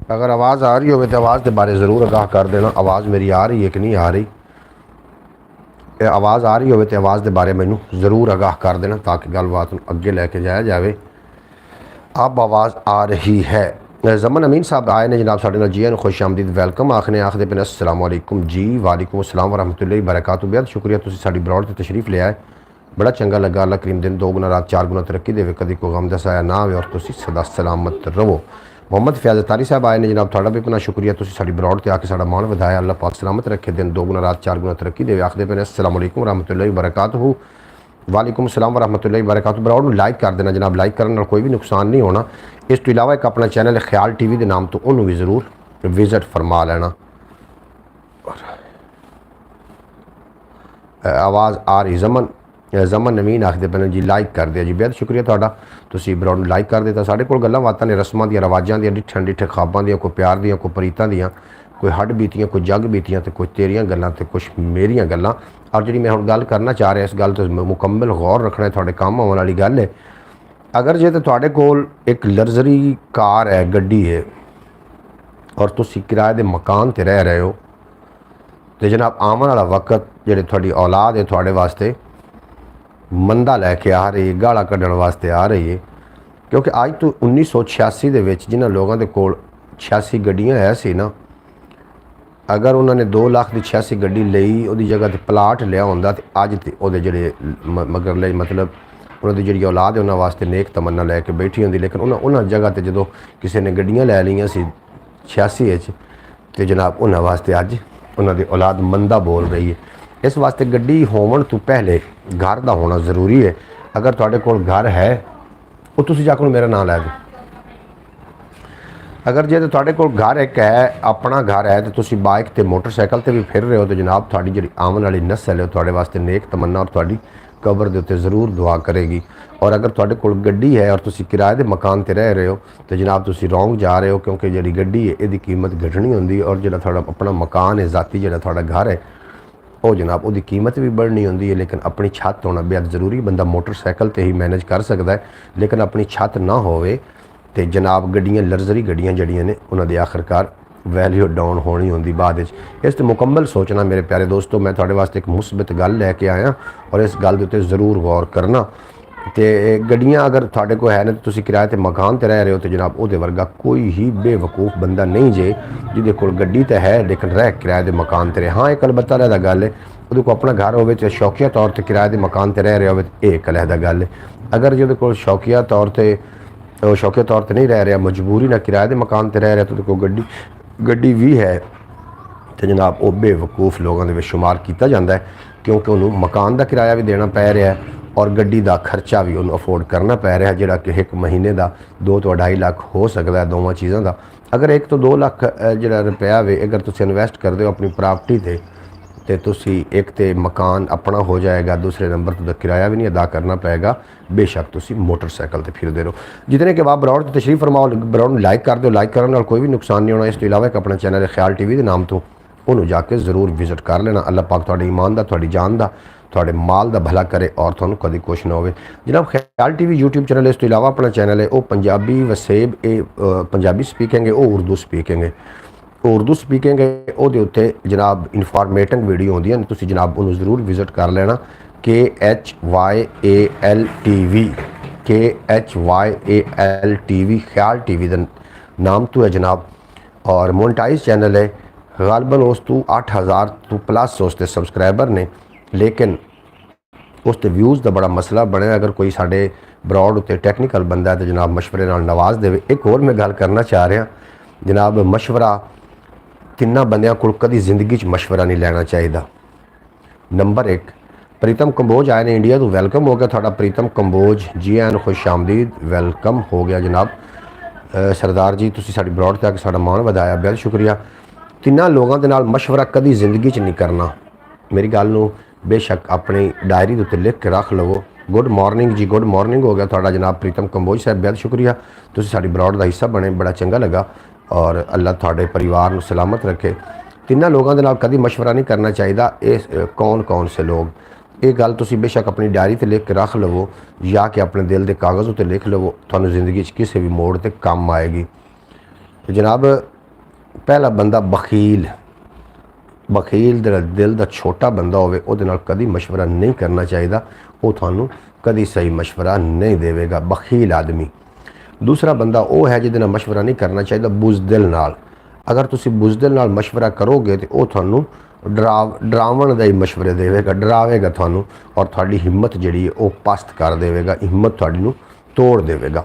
अगर आवाज़ आ रही हो तो आवाज़ के बारे ज़रूर आगाह कर देना। आवाज़ मेरी आ रही है कि नहीं आ रही? आवाज़ आ रही हो तो आवाज़ के बारे मैनू ज़रूर आगाह कर देना ताकि गलबात अगे लैके जाया जाए। अब आवाज़ आ रही है। जमन अमीन साहब आए ने जनाब साढ़े जी एन खुश आमदीद वैलकम आखने आखदे पे अस्सलाम वालेकुम जी। वालेकुम अस्सलाम वरहमतुल्लाहि वबरकातुहू। बेहद शुक्रिया तुसीं साडी ब्रॉड ते तशरीफ़ ले आए, बड़ा चंगा लगा। अल्लाह करीम दिन दो गुना रात चार गुना तरक्की देवे, कभी कोई गम दसाया ना आए और तुसीं सदा सलामत रहो। मोहम्मद फैज़ तारी साहब आए ने जनाब तुहाडा भी अपना शुक्रिया, तुसीं साडी ब्रॉड ते आके साडा मान वधाया। अल्लाह पाक सलामत रखे, दिन दो गुना रात चार गुना तरक्की देवे। आखदे पे अस्सलाम वालेकुम वरहमतुल्लाहि वबरकातुहू। वालेकुम सलाम वरहमतुल्लाहि वबरकातुहू। ब्रॉड लाइक कर देना जनाब, लाइक करने कोई भी नुकसान नहीं होना। इस तो इलावा एक अपना चैनल है ख्याल TV के नाम तो उन्होंने भी ज़रूर विजिट फरमा लेना। आवाज़ आ रही? जमन नवीन आखते पे जी लाइक कर दिया जी, बेहद शुक्रिया तुहाडा, तुसीं ब्रॉड लाइक कर दिता। साढ़े कोल गल्लां बातां ने रस्मां दी, रवाजां दी, डिठन डिठे ख्वाबां दी, कोई प्यार दी, कोई प्रीतां दी, कोई हड बीतियां, कोई जग बीतियां, तो कोई तेरियां गल्लां ते कुछ मेरियां गल्लां। और जी मैं हुण गल करना चाह रहा, इस गल तो मुकम्मल गौर रखना, तुहाडे काम आउण वाली गल है। अगर जे तो तुहाडे कोल एक लग्जरी कार है, गड्डी है, और तुसीं किराए दे मकान ते रह रहे हो, तो जनाब आवन वाला वक्त जिहड़ी तुहाडी औलाद है तुहाडे वास्ते मंदा लैके आ रही है, गाला कड्ढण वास्ते आ रही है। क्योंकि अज तो 1986 दे विच जिन्हां लोगों के कोल 86 गड्डियां है सी ना, अगर उन्होंने 2 लाख की 86 गड्डी लई, उहदी जगह ते प्लाट लिया होंदा ते अज ते उहदे जिहड़े मगरले मतलब उन्होंंने जी औलाद है उन्होंने वास्ते नेक तमन्ना लैके बैठी होंगी। लेकिन उन्होंने जगह पर जो किसी ने गड्डियां लै लियां सी 86 तो जनाब उन्होंने वास्ते अज उन्होंने औलाद मंदा बोल रही है। इस वास्ते गड्डी होवन तो पहले घर का होना ज़रूरी है। अगर तुहाडे कोल घर है वो तुसीं जाकर मेरा नाम लै दो। अगर जे तुहाडे कोल घर एक है, अपना घर है, तो तुसीं बाइक ते मोटरसाइकिल ते भी फिर रहे हो, तो जनाब तुहाडी जिहड़ी आवन वाली नस्ल है तुहाडे वास्ते नेक तमन्ना और तुहाडी कबर के उत्ते ज़रूर दुआ करेगी। और अगर तुहाडे कोल गड्डी है और तुसीं किराए के मकान ते रह रहे हो, तो जनाब तुसीं रौंग जा रहे हो, क्योंकि जिहड़ी गड्डी है इहदी कीमत घटनी होंदी और जिहड़ा तुहाडा अपना मकान है, ज़ाती जिहड़ा तुहाडा घर है, वो जनाब उसकी कीमत भी बढ़नी होंदी है। लेकिन अपनी छत होना बेहद ज़रूरी। बंदा मोटरसाइकिल ते ही मैनेज कर सकता है, लेकिन अपनी छत ना होवे तो जनाब गड्डियां लग्जरी गड्डियां जड़ियां ने उन्होंने आखिरकार वैल्यू डाउन होनी होंगी बाद। इस मुकम्मल सोचना मेरे प्यारे दोस्तों, मैं थोड़े वास्ते एक मुस्बत गल लैके आया और इस गल के उत्ते ज़रूर गौर करना। तो गड्डियां अगर थोड़े को है ना, तो किराए ते मकान ते रह रहे हो, तो जनाब वो वर्गा कोई ही बेवकूफ़ बंदा नहीं जे जिहदे कोल गड्डी तो है लेकिन रह किराए के मकान ते रहे। हाँ एक अलबत्ता अलहदा गल है, वो अपना घर हो शौकिया तौर पर किराए के मकान ते रह रहा हो, एक अलहदा गल है। अगर जो कोल शौकिया तौर पर शौकिया तौर पर नहीं रह रहा, मजबूरी ना किराए के मकान पर रह रहा, तो कोई गड्डी भी है, तो जनाब वो बेवकूफ़ लोगों के शुमार किया जाता है। क्योंकि उन्होंने मकान का किराया भी देना पै रहा है और गड्डी का खर्चा भी उन्होंने अफोर्ड करना पै रहा है, जोड़ा कि एक महीने का 2 तो 2.5 लाख हो सकता है दोवों चीज़ों का। अगर 1 तो 2 लाख जो रुपया वे अगर तुम इन्वेस्ट करते हो अपनी प्रॉपर्टी से, तो तुसी एक तो मकान अपना हो जाएगा, दूसरे नंबर तो किराया भी नहीं अदा करना पेगा। बेशक तुसी मोटरसाइकिल पर फिरते रहो। जितने के बाद ब्रॉड तशरीफ फरमाओ, ब्रॉड लाइक कर दो, लाइक करने कोई भी नुकसान नहीं होना। इस तो इलावा एक अपना चैनल है ख्याल TV के नाम तो उन्होंने जाके ज़रूर विजिट कर लेना। अल्लाह पाक तुहाडे ईमान दा, तुहाडी जान दा, तुहाडे माल दा भला करे और तुहानू कभी कुछ ना हो। जनाब ख्याल TV यूट्यूब चैनल, इस तो इलावा अपना चैनल है वो पंजाबी वसेब, पंजाबी स्पीकिंग है, वो उर्दू स्पीकिंग है। उर्दू स्पीकिंग है वो उत्ते जनाब इनफॉर्मेटिव वीडियो होंदियां ने, तुसीं जनाब उन्होंने ज़रूर विजिट कर लेना। KHYAL TV ख्याल TV का नाम तो है जनाब। और मोनेटाइज चैनल है, गालबन उस तो 8000 तो प्लस उसके सब्सक्राइबर ने, लेकिन उसके व्यूज़ का बड़ा मसला बने। अगर कोई साढ़े ब्रॉड उत्ते टेक्निकल बंदा है तो जनाब मशवरे नाल नवाज देवे। एक होर मैं गल करना चाह रहा जनाब, मशवरा तिन्ना बंदियां कोल कदी जिंदगी मशवरा नहीं लेना चाहिए। नंबर 1 प्रीतम कंबोज आए ने इंडिया तो वैलकम हो गया थोड़ा। प्रीतम कंबोज जी एन खुश आमदीद, वैलकम हो गया जनाब। सरदार जी तुसी साडी ब्रॉड तक साडा मान वधाया, बेहद शुक्रिया। तिन्ना लोगों के नाल मशवरा कदी जिंदगी नहीं करना। मेरी गल नूं बेशक अपनी डायरी उत्ते लिख के रख लवो। गुड मॉर्निंग जी, गुड मॉर्निंग हो गया थोड़ा जनाब प्रीतम कंबोज साहब, बेहद शुक्रिया। तुसी साडी ब्रॉड का हिस्सा बने, बड़ा चंगा लगा और अल्लाह तुहाडे परिवार नूं सलामत रखे। तिन्ना लोगों के नाल कदी मशवरा नहीं करना चाहिए। ये कौन कौन से लोग, ये गल तुसी बेशक अपनी डायरी ते लिख के रख लवो या कि अपने दिल के कागज़ उत्ते लिख लवो, तुहानूं जिंदगी किसी भी मोड़ ते काम आएगी। जनाब पहला बंदा बखील बखील दिल का छोटा बंदा होवे उहदे नाल कदी मशवरा नहीं करना चाहिए, वो थानू कदी सही मशवरा नहीं देवेगा, बखील आदमी। दूसरा बंदा वो है जिहदे नाल मशवरा नहीं करना चाहिए बुज़दिल नाल। अगर तुसी बुज़दिल नाल मशवरा करोगे तो वह थानू डरावन दे मशवरे देवेगा, डरावेगा थानू और थोड़ी हिम्मत जिहड़ी है वो पस्त कर देवेगा, हिम्मत थोड़ी नू तोड़ देवेगा।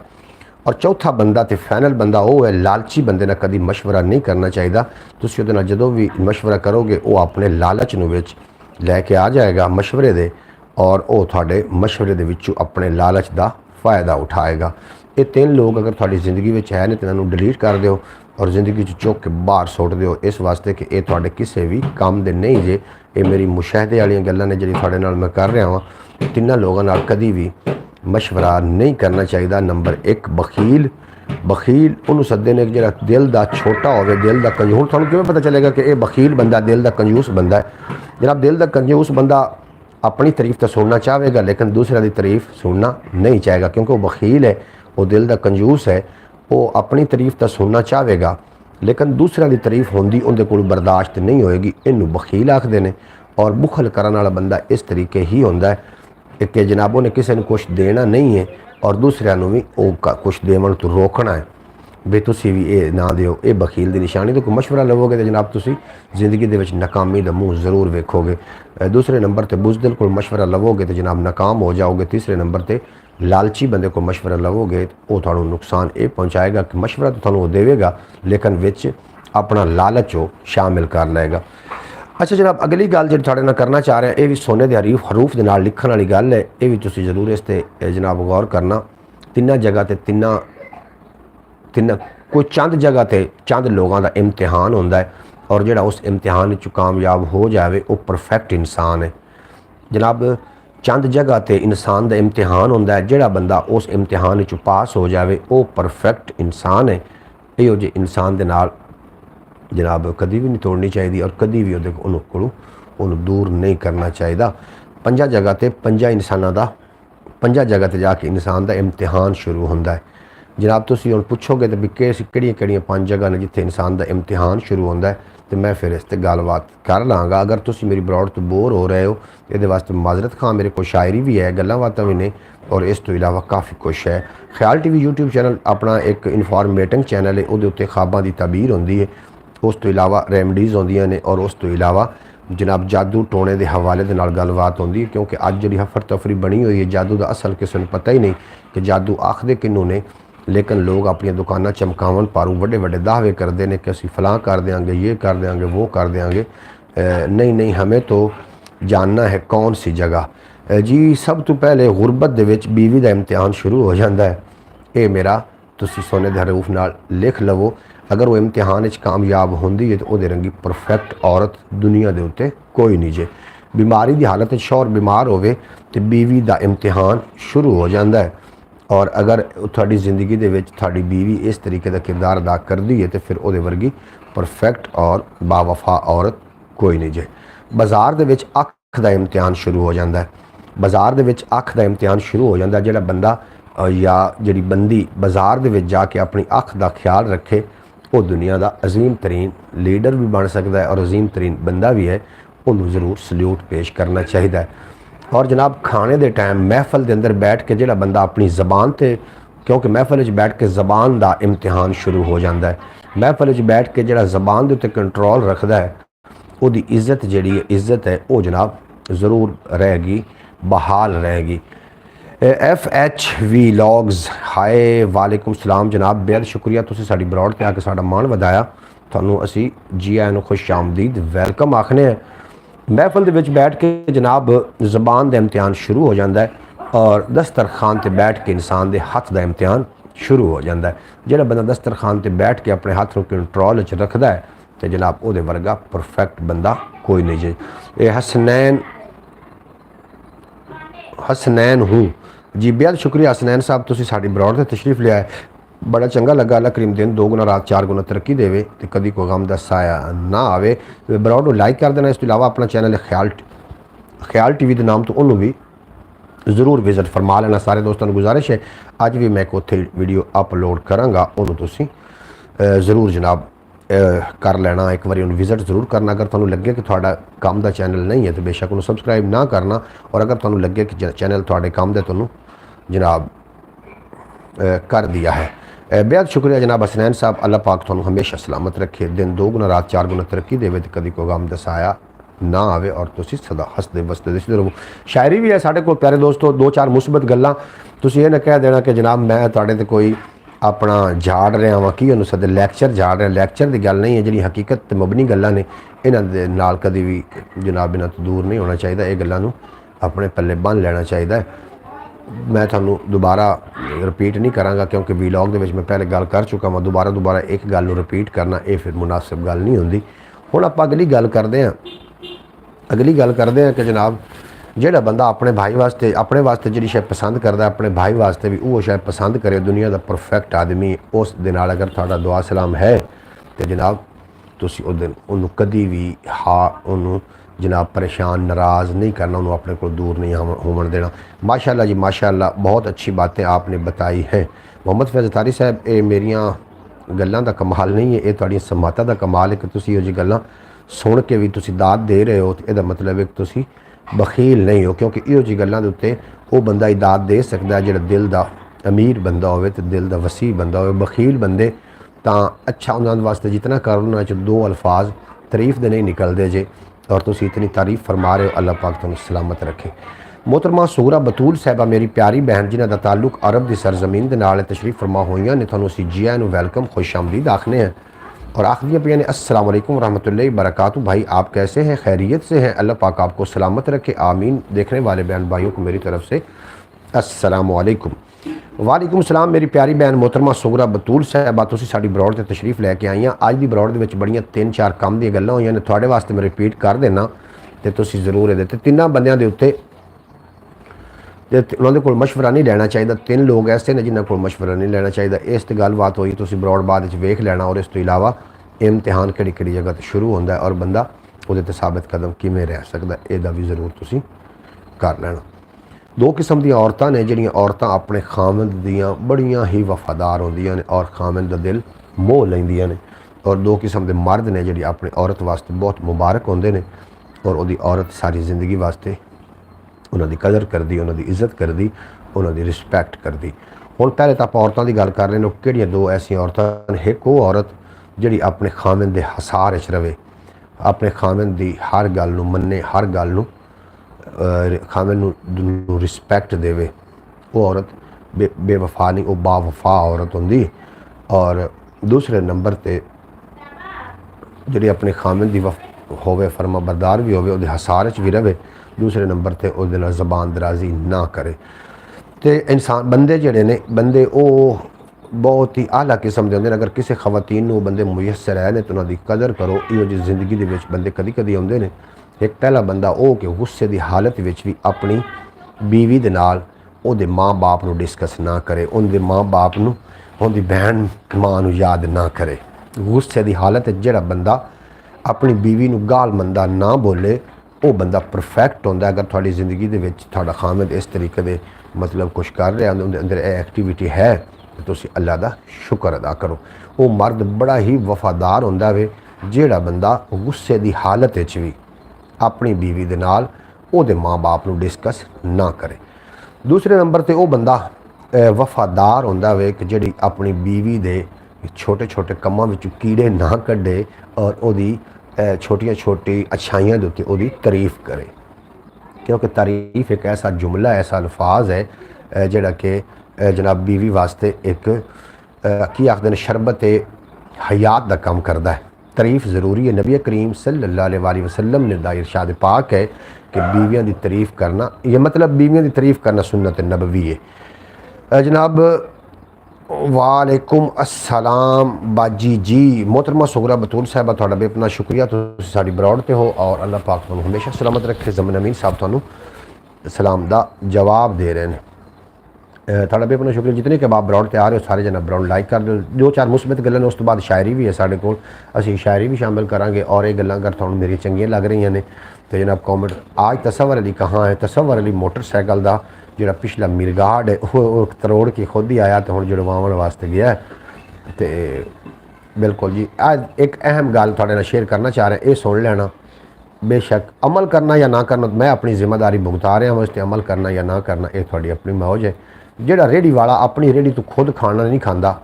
और चौथा बंदा तो फाइनल बंदा वो है लालची बंदे नाल कदी मशवरा नहीं करना चाहिए। तुसी उहदे नाल जदों भी मशवरा करोगे वो अपने लालच नू विच लैके आ जाएगा मशवरे दे, और वो थोड़े मशवरे दे विचों अपने लालच का फ़ायदा उठाएगा। ये 3 लोग अगर थोड़ी जिंदगी में है तो इन्हों डिलीट कर दो और जिंदगी चुक के बाहर सुट दो, इस वास्ते कि ये थोड़े किसी भी काम दे नहीं जे। ये मेरी मुशाहदे वाली गल्लां ने जिहड़ी थोड़े नाल मैं कर रहा हाँ। 3 लोगों नाल कदी भी मशवरा नहीं करना चाहिए। नंबर 1 बखील उन्होंने सदे ने जो दिल का छोटा हो, दिल का कंजूस। थोड़ा किवें पता चलेगा कि यह बखील बंदा दिल का कंजूस बंदा है? जनाब दिल का कंजूस बंदा अपनी तारीफ तो सुनना चाहेगा लेकिन दूसरे की तारीफ सुनना नहीं चाहेगा, क्योंकि वो बखील है, वो दिल का कंजूस है। वो अपनी तारीफ तो सुनना चाहेगा लेकिन दूसरों की तारीफ होंदी उनके कोल बर्दाश्त नहीं होएगी। इनू बखील आखते हैं। और बुखल करने वाला बंदा इस तरीके ही होंदा है कि जनाब उन्हें किसी ने कुछ देना नहीं है और दूसरों भी कुछ देवन तो रोकना है भी तुसी भी ये ना दियो। ये बखील की निशानी। तो कोई मशवरा लवोगे तो जनाब तुसी जिंदगी दे विच नाकामी का मुँह जरूर वेखोगे। दूसरे नंबर पर बुज़दिल को मशवरा लवोगे तो जनाब नाकाम हो जाओगे। तीसरे नंबर पर लालची बंदे को मशवरा लवोगे तो वह थानू नुकसान ये पहुँचाएगा कि मशवरा तो थानू वो देवेगा लेकिन विच अपना लालच वो शामिल कर लेगा। अच्छा जनाब अगली गल जी थोड़े नाल करना चाह रहे हैं, ये भी सोने के हरूफ के नाल लिखण वाली गल है। ये भी तुसी जरूर इस ते जनाब गौर करना। 3 जगह ते तिन्न कोई चंद जगह ते चंद लोगों का इम्तिहान होंदा है और जिहड़ा उस इम्तिहान च कामयाब हो जाए वो परफेक्ट इंसान है। जनाब चंद जगह ते इंसान का इम्तिहान होंदा है, जिहड़ा बंदा उस इम्तिहान च पास हो जाए वो परफेक्ट इंसान है। इहो जे इंसान दे नाल जनाब कभी भी नहीं तोड़नी चाहिए और कभी भी उन्होंने दूर नहीं करना चाहिए। 5 जगह ते 5 इंसानों का 5 जगह ते जाके इंसान का इम्तिहान शुरू होंदा है। जनाब तुसी हुण पुछोगे तो भी किहड़ियां 5 जगह ने जिथे इंसान का इम्तिहान शुरू होंदा है, तो मैं फिर इस ते गलबात कर लाँगा। अगर तुसी मेरी ब्रॉड तो बोर हो रहे हो ये वास्ते माजरत खां, मेरे को शायरी भी है, गल्लां बातां भी ने और इस तो इलावा काफ़ी कुछ है। ख्याल टीवी यूट्यूब चैनल अपना एक इन्फॉर्मेटिंग चैनल है, उहदे उत्ते ख्वाबां दी ताबीर होंदी है, उस तो इलावा रेमडीज़ होंदियां ने और उस तो इलावा जनाब जादू टोने के हवाले के नाल गलबात होंदी है। क्योंकि अज जी हफर तफरी बनी हुई है जादू का असल किसी को पता ही नहीं कि जादू आखदे किनू ने, लेकिन लोग अपन दुकाना चमकावन पारू बड़े बड़े दावे करते हैं कि असी फलां कर देंगे, ये कर देंगे, वो कर देंगे। नहीं, हमें तो जानना है कौन सी जगह। जी सब तो पहले गुरबत दे विच बीवी का इम्तिहान शुरू हो जाता है। ये मेरा तुसी सोने के हरूफ नाल लिख लवो। अगर वो इम्तिहान कामयाब होंदी है तो वो रंगी परफेक्ट औरत दुनिया के उत्ते कोई नहीं जे। बीमारी की हालत शौहर बीमार होवे तो बीवी का इम्तिहान शुरू हो जाता है। और अगर थोड़ी जिंदगी दे विच थोड़ी बीवी इस तरीके का किरदार अदा करती है तो फिर वो वर्गी परफेक्ट और बावफा औरत कोई नहीं जे। बाजार दे विच अख का इम्तिहान शुरू हो जाता है। बाजार दे विच अख का इम्तिहान शुरू हो जाता है। जिहड़ा बंदा या जिहड़ी बंदी बाजार दे विच जाके अपनी अख का ख्याल रखे वो दुनिया का अजीम तरीन लीडर भी बन सकता है और अजीम तरीन बंदा भी है। उन्होंने जरूर सल्यूट पेश करना चाहिए। और जनाब खाने के टाइम महफल के अंदर बैठ के जिहड़ा बंदा अपनी ज़बान ते, क्योंकि महफल में बैठ के ज़बान का इम्तिहान शुरू हो जाता है। महफल में बैठ के जिहड़ा ज़बान के उत्ते कंट्रोल रखता है उसकी इज्जत जिहड़ी इज्जत है वो जनाब ज़रूर रहेगी, बहाल रहेगी। FHV लॉग्स हाय वालेकुम सलाम जनाब, बेहद शुक्रिया तुसीं साडी ब्रॉड ते आके साडा मान वधाया। तुहानूं असी जी आयां नूं खुश आमदीद वैलकम आखने हैं। महफल दे विच बैठ के जनाब ज़बान का इम्तिहान शुरू हो जाता है और दस्तरखान ते बैठ के इंसान के हथ का इम्तिहान शुरू हो जाता है। जिहड़ा बंदा दस्तरखान ते बैठ के अपने हथ को कंट्रोल च रखता है तो जनाब वो वर्गा परफेक्ट बंदा कोई नहीं जे। ये हसनैन हूँ जी, बेहद शुक्रिया हसनैन साहब, तुसीं साडी ब्रॉड ते तशरीफ लिया है, बड़ा चंगा लगा। अल्लाह करीम दिन 2 गुना रात 4 गुना तरक्की देवे तो कभी कोई गम दा साया ना आवे। ब्रॉड को लाइक कर देना। इस तो इलावा अपना चैनल ख्याल टीवी के नाम तो उन्होंने भी जरूर विजिट फरमा लेना। सारे दोस्तों को गुजारिश है अज भी मैं एक उत्थे वीडियो अपलोड कराँगा, उन्होंने तुसीं ज़रूर जनाब कर लेना, एक बार उन्हें विजिट जरूर करना। अगर तुहानू लगे कि थोड़ा काम का चैनल नहीं है तो बेशक उन्हें सबसक्राइब ना करना, और अगर तुहानू लगे कि चैनल थोड़े काम दे तुहानू जनाब कर दिया है। बेहद शुक्रिया जनाब हसनैन साहब, अल्लाह पाक तुहानू हमेशा सलामत रखे, दिन 2 गुना रात 4 गुना तरक्की देवे, तो कभी कोई गम दसाया ना आवे, और तुसी सदा हसदे वसदे दिसदे रहो। शायरी भी है साढ़े को प्यारे दोस्तों, 2-4 मुस्बत गल्लां। तुसी ये ना कह देना कि जनाब मैं तुहाडे ते कोई अपना झाड़ रहा वा, की उन्होंने सद लैक्चर झाड़ रहा, लैक्चर की गल नहीं है। जी हकीकत ते मबनी गल्लां ने, इन्हां दे नाल कदी भी जनाब इन्हां तो दूर नहीं होना चाहिए, ये गल्लां नूं अपने पल्ले बन लेना चाहिए। मैं थानू दोबारा रिपीट नहीं कराँगा क्योंकि वीलॉग दे विच मैं पहले गल कर चुका वहाँ, दोबारा एक गल नूं रिपीट करना ये फिर मुनासिब गल नहीं होंदी। हुण आपां अगली गल करते हैं, कि जनाब जिहड़ा बंदा अपने भाई वास्ते अपने वास्ते जिहड़ी शै पसंद करता है, अपने भाई वास्ते भी वो शै पसंद करे, दुनिया का परफेक्ट आदमी उस दे नाल अगर तुहाडा दुआ सलाम है तो जनाब तुसी उस दिन उन्होंने कभी भी उन्होंने जनाब परेशान नाराज़ नहीं करना, उन्होंने अपने को दूर नहीं होवन देना। माशाअल्लाह जी माशाअल्लाह, बहुत अच्छी बातें आपने बताई हैं। मोहम्मद फैज़ अतारी साहब, ये मेरियां गल्लां दा कमाल नहीं है, ये तुहाडियां समातां दा कमाल है कि तुसी इहो जी गल्लां सुन के भी तुसी दाद दे रहे हो, तो इहदा मतलब है कि तुसी बखील नहीं हो, क्योंकि इहो जी गल्लां दे उत्ते वो बंदा ही दाद दे सकता है जिहड़ा दिल दा अमीर बंदा होवे ते दिल दा वसी बंदा होवे। बखील बंदे तां अच्छा उन्हां वास्ते जितना कर उन्हां च 2 अल्फाज तारीफ दे नहीं निकलते जे, और तुसी इतनी तारीफ फरमा रहे हो, अल्लाह पाक तुहानू सलामत रखे। मोहतरमा सुगरा बतूल साहिबा मेरी प्यारी बहन जिन्हां दा ताल्लुक अरब की सरजमीन के नाल तशरीफ फरमा होइयां ने, तुहानू असीं जी आइयां नूं वेलकम खुश आमदीद आखने हैं, और आखिर पे अस्सलाम वालेकुम रहमतुल्लाहि बरकातहू। भाई आप कैसे हैं, खैरियत से हैं, अल्लाह पाक आपको सलामत रखे, आमीन। देखने वाले बहन भाइयों को मेरी तरफ से अस्सलाम वालेकुम। वालेकुम सलाम मेरी प्यारी बहन मोहतरमा सुगरा बतूल साहिबा, तुसीं साडी ब्रॉड ते तशरीफ लैके आईयां। अज दी ब्रॉड दे विच बड़ियां 3-4 काम दी गल्लां होईयां ने, तुहाडे वास्ते मैं रिपीट कर देना ते तुसीं जरूर इहदे ते तिन्नां बंदियां दे उत्ते उन्होंने कोल मशवरा नहीं लेना चाहिए। 3 लोग ऐसे ने जिन्होंने कोल मशवरा नहीं लेना चाहिए। इस तो गलबात हुई, तुसीं ब्रॉड बाद वेख लेना। और इस तो इलावा इम्तिहान किहड़ी जगह तो शुरू होंदा है और बंदा उहदे ते साबित कदम किवें रह सकदा, इहदा भी जरूर तुसीं कर लेना। 2 किस्म दी औरतां ने, जिहड़ियां औरतां अपने खामद दियां बड़ियां ही वफादार होंदियां ने और खामद दा दिल मोह लैंदियां ने, और 2 किस्म दे मर्द ने जिहड़े अपनी औरत वास्ते बहुत मुबारक होंदे ने और उहदी औरत सारी जिंदगी वास्ते उन्होंने कदर करती, उन्होंने इज्जत करती, उन्होंने रिस्पैक्ट करती। हुण पहले तो आप औरतों की गल कर रहे हैं, किहड़ियां 2 ऐसियां औरतां, एक वो औरत जिहड़ी अपने खामन के हसार च रवे, अपने खामन की हर गल नूं मन्ने, हर गल नूं खामन नूं रिस्पैक्ट देवे, वो औरत बेवफा नहीं, वो बावफा औरत होंदी। और दूसरे नंबर पर जिहड़ी अपने खामन की होवे, फरमा बरदार भी होवे, उहदे हसार च भी रवे, दूसरे नंबर पर उहदे नाल ज़बान दराजी ना करे। तो इंसान बंदे जिहड़े ने बंदे वो बहुत ही आला किस्म के होंदे ने। अगर किसी खवातीन नूं बंदे मुयसर है ने तो उन्हां दी कदर करो। इहो जी जिंदगी दे विच बंदे कदी कदी आउंदे ने। एक पहला बंदा वो कि गुस्से की हालत विच भी अपनी बीवी दे नाल उहदे माँ बाप नूं डिस्कस ना करे, उहदे माँ बाप नूं, उहदी बहन माँ नूं याद ना करे। गुस्से की हालत जिहड़ा बंदा अपनी बीवी नूं गाल मंदा ना बोले, वो बंदा परफेक्ट होंदा। अगर थोड़ी जिंदगी दे विच थोड़ा खामद इस तरीके दे मतलब कुछ कर रहा उहदे अंदर एक्टिविटी है तो तुसीं अल्लाह दा शुक्र अदा करो। वो मर्द बड़ा ही वफादार होंदा वे जिहड़ा बंदा गुस्से की हालत विच भी अपनी बीवी दे नाल उहदे माँ बाप नूं डिस्कस ना करे। दूसरे नंबर पर वो बंदा वफादार होंदा वे कि जिहड़ी अपनी बीवी दे छोटे छोटे कम्मां विचों कीड़े ना कढे और उहदी छोटिया छोटी अच्छाइयां दे उत्ते उहदी तारीफ करे, क्योंकि तारीफ एक ऐसा जुमला, ऐसा अल्फाज है जिहड़ा कि जनाब बीवी वास्ते एक की आखदे ने शरबत हयात का काम करता है। तारीफ ज़रूरी है। नबी करीम सल्लल्लाहु अलैहि वसल्लम ने दा इरशाद पाक है कि बीवियां की तारीफ करना, ये मतलब बीवियां की तारीफ करना सुन्नत नबवी है। जनाब वालेकुम अस्सलाम बाजी जी। मोहतरमा सुगरा बतूल साहिबा तुहाडा बेपना शुक्रिया, तुसीं साडी ब्रॉड ते हो और अल्लाह पाक तुहानू हमेशा सलामत रखे। ज़मन अमीन साहब तुहानू सलाम दा जवाब दे रहे हैं, तुहाडा बेपना शुक्रिया। जितने के आप ब्रॉड ते आ रहे हो सारे जना ब्रॉड लाइक कर दो। 2-4 मुस्बत गल्लां ने, उस तो बाद शायरी भी है साढ़े कोल, असीं शायरी भी शामिल करांगे। और ये गल्लां अगर तुहानू मेरी चंगियां लग रही ने तो जनाब कॉमेंट। आज तसव्वुर अली कहाँ है? तसव्वुर अली मोटरसाइकिल का जो पिछला मिरगाड है वो तरोड़ के खुद ही आया तो हुण जुड़वाउण वास्ते गया। तो बिल्कुल जी। आज एक अहम गल थोड़े नाल शेयर करना चाह रहे हैं, ये सुन लेना। बेशक अमल करना या ना करना, मैं अपनी जिम्मेदारी भुगता रहा हूँ, इसते अमल करना या ना करना ये थोड़ी अपनी मौज है। ਜਿਹੜਾ रेहड़ी वाला अपनी रेहड़ी तो खुद खाना नहीं खाता,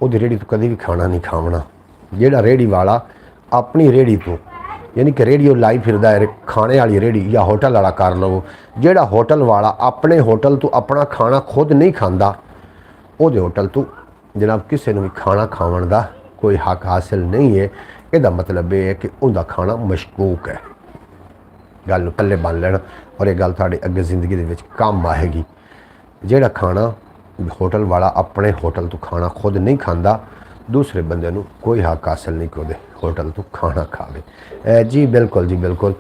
ਉਹਦੀ रेहड़ी तो कभी भी खाना नहीं खावना। ਜਿਹੜਾ रेहड़ी वाला अपनी रेहड़ी तो यानी कि रेहड़ी लाई फिरदा है, खाने वाली रेहड़ी या होटल वाला कर लवो, ਜਿਹੜਾ होटल वाला अपने होटल तो अपना खाना खुद नहीं खाता, ਉਹਦੇ होटल तो जनाब किसी भी खाना खावन का कोई हक हासिल नहीं है। ਇਹਦਾ मतलब ये है कि उनका खाना मशकूक है। गल पल्ले बन लेना और ये गल थोड़े अगे जिंदगी दे विच काम आएगी। ਜਿਹੜਾ खाना होटल वाला अपने होटल तो खाना खुद नहीं खाता, दूसरे बंदे नूं कोई हक हासिल नहीं कि ਉਹਦੇ होटल तो खाना खावे। जी बिल्कुल जी बिल्कुल।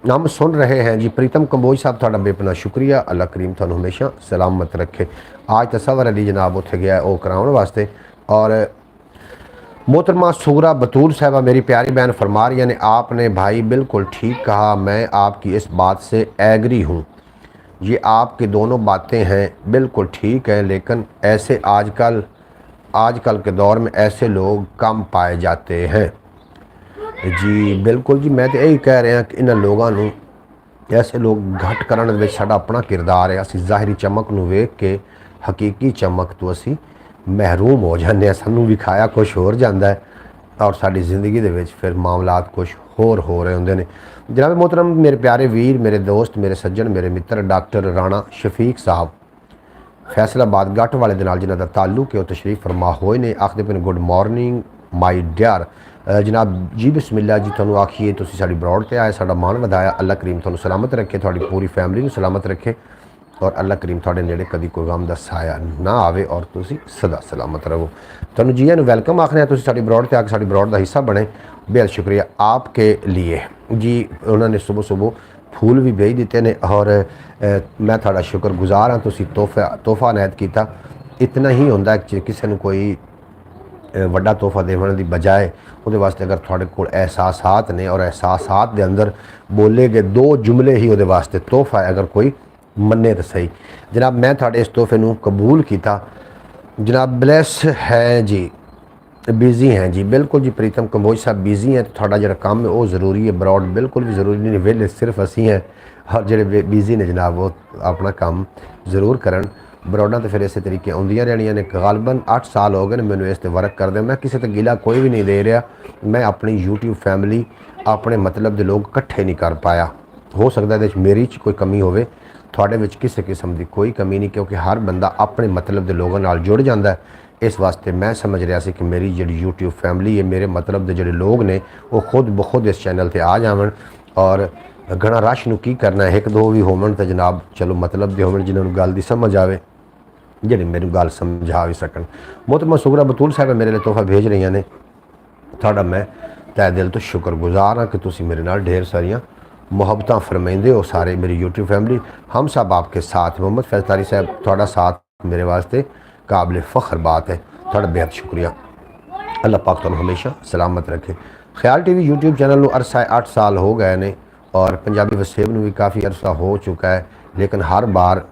हम सुन रहे हैं जी। प्रीतम कंबोज साहब थोड़ा बेपना शुक्रिया, अल्लाह करीम थानू हमेशा सलामत रखे। आज तसवर अली जनाब उत्थे गया वो कराने वास्ते। और मोहतरमा सुगरा बतूल साहबा मेरी प्यारी बहन फरमा रही ने, आपने भाई बिल्कुल ठीक कहा, मैं आपकी इस बात से एग्री हूँ। ये आपकी दोनों बातें हैं बिल्कुल ठीक है, लेकिन ऐसे आजकल के दौर में ऐसे लोग कम पाए जाते हैं। जी बिल्कुल जी, मैं तो यही कह रहा कि इन्होंने लोगों नूं ऐसे लोग घट करने में साडा अपना किरदार है। असी ज़ाहिरी चमक नूं वेख के हकीकी चमक तो असी महरूम हो जाते हैं, सानू विखाया कुछ होर जाता है और साडी जिंदगी दे विच फिर मामलात कुछ होर हो रहे होंदे ने। जनाब मोहतरम मेरे प्यारे वीर, मेरे दोस्त, मेरे सज्जन, मेरे मित्र डॉक्टर राणा शफीक साहब फैसलाबाद गट वाले दे नाल जिन्हां दा ताल्लुक है, वो तशरीफ फरमा होए ने। आखदे पे गुड मॉर्निंग माई डियर जनाब जी, बिस्मिल्ला जी। तुहानू आखिए तुसीं साडी ब्रॉड ते आए, साडा मान वधाया। अल्लाह करीम तुहानू सलामत रखे, तुहाडी पूरी फैमिली नू सलामत रखे और अल्लाह करीम तुहाडे नेड़े कभी कोई गम दा साया ना आवे और तुसीं सदा सलामत रहो। तुहानू जी नू वैलकम आखने, तुसीं साडी ब्रॉड ते आके साडी ब्रॉड दा हिस्सा बने, बेहद शुक्रिया आपके लिए जी। उन्होंने सुबह सुबह फूल भी भेज दिते ने और मैं थोड़ा शुक्रगुजार हाँ। तुसीं तोहफा नायत किया। इतना ही होंदा है कि किसी नू कोई वड्डा तोहफा देने की बजाय वो वास्ते अगर थोड़े को एहसासात ने और एहसासात के अंदर बोले गए दो जुमले ही वो वास्ते तोहफा है, अगर कोई मन्ने तो सही। जनाब मैं थोड़े इस तोहफे नू कबूल किया जनाब। ब्लैस है जी, बिजी हैं जी, बिल्कुल जी। प्रीतम कंबोज साहब बिजी हैं, तो थोड़ा जो काम है वो ज़रूरी है, ब्रॉड बिल्कुल भी ज़रूरी नहीं, वेले सिर्फ असी हैं और जो बिजी ने जनाब वो अपना काम ज़रूर करन। ब्रॉडां तो फिर इस तरीके आउंदियां रहनियां ने। गालबन 8 साल हो गए मैंने इस ते वर्क करदे, मैं किसी ते गिला कोई भी नहीं दे रहा। मैं अपनी यूट्यूब फैमिली अपने मतलब के लोग इकट्ठे नहीं कर पाया। हो सकता है मेरी कोई कमी होवे, थोड़े विच किसी किस्म की कोई कमी नहीं, क्योंकि हर बंदा अपने मतलब के लोगों नाल जुड़ जाता है। इस वास्ते मैं समझ रहा सी कि मेरी जी यूट्यूब फैमिली है, मेरे मतलब के जोड़े लोग ने वो खुद ब खुद इस चैनल पर आ जावन और घना रश नूं की करना है। एक दो भी होवन तो जनाब चलो मतलब के होवन जिन्होंने गल की समझ आए, जी मेरी गल समझा भी सकन। मोहतरमा सुगरा बतूल साहब मेरे लिए तोहफा भेज रही ने, थोड़ा मैं तय दिल तो शुक्रगुजार हाँ कि तुसी मेरे नाल ढेर सारियाँ मुहब्बत फरमाइंदे हो सारे मेरी यूट्यूब फैमिली। हम सब आपके साथ। मोहम्मद फैज़तारी साहब थोड़ा साथ मेरे वास्ते काबिल फ़ख्र बात है, थोड़ा बेहद शुक्रिया। अल्लाह पाक तुहानू हमेशा सलामत रखे। ख्याल टीवी यूट्यूब चैनल नू अरसा 8 साल हो गए ने और पंजाबी वसेब नू भी काफ़ी अरसा हो चुका है, लेकिन हर बार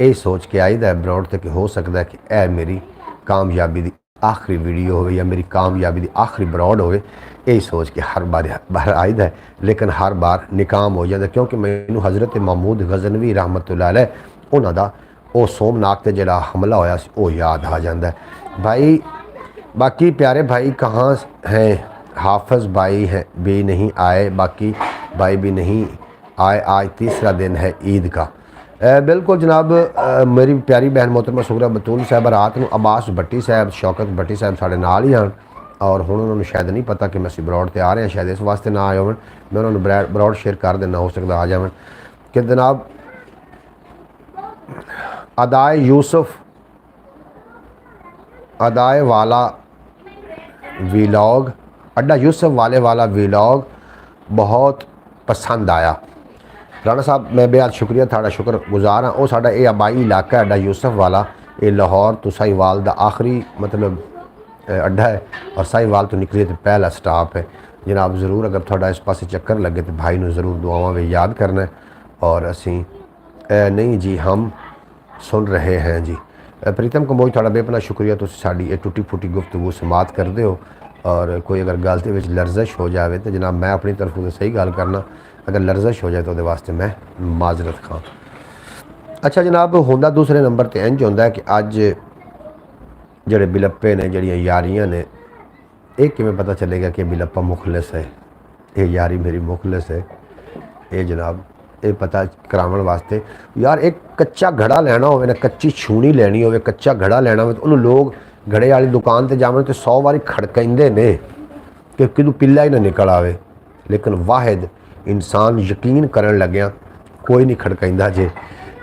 ये सोच के आईदा है ब्रॉड तक कि हो सकता है कि यह मेरी कामयाबी की आखिरी वीडियो हो या मेरी कामयाबी की आखिरी ब्रॉड हो, यही सोच के हर बार आईदा है, लेकिन हर बार निकाम हो जाता, क्योंकि मैनू हज़रत महमूद गज़नवी रहमतुल्लाह अलैह उन्हां दा वो सोमनाथ ते जिहड़ा हमला होया वो याद आ जाता है। भाई बाकी प्यारे भाई कहाँ हैं? हाफिज़ भाई हैं भी नहीं आए, बाकी भाई भी नहीं आए, आज तीसरा दिन है ईद का। बिल्कुल जनाब मेरी प्यारी बहन मोहतरमा सुगरा बतूल साहब रात को अब्बास भट्टी साहब शौकत भट्टी साहब साढ़े नाल ही आन और हुण उन्होंने शायद नहीं पता कि मैं असी ब्रॉड ते आ रहे हैं, शायद इस वास्ते ना आए होवन। मैं उन्होंने ब्रॉड शेयर कर देना, हो सकता आ जावन कि जनाब अदाए यूसुफ अदाए वाला वीलॉग अड्डा यूसुफ वाला वीलॉग बहुत पसंद आया। राणा साहब मैं बेहद शुक्रिया, थाड़ा शुक्रगुजार हाँ। वो साडा ये आबाई इलाका अड्डा यूसुफ वाला, ये लाहौर तो साहिवाल का आखिरी मतलब अड्डा है और साहिवाल तो निकले तो पहला स्टाप है। जनाब ज़रूर अगर थोड़ा इस पास चक्कर लगे तो भाई ने ज़रूर दुआवां में याद करना है। और असी नहीं जी हम सुन रहे हैं जी, प्रीतम कंबोज थोड़ा बेपना शुक्रिया, तुम साड़ी ये टुटी फुटी गुफ्तगू समात करते हो। और कोई अगर गल के लर्जिश हो जाए तो जनाब मैं अपनी तरफों से सही गल करना, अगर लर्जिश हो जाए तो वास्ते मैं माजरत खां। अच्छा जनाब, होंदा दूसरे नंबर पर इंज होंदा है कि अज जड़े बिलप्पे ने, जड़ियाँ यारियां ने, ये किमें पता चलेगा कि बिलप्पा मुखलिस है, ये यारी मेरी मुखलिस है। ये जनाब ये पता करावन वास्ते यार एक कच्चा घड़ा लेना हो ना, कच्ची छूनी लेनी हो, कच्चा घड़ा लेना हो तो उन्होंने लोग घड़े वाली दुकान पर जावन तो 100 बारी खड़काइंदे ने कि कितों पिल्ला ही ना निकल आवे, लेकिन वाहिद इंसान यकीन करन लग्या कोई नहीं खड़काइंदा जे,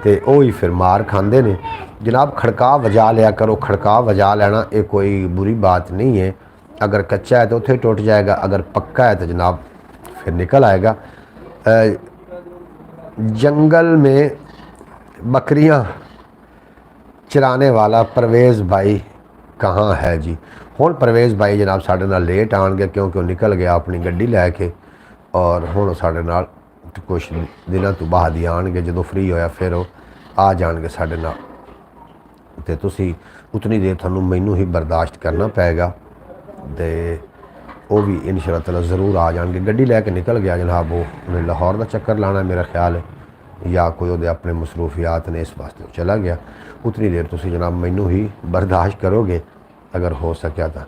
तो वो ही फिर मार खांदे ने। जनाब खड़का वजा लिया करो, खड़का वजा लेना ये कोई बुरी बात नहीं है। अगर कच्चा है तो उत्थे टूट जाएगा, अगर पक्का है तो जनाब फिर निकल आएगा। जंगल में बकरियां चराने वाला परवेज़ भाई कहाँ है जी? हुण परवेज़ भाई जनाब साढ़े नाल लेट आएंगे क्योंकि वो निकल गया अपनी गड्डी लैके, और हुण साढ़े नाल कुछ दिनों तो बाद ही आएंगे, जो फ्री होया फिर वो आ जाएंगे साढ़े नाल, ते तुसी उतनी देर थानू मैनू ही बर्दाश्त करना पेगा, तो वो भी इंशाअल्लाह ताला ज़रूर आ जाएंगे। गड्डी लैके निकल गया जनाब, वो उन्हें लाहौर का चक्कर लाना मेरा ख्याल है, या कोई वो अपने मसरूफियात ने, इस वास्ते चला गया। उतनी देर तुसी जनाब मैनू ही बर्दाश्त करोगे अगर हो सकिया तो।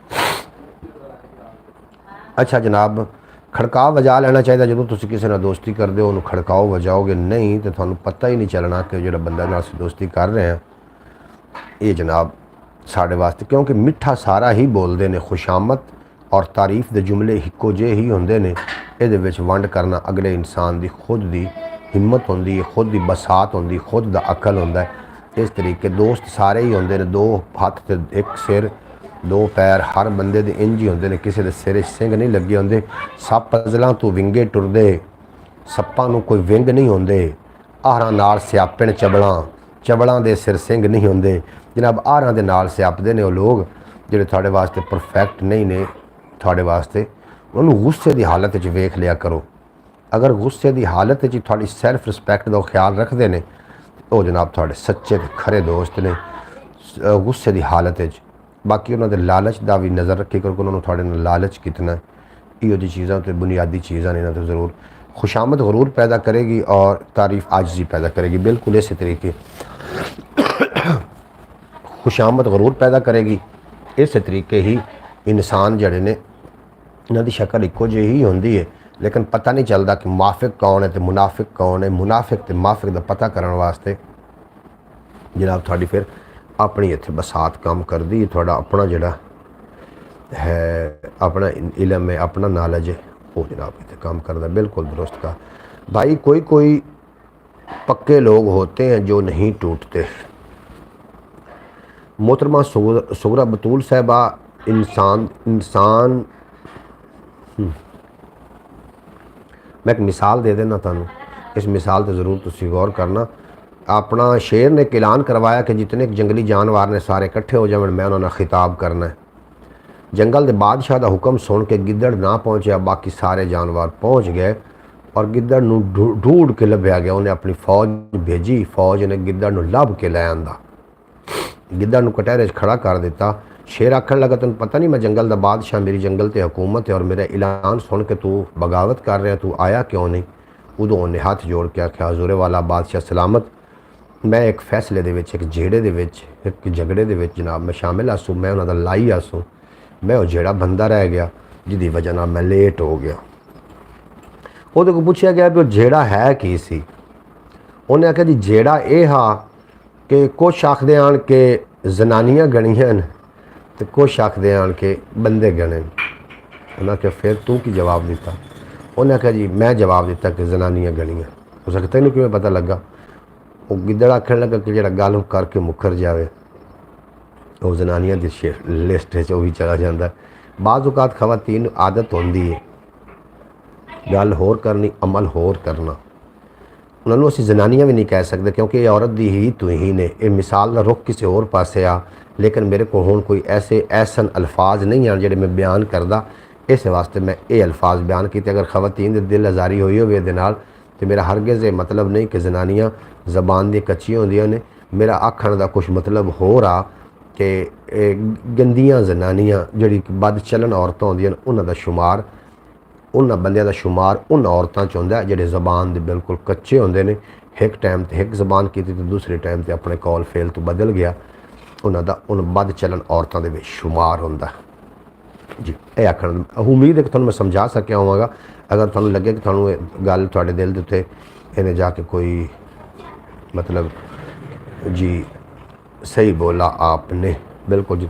अच्छा जनाब, खड़का वजा लेना चाहिए जो तुम किसी ने दोस्ती करते हो, उन्होंने खड़काओ वजाओगे नहीं तो थानू पता ही नहीं चलना कि जो बंदा नाल दोस्ती कर रहे हैं ये जनाब साढ़े वास्ते, क्योंकि मिठा सारा ही बोलते हैं, खुशामत और तारीफ के जुमले हिक्को जे ही होंगे ने। ये वंड करना अगले इंसान की खुद की हिम्मत होंदी है, खुद की बसात होंदी, खुद का अकल होंदा है। इस तरीके दोस्त सारे ही होंगे ने, दो हथ ते एक सिर, दो पैर, हर बंदे दे इंज ही होंगे ने, किसी के सिर सिंग नहीं लगे होंगे। सप पजलों तो विंगे टुरदे, सप्पां नूं कोई विंग नहीं होंगे। आहरां नाल स्यापण चबलां, चबलां दे सिर सिंग नहीं होंगे। जनाब आहरां दे नाल स्यापदे ने वो लोग जिहड़े तुहाडे वास्ते परफेक्ट नहीं ने। तुहाडे वास्ते उन्होंने गुस्से की हालत च वेख लिया करो। अगर गुस्से की हालत च तुहाडी सैल्फ रिस्पैक्ट का ख्याल रखते हैं तो जनाब तुहाडे सच्चे ते खरे दोस्त ने गुस्से की हालत च। बाकी उन्होंने लालच का भी नज़र रखे क्योंकि उन्होंने थोड़े नाल लालच कितना है, इहो जी चीज़ां तो बुनियादी चीज़ां ने, तो ज़रूर खुशामद गरूर पैदा करेगी और तारीफ़ आजिज़ी पैदा करेगी। बिल्कुल इस तरीके खुशामद गरूर पैदा करेगी। इस तरीके ही इंसान जड़े ने इन्हां दी शक्ल इक्को जी होंदी है, लेकिन पता नहीं चलता कि माफिक कौन है तो मुनाफिक कौन है। मुनाफिक तो माफिक का पता करने वास्ते जनाब थोड़ी फिर अपनी इत्थे बसात काम करती है। थोड़ा अपना जड़ा है, अपना इलम है, अपना नॉलेज है, वो जनाब इत्थे काम करता। बिल्कुल दुरुस्त का भाई। कोई कोई पक्के लोग होते हैं जो नहीं टूटते। मोहतरमा सुगरा बतूल साहबा, इंसान मैं एक मिसाल दे देना तुहानू, इस मिसाल तो ज़रूर तुसी गौर करना। अपना शेर ने एक ऐलान करवाया कि जितने जंगली जानवर ने सारे इकट्ठे हो जाए, मैं उन्होंने खिताब करना है। जंगल के बादशाह का हुक्म सुन के गिद्दड़ ना पहुँचा, बाकी सारे जानवर पहुँच गए और गिद्दड़ नूं ढूंढ के लभ्या गया। उन्हें अपनी फौज भेजी, फौज ने गिद्दड़ नूं लभ के लै आंदा, गिद्दड़ नूं कटहरे खड़ा कर दिता। शेर आखन लगा तेन पता नहीं मैं जंगल का बादशाह, मेरी जंगल ते हुकूमत है और मेरा ऐलान सुन के तू बगावत कर रहा, तू आया क्यों नहीं? उदों उन्हें हाथ जोड़ के आख्या, हजूरे वाला बादशाह सलामत, मैं एक फैसले दे विच, एक जेड़े दे विच, एक झगड़े दे विच जनाब मैं शामिल आसूँ, मैं उन्होंने लाई आसूँ। मैं वो जेड़ा बंदा रह गया जिदी वजह नाल मैं लेट हो गया। वो को पूछा गया भी वो जेड़ा है की सी? उन्हें आख्या जी जेड़ा ये हा कि कुछ आखदे आन के जनानियां गणियां तो कुछ आखदे आन के बंदे गणे। उन्हें आख्या फिर तू की जवाब दिता? उन्हें आख्या जी मैं जवाब दिता कि जनानियां गणियां। हो सकता तेनों किवें पता लगा? वो गिद्दड़ आखन लगा कि जो गल करके मुकर जाए वो जनानियां की लिस्ट भी चला जाता है। बाज़ औकात खवातीन आदत होंदी है गल होर करनी, अमल होर करना। उन्होंने असीं जनानियां भी नहीं कह सकते क्योंकि ये औरत दी ही तू ही ने। ये मिसाल का रुख किसी होर पासे आ, लेकिन मेरे को हुण कोई ऐसे ऐसन अल्फाज नहीं आन जिहड़े मैं बयान करदा। इस वास्ते मैं ये अल्फाज बयान किए। अगर खवातीन दे दिल आज़ारी हुई होवे इहदे नाल ते मेरा हरगिज़ ये मतलब नहीं कि जनानियां ज़बान दी कच्चियां होंदियां ने। मेरा आखण का कुछ मतलब हो रहा कि गंदियां जनानियां जिहड़ी बद चलन औरतां होंदियां उन्हां दा शुमार उन्हां बंदियां दा शुमार उन औरतां च हुंदा जिहड़े ज़बान दे बिल्कुल कच्चे होंदे ने। एक टाइम ते एक ज़बान की तो दूसरे टाइम ते अपने कौल फेल तो बदल गया, उन्हां दा उन बद चलन औरतां दे विच शुमार हुंदा जी। ये आखण उम्मीद है कि तुहानूं मैं समझा सकिया होवांगा। अगर तुहानूं लगे कि तुहानूं गल तुहाडे दिल दे उत्ते इन्हें जाके कोई मतलब जी सही बोला आपने, बिल्कुल जी,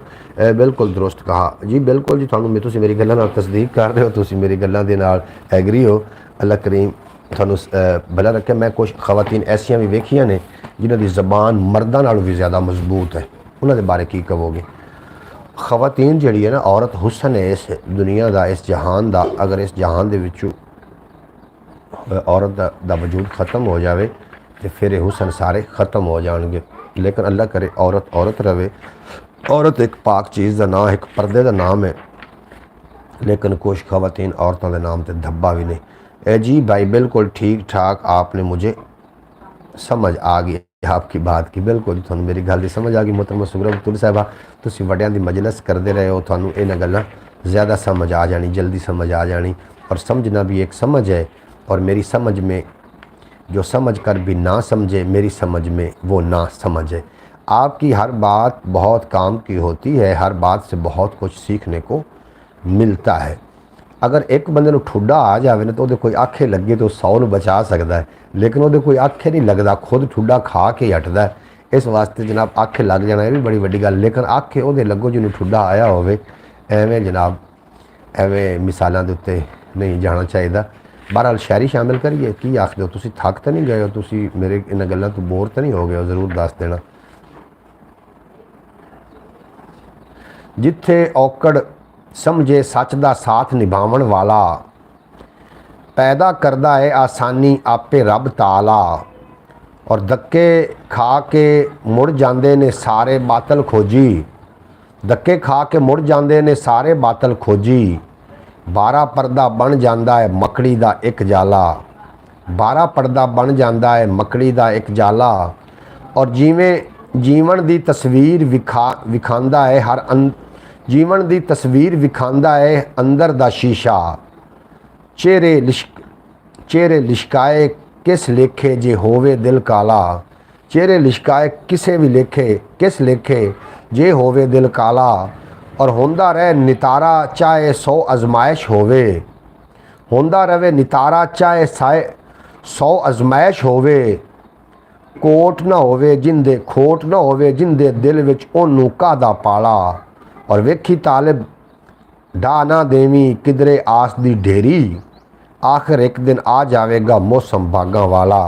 बिल्कुल दुरुस्त कहा जी, बिल्कुल जी। तुहानूं तुसीं मेरी गल्लां नाल तसदीक कर रहे हो, तुसीं मेरी गल्लां दे नाल एग्री हो। अल्लाह करीम तुहानूं भला रखे। मैं कुछ खवातीन ऐसियां भी वेखियां ने जिन्हां दी ज़बान मर्दां नालों भी ज़्यादा मजबूत है, उन्हां दे बारे की कहोगे? खवातीन जिहड़ी है ना, औरत हुसन है इस दुनिया का, इस जहान का। अगर इस जहान दे विचों औरत दा वजूद ख़त्म हो जाए तो फिर हुसन सारे ख़त्म हो जाएंगे। लेकिन अल्लाह करे औरत औरत रहे। औरत एक पाक चीज़ का नाम, एक पर्दे का नाम है, लेकिन कुछ खवातीन औरतों के नाम से धब्बा भी नहीं। ए जी भाई बिल्कुल ठीक ठाक, आपने मुझे समझ आ गई आपकी बात की। बिल्कुल तुहानूं मेरी गल दी समझ आ गई। मोहतरमा सुगरा बतूल साहिबा, तुसीं वड्डियां दी मजलिस करते रहे हो, तुहानूं इन्हां गल्लां ज़्यादा समझ आ जानी, जल्दी समझ आ जानी। और समझना भी एक समझ है, और मेरी समझ में जो समझ कर भी ना समझे, मेरी समझ में वो ना समझ है। आपकी हर बात बहुत काम की होती है, हर बात से बहुत कुछ सीखने को मिलता है। अगर एक बंदे ठुड्डा आ जाए ना तो वो कोई आखे लगे तो 100 नूं बचा सकता है, लेकिन वो कोई आखे नहीं लगता, खुद ठुड्डा खा के ही हटदा है। इस वास्ते जनाब आखे लग जाना ये भी बड़ी वड्डी गल, लेकिन आखे वो लगो जिन्होंने ठुड्डा आया होवे। एवें जनाब एवें मिसालों के उत्ते नहीं जाना चाहिए। बहरहाल शायरी शामिल करिए, की आखदे हो तुसीं? थक तो नहीं गए हो तुसीं? मेरे इन्हां गल्लां तो बोर तो नहीं हो गए हो? ज़रूर दस देना। जिथे औकड़ समझे सच दा साथ निभावन वाला, पैदा करदा है आसानी आपे रब ताला। और धक्के खा के मुड़ जाते ने सारे बातल खोजी, धक्के खा के मुड़ जाते ने सारे बातल खोजी। 12 पर्दा बन जाता है मकड़ी दा एक जाला, 12 पर्दा बन जाता है मकड़ी दा एक जाला। और जिवें जीवन दी तस्वीर विखांदा है हर जीवन दी तस्वीर विखांदा है अंदर दा शीशा। चेहरे लिशकाए किस लेखे जे होवे दिल काला, चेहरे लिशकाए किसे भी लेखे किस लेखे जे होवे दिल काला। और होंदा रहे नितारा चाहे 100 आजमाइश होवे, होंदा रहे नितारा चाहे 100 आजमाइश होवे। कोट ना होवे जिंदे खोट ना होवे जिंदे दिल विच ओनू कादा पाला। और वेखी तालिब डा ना देवी किधरे आस दी ढेरी, आखिर एक दिन आ जाएगा मौसम भागा वाला,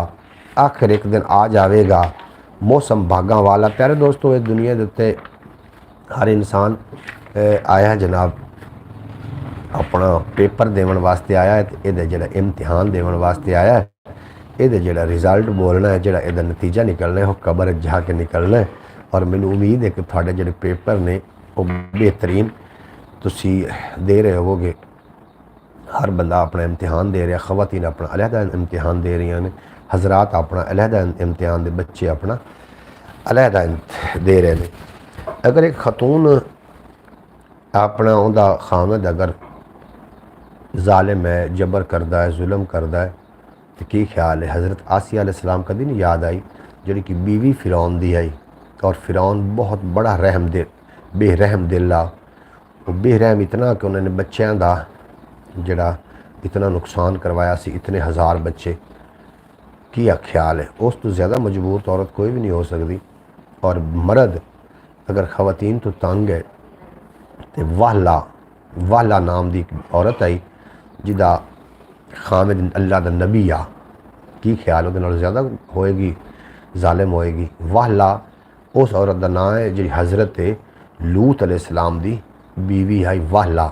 आखिर एक दिन आ जाएगा मौसम भागा वाला। प्यारे दोस्तों, इस दुनिया के उत्ते हर इंसान आया है जनाब अपना पेपर देवन वास्ते आया है, तो ये जो इम्तिहान देवन वास्ते आया है, ये जो रिजल्ट बोलना है, जो यदा नतीजा निकलना है, वो कबर जाके निकलना है। और मैनू उम्मीद है कि थोड़े जो पेपर ने वो बेहतरीन तुसी दे रहे होवोगे। हर बंदा अपना इम्तिहान दे रहा, खवातीन अपना अलहदा इम्तिहान दे रही ने, हजरात अपना अलहदा इम्तिहान दे, बच्चे अपना अलहदा दे रहे हैं। अगर एक खतून अपना उनका खामद अगर जालिम है, जबर करता है, जुल्म करता है, तो की ख्याल है? हज़रत आसिया अलैहिस्सलाम कभी नहीं याद आई, जी कि बीवी फिरौन दी आई। और फिरौन बहुत बड़ा रहम दिल बेरहम दिल आ, वो बेरहम इतना कि उन्होंने बच्चों का जड़ा इतना नुकसान करवाया सी, इतने हज़ार बच्चे। की ख्याल है? उस तो ज़्यादा मजबूर तो औरत कोई भी नहीं हो सकती। और मर्द अगर ख़वातीन तो तंग है, तो वाहला नाम की औरत आई जिदा खामिद अल्लाह दा नबी आ, की ख्याल वो ज़्यादा होएगी, जालिम होएगी। वाहला उस औरत का नाम है जी हज़रत लूत अलैहिस्सलाम दी बीवी है वाहला।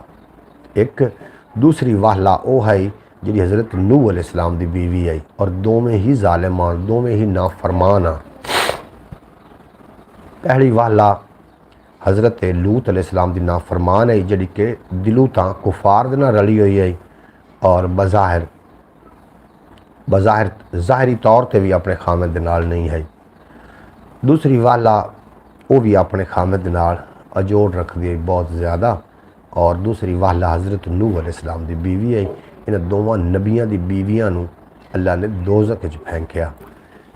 एक दूसरी वाहला वो है जी हज़रत नूह अलैहिस्सलाम दी बीवी आई। और दोवें ही जालिमान, दोवें ही नाफरमान आ। पहली वाहला हज़रत लूत अलैहिस्सलाम दी नाफरमान है, जी कि दिलों तां कुफार दे नाल रली हुई है, और बज़ाहिर ज़ाहरी तौर पर भी अपने खामिद दे नाल नहीं है। दूसरी वाला वो भी अपने खामद नाल अजोड़ रखती है बहुत ज़्यादा। और दूसरी वाला हज़रत नूह अलैहिस्सलाम की बीवी है। इन दोवां नबियां दी बीवियां नूं अल्लाह ने दोज़ख च फेंकिया,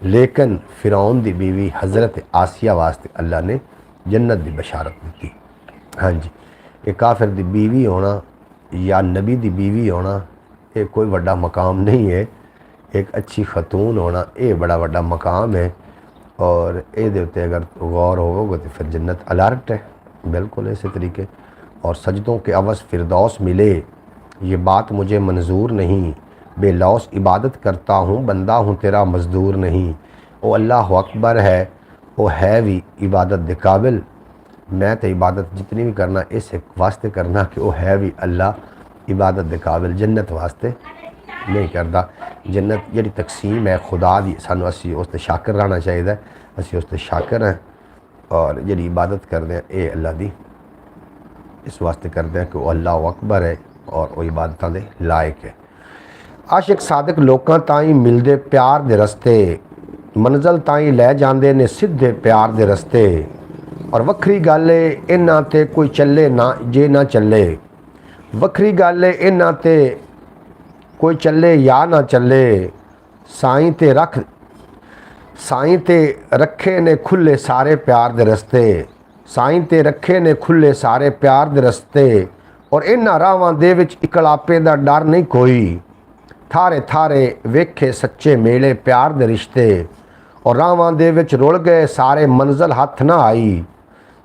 लेकिन फिरौन की बीवी हज़रत आसिया वास्ते अल्लाह ने जन्नत की बशारत दी। हाँ जी, ये काफिर की बीवी होना या नबी की बीवी होना ये कोई बड़ा मकाम नहीं है। एक अच्छी खतून होना ये बड़ा बड़ा मकाम है। और ये उत्ते अगर गौर होवोगे तो फिर जन्नत अलर्ट है बिल्कुल इसी तरीके। और सजदों के अवस फिरदौस मिले ये बात मुझे मंजूर नहीं, बेलौस इबादत करता हूँ बंदा हूँ तेरा मजदूर नहीं। वो अल्लाह अकबर है, वो है भी इबादत दे काबिल। मैं तो इबादत जितनी भी करना इस वास्ते करना कि वो है भी अल्लाह इबादत दे काबिल, जन्नत वास्ते नहीं करता। जन्नत जी तकसीम है खुदा की, सानू असी उस ते शाकर रहना चाहिए। असी उस ते शाकर हैं और जी इबादत करते हैं ये अल्लाह की इस वास्ते करते हैं कि वो अल्लाह अकबर है और वो इबादतों के लायक है। आशिक सादिक लोगों ताई मिलते प्यार दे रस्ते, मंजिल ताई लै जाते ने सीधे प्यार दे रस्ते। और वक्री गल है इन्हां ते कोई चले ना जे ना चले, वक्री गल है इन्हां ते कोई चले या ना चले। साईं ते रखे ने खुले सारे प्यार दे रस्ते, साईं ते रखे ने खुले सारे प्यार दे रस्ते। और इन्हां रावां दे विच इकलापे दा डर नहीं कोई, थारे थारे वेखे सच्चे मेले प्यार दे रिश्ते। और रावां दे विच रुल गए सारे मंजिल हथ ना आई,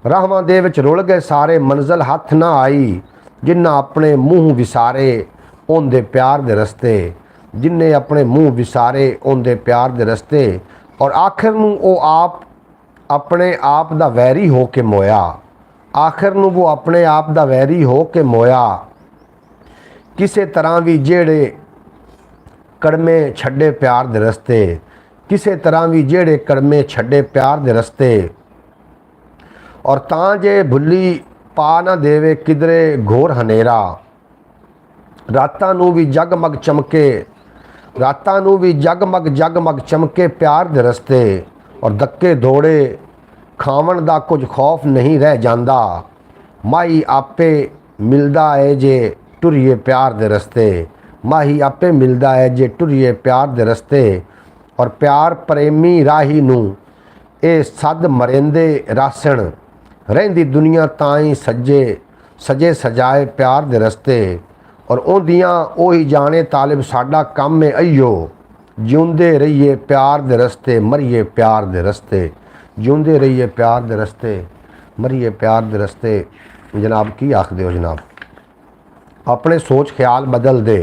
रावां दे विच रुल गए सारे मंजिल हथ ना आई। जिन्ना अपने मूँह विसारे उनदे प्यार दे रस्ते, जिन्ने अपने मूँह विसारे उनदे प्यार दे रस्ते। और आखिर नूं वो आप अपने आप दा वैरी हो के मोया, आखिर नूं वो अपने आप दा वैरी हो के मोया। किसे तरह भी जेड़े कड़मे छड्डे प्यार दे रस्ते, किसे तरह भी जेड़े कड़मे छड्डे प्यार दे रस्ते। और तां जे भुल्ली पा ना देवे किधरे घोर हनेरा, रातां नूं भी जगमग चमके, रातां नूं भी जगमग जगमग चमके प्यार दे रस्ते। और धक्के दौड़े खावन दा कुछ खौफ नहीं रह जांदा, माही आपे मिलदा है जे टुरिए प्यार दे रस्ते, माही आपे मिलदा है जे टुरिए प्यार दे रस्ते। और प्यार प्रेमी राही नूं ए सद मरेंदे रासण, रहिंदी दुनिया ताई सजे सजे सजाए प्यार दे रस्ते। और ओंदियां ओही जाने तालिब साडा काम है अइयो, जिउंदे रहिए प्यार दे रस्ते मरिए प्यार दे रस्ते, जिउंदे रहिए प्यार दे रस्ते मरिए प्यार दे रस्ते। जनाब की आखदे हो जनाब, अपने सोच ख्याल बदल दे,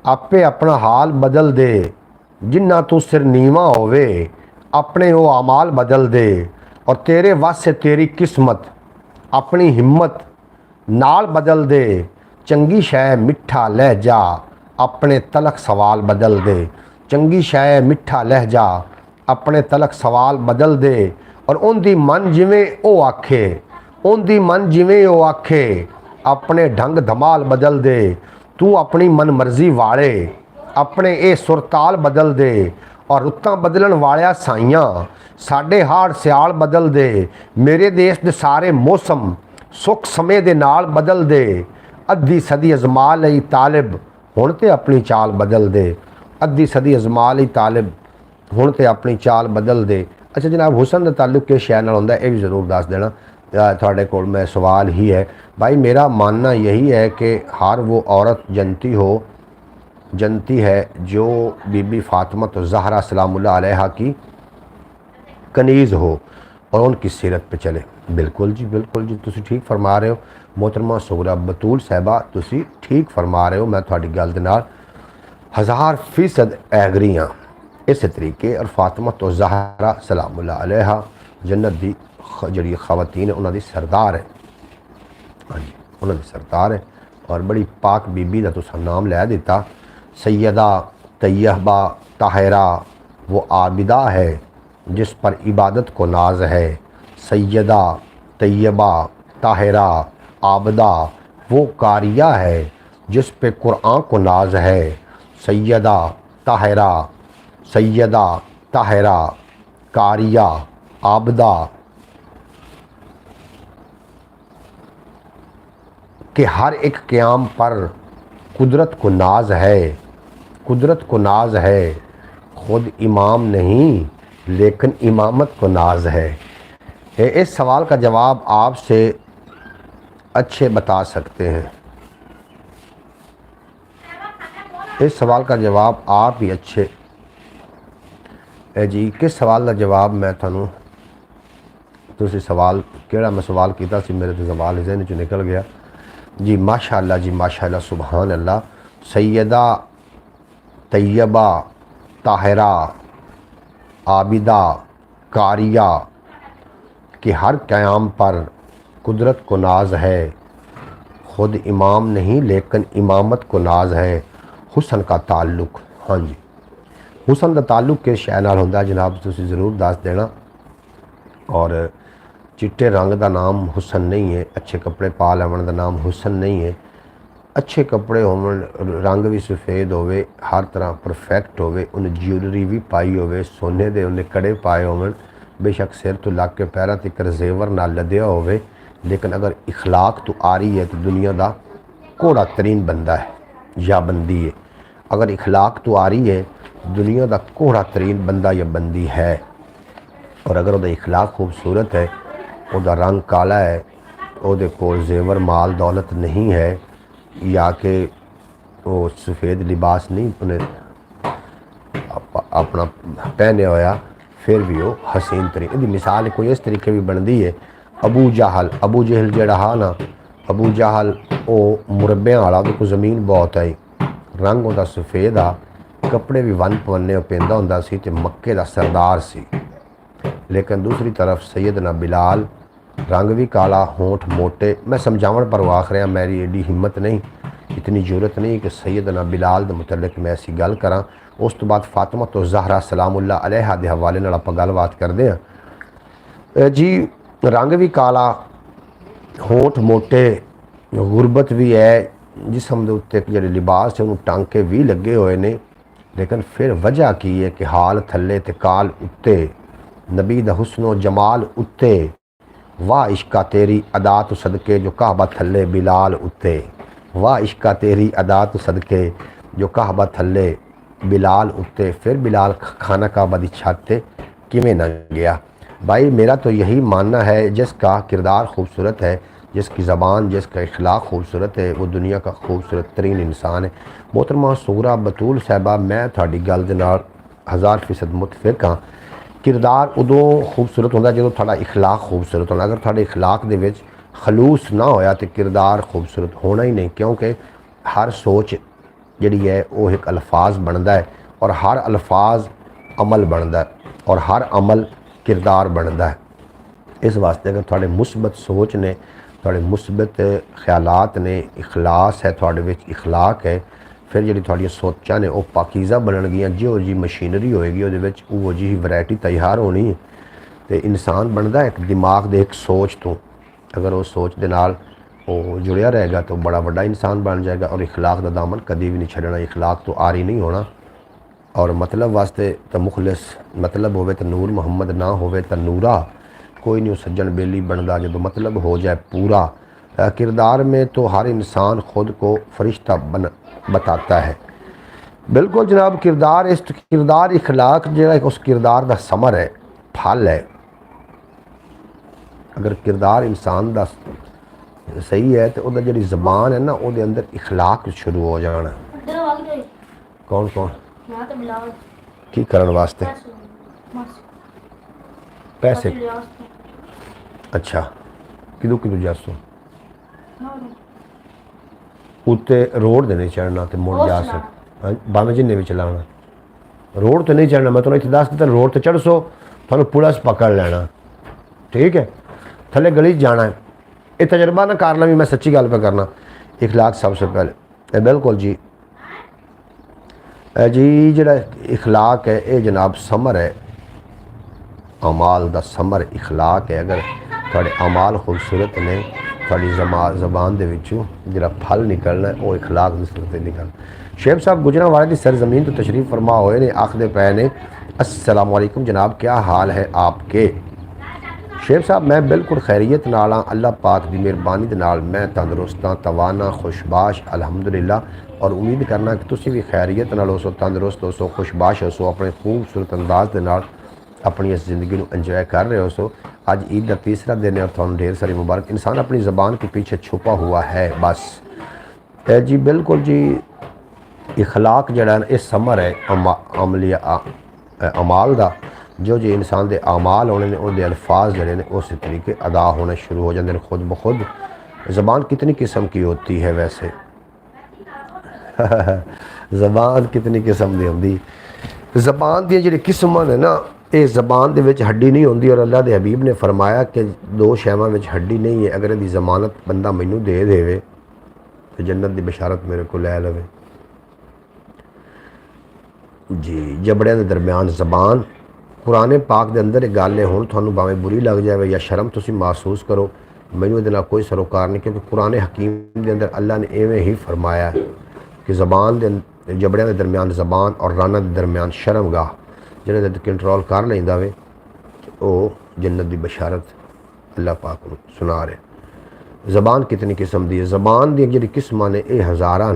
आपे अपना हाल बदल दे। जिन्ना तू सिर नीवा होवे अपने वो अमाल बदल दे। और तेरे वास्ते तेरी किस्मत अपनी हिम्मत नाल बदल दे। चंगी शै मिठा लहजा अपने तलक सवाल बदल दे, चंगी शै मिठा लहजा अपने तलक सवाल बदल दे। और उनदी मन जिवें ओ आखे, उनदी मन जिवें ओ आखे अपने ढंग धमाल बदल दे। तू अपनी मन मर्जी वाले अपने ये सुरताल बदल दे। और रुत्तां बदलन वालिया साइयां साडे हाड़ सियाल बदल दे। मेरे देश दे सारे मौसम सुख समय दे नाल बदल दे। अद्धी सदी अजमा लई तालिब हुण ते अपनी चाल बदल दे, अद्धी सदी अजमा लई तालिब हुण ते अपनी चाल बदल दे। अच्छा जनाब, हुसन का ताल्लुक किस शै नाल हुंदा है ये भी ज़रूर दस देना। थोड़े कोल मैं सवाल ही है भाई, मेरा मानना यही है कि हर वो औरत जनती है जो बीबी फातिमा तो ज़हरा सलामुल्लाह अलैहा की कनीज़ हो और उनकी सीरत पे चले। बिल्कुल जी तुसी ठीक फरमा रहे हो मोहतरमा सुगरा बतूल साहिबा, तुसी ठीक फरमा रहे हो। मैं थोड़ी गल दे नाल 1000% एग्री हाँ इस तरीके। और फातिमा तो ज़हरा सलामुल्लाह अलैहा जन्नत दी जी खवातीन है उन्होंने सरदार है। हाँ जी, उन्होंने सरदार है और बड़ी पाक बीबी का तुसा नाम लै दिता। सैयदा तैयबा ताहिरा वो आबिदा है जिस पर इबादत को नाज है। सैयदा तैयबा ताहिरा आबिदा वो कारिया है जिस पे कुरान को नाज है। सैयदा ताहिरा कारिया, आबदा कि हर एक क़याम पर कुदरत को नाज है, कुदरत को नाज है, खुद इमाम नहीं लेकिन इमामत को नाज है। इस सवाल का जवाब आपसे अच्छे बता सकते हैं, इस सवाल का जवाब आप ही अच्छे जी। किस सवाल का जवाब मैं थानू तुसी सवाल केड़ा मैं सवाल किया सी, मेरे तो सवाल ज़हन चो निकल गया जी। माशाअल्लाह जी माशाअल्लाह, सुभान अल्लाह। सैयदा तैयबा ताहिरा आबिदा कारिया कि हर क़याम पर कुदरत को नाज है, खुद इमाम नहीं लेकिन इमामत को नाज है। हुसन का ताल्लुक, हाँ जी, हुसन का ताल्लुक किस शै नाल हुंदा जनाब, तुसीं ज़रूर दस देना। और चिट्टे रंग का नाम हुसन नहीं है, अच्छे कपड़े पा लैवन का नाम हुसन नहीं है। अच्छे कपड़े होवन, रंग भी सफ़ेद होवे, हर तरह परफेक्ट होवे, उन्हें ज्वेलरी भी पाई होवे, सोने दे उन्हें कड़े पाए होवन, बेशक सिर तो लग के पैरों तक जेवर नाल लदया होवे, लेकिन अगर इखलाक तो आ रही है तो दुनिया का घोड़ा तरीन बंदा है या बंदी है। अगर इखलाक तो आ रही है दुनिया का घोड़ा तरीन बंदा या बंदी है। और अगर वह इखलाक खूबसूरत है, वह रंग काला है, वो कोल जेवर माल दौलत नहीं है, या कि वो सफ़ेद लिबास नहीं उन्हें अपना पहने होया, फिर भी वो हसीन तरीके की मिसाल कोई इस तरीके भी बनती है। अबू जहल जड़ा हा ना, अबू जहल वो मुरब्बियां वाला, को ज़मीन बहुत है, रंग उसका सफ़ेद आ, कपड़े भी वन पवन्ने पेंदा हुंदा सी ते मक्के का सरदार सी। लेकिन दूसरी तरफ सैयदना बिलाल, रंग भी काला, होंठ मोटे। मैं समझावन पर आख रहा, मेरी एडी हिम्मत नहीं, इतनी जरूरत नहीं कि सैयदना बिलाल के मुतल्लिक मैं ऐसी गल करा। उस तो बाद फातिमा तो ज़हरा सलामुल्लाह अलैहा दे हवाले नाल आपां गलबात करते हैं जी। रंग भी काला, होंठ मोटे, गुरबत भी है, जिसम के उत्ते जिहड़े लिबास है उन्होंने टांके भी लगे हुए ने। लेकिन फिर वजह की है कि हाल थल्ले ते काल उत्ते, नबी दा हुस्नो जमाल उत्ते, वाह इश्का तेरी अदा तो सदके जो कहबा थल्ले बिलाल उत्ते, वाह इश्का तेरी अदा तो सदके जो कहबा थल्ले बिलाल उत्ते। फिर बिलाल खाना काबा दी छत ते किवें ना गया। भाई मेरा तो यही मानना है, जिसका किरदार खूबसूरत है, जिसकी ज़बान, जिसका इखलाक खूबसूरत है, वो दुनिया का खूबसूरत तरीन इंसान है। मोहतरमा सुगरा बतूल साहबा, मैं थोड़ी गल दे नाल 1000% मुतफिक हाँ। किरदार उदों खूबसूरत होंदा जो थोड़ा इखलाक खूबसूरत होना। अगर थोड़े इखलाक दे विच खलूस ना होया तो किरदार खूबसूरत होना ही नहीं, क्योंकि हर सोच जिहड़ी है वो एक अल्फाज बनता है, और हर अल्फाज अमल बनता है, और हर अमल किरदार बनता है। इस वास्ते अगर थोड़े मुस्बत सोच ने, थोड़े मुस्बत ख्यालात ने, इखलास है थोड़े विच, इखलाक है, फिर जी थोड़ी सोचा ने वो पाकीज़ा बननगियां। जो जी मशीनरी होएगी वो जी वैरायटी तैयार होनी है, तो इंसान बनता एक दिमाग दे, एक सोच तो। अगर वो सोच के नाल वो जुड़िया रहेगा तो बड़ा बड़ा इंसान बन जाएगा। और इखलाक का दामन कभी भी नहीं छड़ना, इखलाक तो आरी नहीं होना। और मतलब वास्ते तो मुखलिस मतलब होवे तो नूर मुहम्मद ना होवे तो नूरा, कोई नहीं सज्जन बेली बनता जो मतलब हो जाए पूरा। किरदार में तो हर इंसान खुद को फरिश्ता बताता है। बिल्कुल जनाब, किरदार इस किरदार इखलाक जो उस किरदार का समर है, फल है। अगर किरदार इंसान का सही है तो वह जी जबान है ना, वो अंदर इखलाक शुरू हो जाना। कौन कौन की करन वास्ते पैसे? अच्छा, किदू किदू जासो उत्ते रोड ते नहीं चढ़ना तो मुड़ जा सक भावें जिन्ने भी चलाना, रोड तो नहीं चढ़ना। मैं तुम्हें इतने दस दिता, रोड तो चढ़सो थोड़ा पुलिस पकड़ लेना, ठीक है। थले गली जाना है, ये तजर्बा ना करना भी, मैं सच्ची गल पे करना। इखलाक सबसे पहले बिल्कुल जी जी जरा इखलाक है ये जनाब समर है, अमाल दा समर इखलाक है। अगर थोड़े अमाल खूबसूरत ने, थोड़ी जबान दे विचों जरा फल निकलना है वो इखलाक की सूरत निकलना। शेख साहब गुजरांवाले की सरजमीन तो तशरीफ फरमा होए ने, आखदे पे ने अस्सलाम वालेकुम जनाब, क्या हाल है आपके? शेख साहब मैं बिल्कुल खैरियत नाल हाँ, अल्लाह पाक की मेहरबानी दे नाल मैं तंदुरुस्त हाँ, तवाना खुशबाश अल्हम्दुलिल्लाह। और उम्मीद करना कि तुसी भी खैरियत नाल होसो, तंदुरुस्त होसो, खुशबाश होसो, अपने खूबसूरत अंदाज दे नाल अपनी इस ज़िंदगी को इंजॉय कर रहे हो। अज ईद का तीसरा दिन है और थोड़ा ढेर सारी मुबारक। इंसान अपनी ज़बान के पीछे छुपा हुआ है बस। जी बिल्कुल जी, इखलाक जड़ा इस समर है अमली अमाल का। जो जो इंसान के अमाल होने ने उनके अल्फाज जड़े ने उस तरीके अदा होने शुरू हो जाते हैं खुद ब खुद। ज़बान कितनी किस्म की होती है वैसे? ज़बान कितनी किस्म की होंगी? ज़बान दी जी किस्म ने ना, ये ज़बान दे विच हड्डी नहीं होंगी। और अल्लाह के हबीब ने फरमाया कि दो शैवां विच हड्डी नहीं है, अगर इहदी ज़मानत बंदा मैनू दे देवे तो जन्नत की बशारत मेरे को लै लवे जी। जबड़ियां के दरम्यान ज़बान, कुरान पाक के अंदर एक गल है, हुण तुहानूं भावें बुरी लग जाए या शर्म तुसीं महसूस करो, मैनूं इहदे नाल कोई सरोकार नहीं, क्योंकि कुरान हकीम के अंदर अल्लाह ने इवें ही फरमाया है कि ज़बान के जबड़ियां के दरम्यान ज़बान और राना के दरम्यान शर्मगाह जिहड़ा कंट्रोल कर लैंदा वे वो जन्नत की बशारत अल्लाह पाक नूं सुना रहे। ज़बान कितनी किस्म की है? ज़बान दी जिहड़ी किस्मां ने ये हज़ारां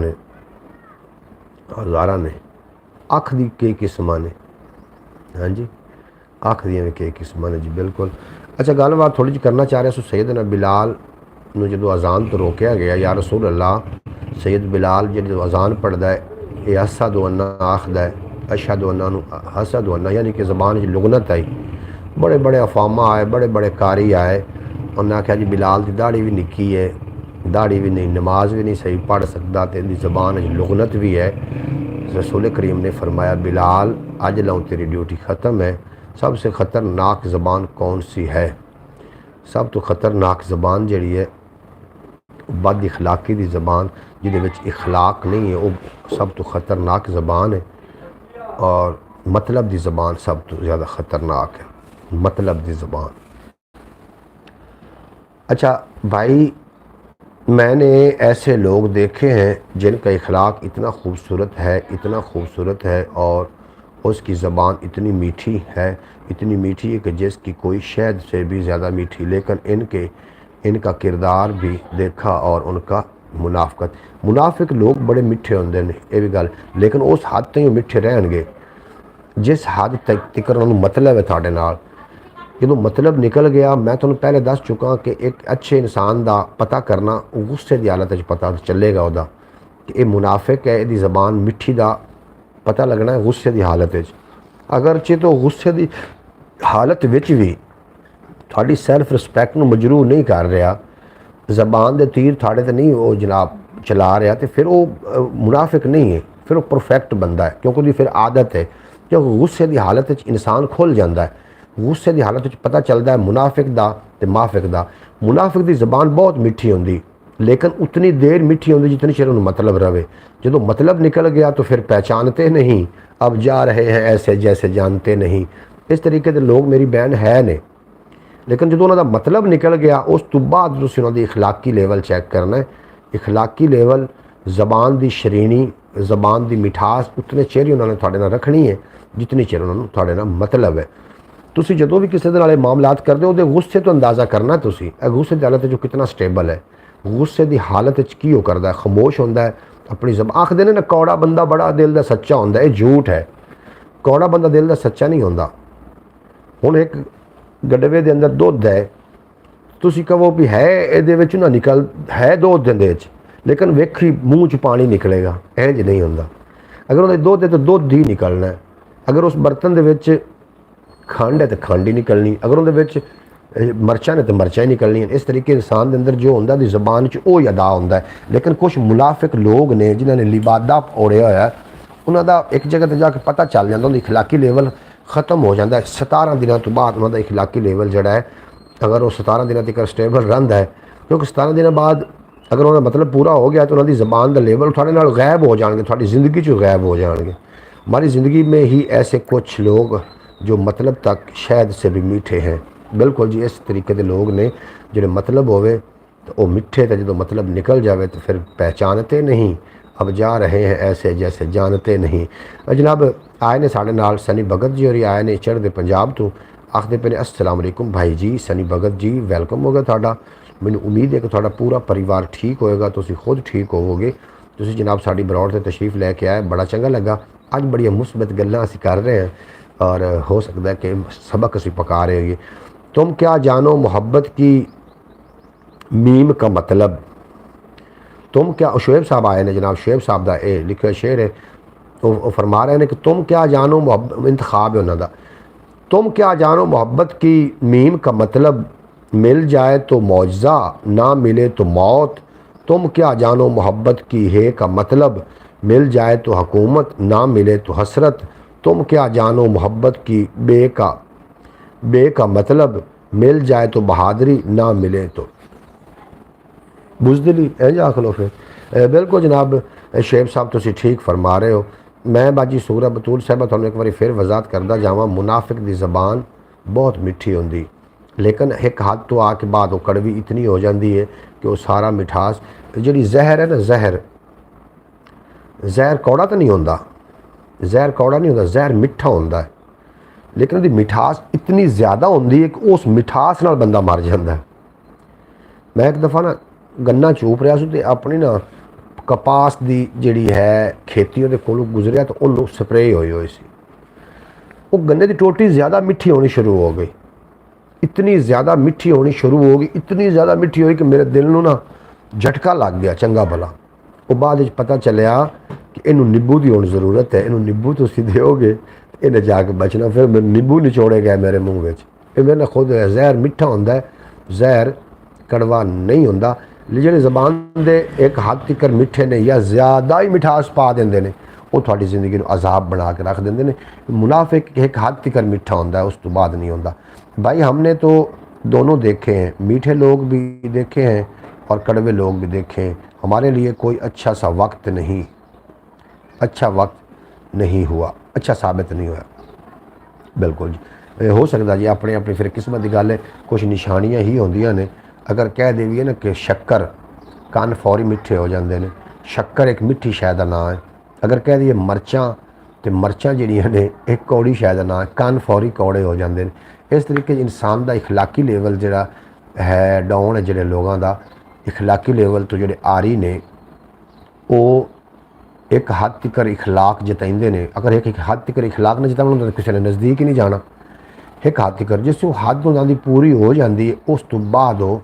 ने। अख दी कई किस्मां ने, हाँ जी, अख दियां भी कई किस्मां ने जी बिल्कुल। अच्छा गलबात थोड़ी जी करना चाह रहा सो सैयदना बिलाल नूं जदों अजान तो रोकया गया, या रसूल अल्लाह, सैयद बिलाल जो अजान पढ़दा है ये असद वन्ना आखदा है, अशहद वन्ना नूं हसद वन्ना, यानी कि ज़बान च लुगनत आई। बड़े बड़े अफामा आए, बड़े बड़े कारी आए, उन्हें आख्या जी बिलाल की दाढ़ी भी निक्की है, दाढ़ी भी नहीं, नमाज भी नहीं सही पढ़ सकता, तो इनकी ज़बान लुगनत भी है। रसूल करीम ने फरमाया बिलाल अज लाऊं तेरी ड्यूटी ख़त्म है। सबसे ख़तरनाक ज़बान कौन सी है? सब तो ख़तरनाक ज़बान जी है बद इखलाकी की ज़बान, जिहदे इखलाक नहीं है, वो सब तो ख़तरनाक ज़बान है। और मतलब की ज़बान सब तो ज़्यादा ख़तरनाक है, मतलब की ज़बान। अच्छा भाई, मैंने ऐसे लोग देखे हैं जिनका इखलाक इतना खूबसूरत है, इतना खूबसूरत है, और उसकी ज़बान इतनी मीठी है, इतनी मीठी है कि जिसकी कोई शहद से भी ज़्यादा मीठी। लेकिन इनका किरदार भी देखा और उनका मुनाफिक लोग बड़े मिठे होंगे ने, ये भी गल, लेकिन उस हद तक मिठे रहनगे जिस हद तक उन्होंने मतलब है थाड़े नाल। जो मतलब निकल गया, मैं तुम्हें पहले दस चुका कि एक अच्छे इंसान का पता करना गुस्से की हालत पता चलेगा वह कि यह मुनाफिक है, यदी ज़बान मिठी का पता लगना है गुस्से की हालत। अगरचे तो गुस्से की हालत भी थोड़ी सैल्फ रिस्पैक्ट में मजरूह नहीं कर रहा, ज़बान के तीर थाड़े तो नहीं वो जनाब चला रहा, तो फिर वो मुनाफिक नहीं है, फिर वो परफेक्ट बंदा है, क्योंकि फिर आदत है। जो गुस्से की हालत इंसान खुल जाता है, गुस्से की हालत पता चलता है मुनाफिक का तो माफिक का। मुनाफिक की ज़बान बहुत मीठी होंगी, लेकिन उतनी देर मीठी होंगी जितनी चेर उन्हें मतलब रहे। जो मतलब निकल गया तो फिर पहचानते नहीं, अब जा रहे हैं ऐसे जैसे जानते नहीं। इस तरीके के लोग मेरी बहन है ने, लेकिन जो उन्होंने मतलब निकल गया उस तो बाद उन्होंने इखलाकी लेवल चैक करना है। इखलाकी लेवल, ज़बान की श्रेणी, ज़बान की मिठास उतने चेर ही उन्होंने थोड़े नाल रखनी है जितनी चेर उन्होंने थोड़े नाल मतलब है। तुसी जो भी किसी के मामलात करते हो तो गुस्से तो अंदाज़ा करना, तुसी गुस्से की हालत जो कितना स्टेबल है, गुस्से की हालत की वो करता है, खामोश होता है अपनी ज़बान। आखते ने ना कौड़ा बंदा बड़ा दिल का सच्चा होंदा, ये झूठ है। कौड़ा बंदा दिल का सच्चा नहीं होंदा। हुण एक गडवे के अंदर दुध है, तुसी कहो भी है ये ना निकल है दुध दे, लेकिन वेखी मूँह च पानी निकलेगा, इंज नहीं होंदा। अगर वो दुध है तो दुध ही निकलना है, अगर उस बर्तन के खंड है तो खंड ही निकलनी, अगर उन्हें मरचा ने तो मरचा ही निकलनी है। इस तरीके इंसान के अंदर जो होंदा दी ज़बान च वो अदा होंदा है। लेकिन कुछ मुनाफिक लोग ने जिन्होंने लिबादा ओढ़िया होया, उन्होंने एक जगह पर जाके पता चल जाता, उनका इखलाकी लेवल ख़त्म हो जाता है। 17 दिनों तो बाद उन्होंने इखलाकी लेवल जड़ा है, अगर वो 17 दिनों तक स्टेबल रहा है, क्योंकि 17 दिनों बाद अगर उन्होंने मतलब पूरा हो गया तो उन्होंने ज़बान का लेवल थोड़े नाल गायब हो जाएंगे, थोड़ी ज़िंदगी चो गायब हो जाएंगे। हमारी ज़िंदगी में ही ऐसे कुछ लोग जो मतलब तक शहद से भी मीठे हैं। बिल्कुल जी, इस तरीके के लोग ने जो मतलब होवे तो वो मिठे, तो जो मतलब निकल जाए तो फिर पहचानते नहीं। अब जा रहे हैं ऐसे जैसे जानते नहीं। जनाब आए ने साढ़े नाल सनी भगत जी और आए ने चढ़ते पंजाब तो आखते पे ने अस्सलाम वालेकुम भाई जी। सनी भगत जी वैलकम होगा तुहाडा। मैनूं उम्मीद है कि तुहाडा पूरा परिवार ठीक होएगा, तुसीं खुद ठीक होवोगे। तुसीं जनाब साडी बरौड़ से तशरीफ़ लैके आए, बड़ा चंगा लगा। अज बड़िया मुस्बत गल्लां असीं कर रहे हैं और हो सकता है कि सबक असीं पका रहे होइए। तुम क्या जानो मोहब्बत की मीम का मतलब। तुम क्या, शुएब साहब आए ने जनाब, शुएब साहब का ये लिखे शेर है, वो फरमा रहे हैं कि तुम क्या जानो मोहब्बत, इंतखाब है उन्होंने, तुम क्या जानो मोहब्बत की मीम का मतलब, मिल जाए तो मौजज़ा ना मिले तो मौत। तुम क्या जानो मोहब्बत की है का मतलब, मिल जाए तो हुकूमत ना मिले तो हसरत। तुम क्या जानो मोहब्बत की बे का मतलब, मिल जाए तो बहादरी ना मिले तो बुजदिली। इंज आख लो फिर। बिल्कुल जनाब शेब साहब तुसी ठीक फरमा रहे हो। मैं बाजी सूरा बतूल साहब तुहानूं एक बार फिर वजाहत करदा जावां, मुनाफिक दी ज़बान बहुत मिठी होंदी, लेकिन एक हद तो आके बाद वो कड़वी इतनी हो जाती है कि वो सारा मिठास जी जहर है ना, जहर कौड़ा तो नहीं होंदा, जहर कौड़ा नहीं होंदा, जहर मिठा होंदा है, लेकिन उसकी मिठास इतनी ज़्यादा होंदी है कि उस मिठास नाल बंदा मर जाता है। मैं एक दफ़ा ना गन्ना चूप रहा सी, अपनी ना कपास की जी है खेती वो कोलों गुजरिया तो उन्होंने स्प्रे हुई सी। वो गन्ने की टोटी ज़्यादा मिठी होनी शुरू हो गई, इतनी ज़्यादा मिठी होनी शुरू हो गई, इतनी ज़्यादा मिठी हुई कि मेरे दिल में ना झटका लग गया चंगा भला। वो बाद पता चलिया कि इनू नींबू की होनी ज़रूरत है, इनू नींबू तुम दोगे इन्हें जाके बचना। फिर मैं नींबू निचोड़े गए मेरे मुँह में, मेरे खुद जहर मिठा होंदा है, जहर कड़वा नहीं होंदा। जी जबान दे एक हद तक मिठे ने या ज़्यादा ही मिठास पा देंगे ने, वो थोड़ी जिंदगी को अजाब बना के रख देंगे ने। मुनाफिक एक हद तक मिठा होंदा है, उस तो बाद नहीं होंदा। भाई हमने तो दोनों देखे हैं, मीठे लोग भी देखे हैं और कड़वे लोग भी देखे हैं। हमारे लिए कोई अच्छा सा वक्त नहीं, अच्छा वक्त नहीं हुआ, अच्छा साबित नहीं हुआ। बिल्कुल जी हो सकता जी, अपने अपनी फिर किस्मत की गल है, कुछ निशानियां ही होंदियां ने। अगर कह देवीए ना कि शक्कर, कन फौरी मिठे हो जाते हैं, शक्कर एक मिठी शै का नाम है। अगर कह दीए मरचां, तो मरचां जिहड़ियां ने एक कौड़ी शै का नाम है, कन फौरी कौड़े हो जाते हैं। इस तरीके इंसान का इखलाकी लेवल जिहड़ा है डाउन है, जिहड़े लोगों का इखलाकी लेवल तो जिहड़े आरी ने वो एक हद तक इखलाक जताइंदे ने। अगर एक हद तक इखलाक न जताउण तो किसी ने नज़दीक ही नहीं जाना। एक हद तक जिस हद उन्होंने पूरी हो जाती है, उस तो बाद वो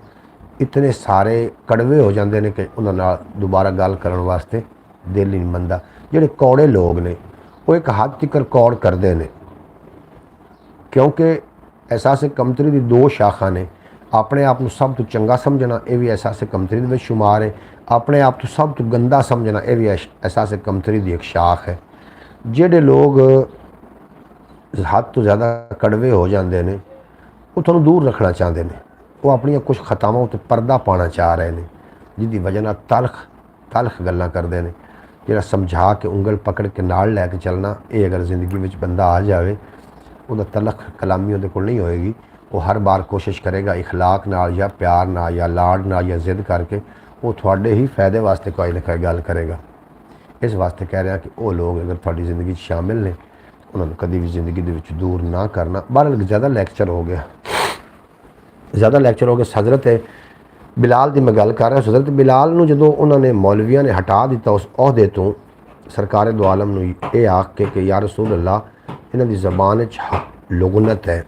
इतने सारे कड़वे हो जाते हैं कि उन्होंने दोबारा गल करने वास्ते दिल ही नहीं मनता। जिहड़े कौड़े लोग ने वो एक हद तक कौड़ करते हैं, क्योंकि एहसास कमतरी की दो शाखा ने। अपने आप को सब तो चंगा समझना, यह भी एहसास कमतरी में शुमार है। अपने आप तो सब तो गंदा समझना, यह भी एहसास कमतरी की एक शाख है। जिहड़े लोग हद तो ज़्यादा कड़वे हो जाते हैं वो थोड़ा दूर रखना चाहते हैं, वो अपन कुछ खतावां उत्ते पर्दा पाना चाह रहे हैं, जिसकी वजह तलख गल्लां करते हैं। जिहड़ा समझा के उंगल पकड़ के नाल लैके चलना, ये अगर जिंदगी में बंदा आ जाए, वो तलख कलामी उहदे कोल नहीं होएगी। वो हर बार कोशिश करेगा इखलाक नाल या प्यार नाल या लाड नाल या जिद करके वो थोड़े ही फायदे वास्ते कोई ना कोई गल करेगा। इस वास्ते कह रहा कि वो लोग अगर थोड़ी जिंदगी शामिल ने, उन्होंने कभी भी जिंदगी के दूर ना करना। बहरहाल ज़्यादा लैक्चर हो गया, ज़्यादा लैक्चर हो गया। हज़रत बिलाल की मैं गल कर रहा। हज़रत बिलाल नूं जदों उन्होंने मौलविया ने हटा दिता उस अहदे तो, सरकार दो आलम नूं ये आख के कि या रसूल अल्लाह, इन्हां दी ज़बान लुगनत है,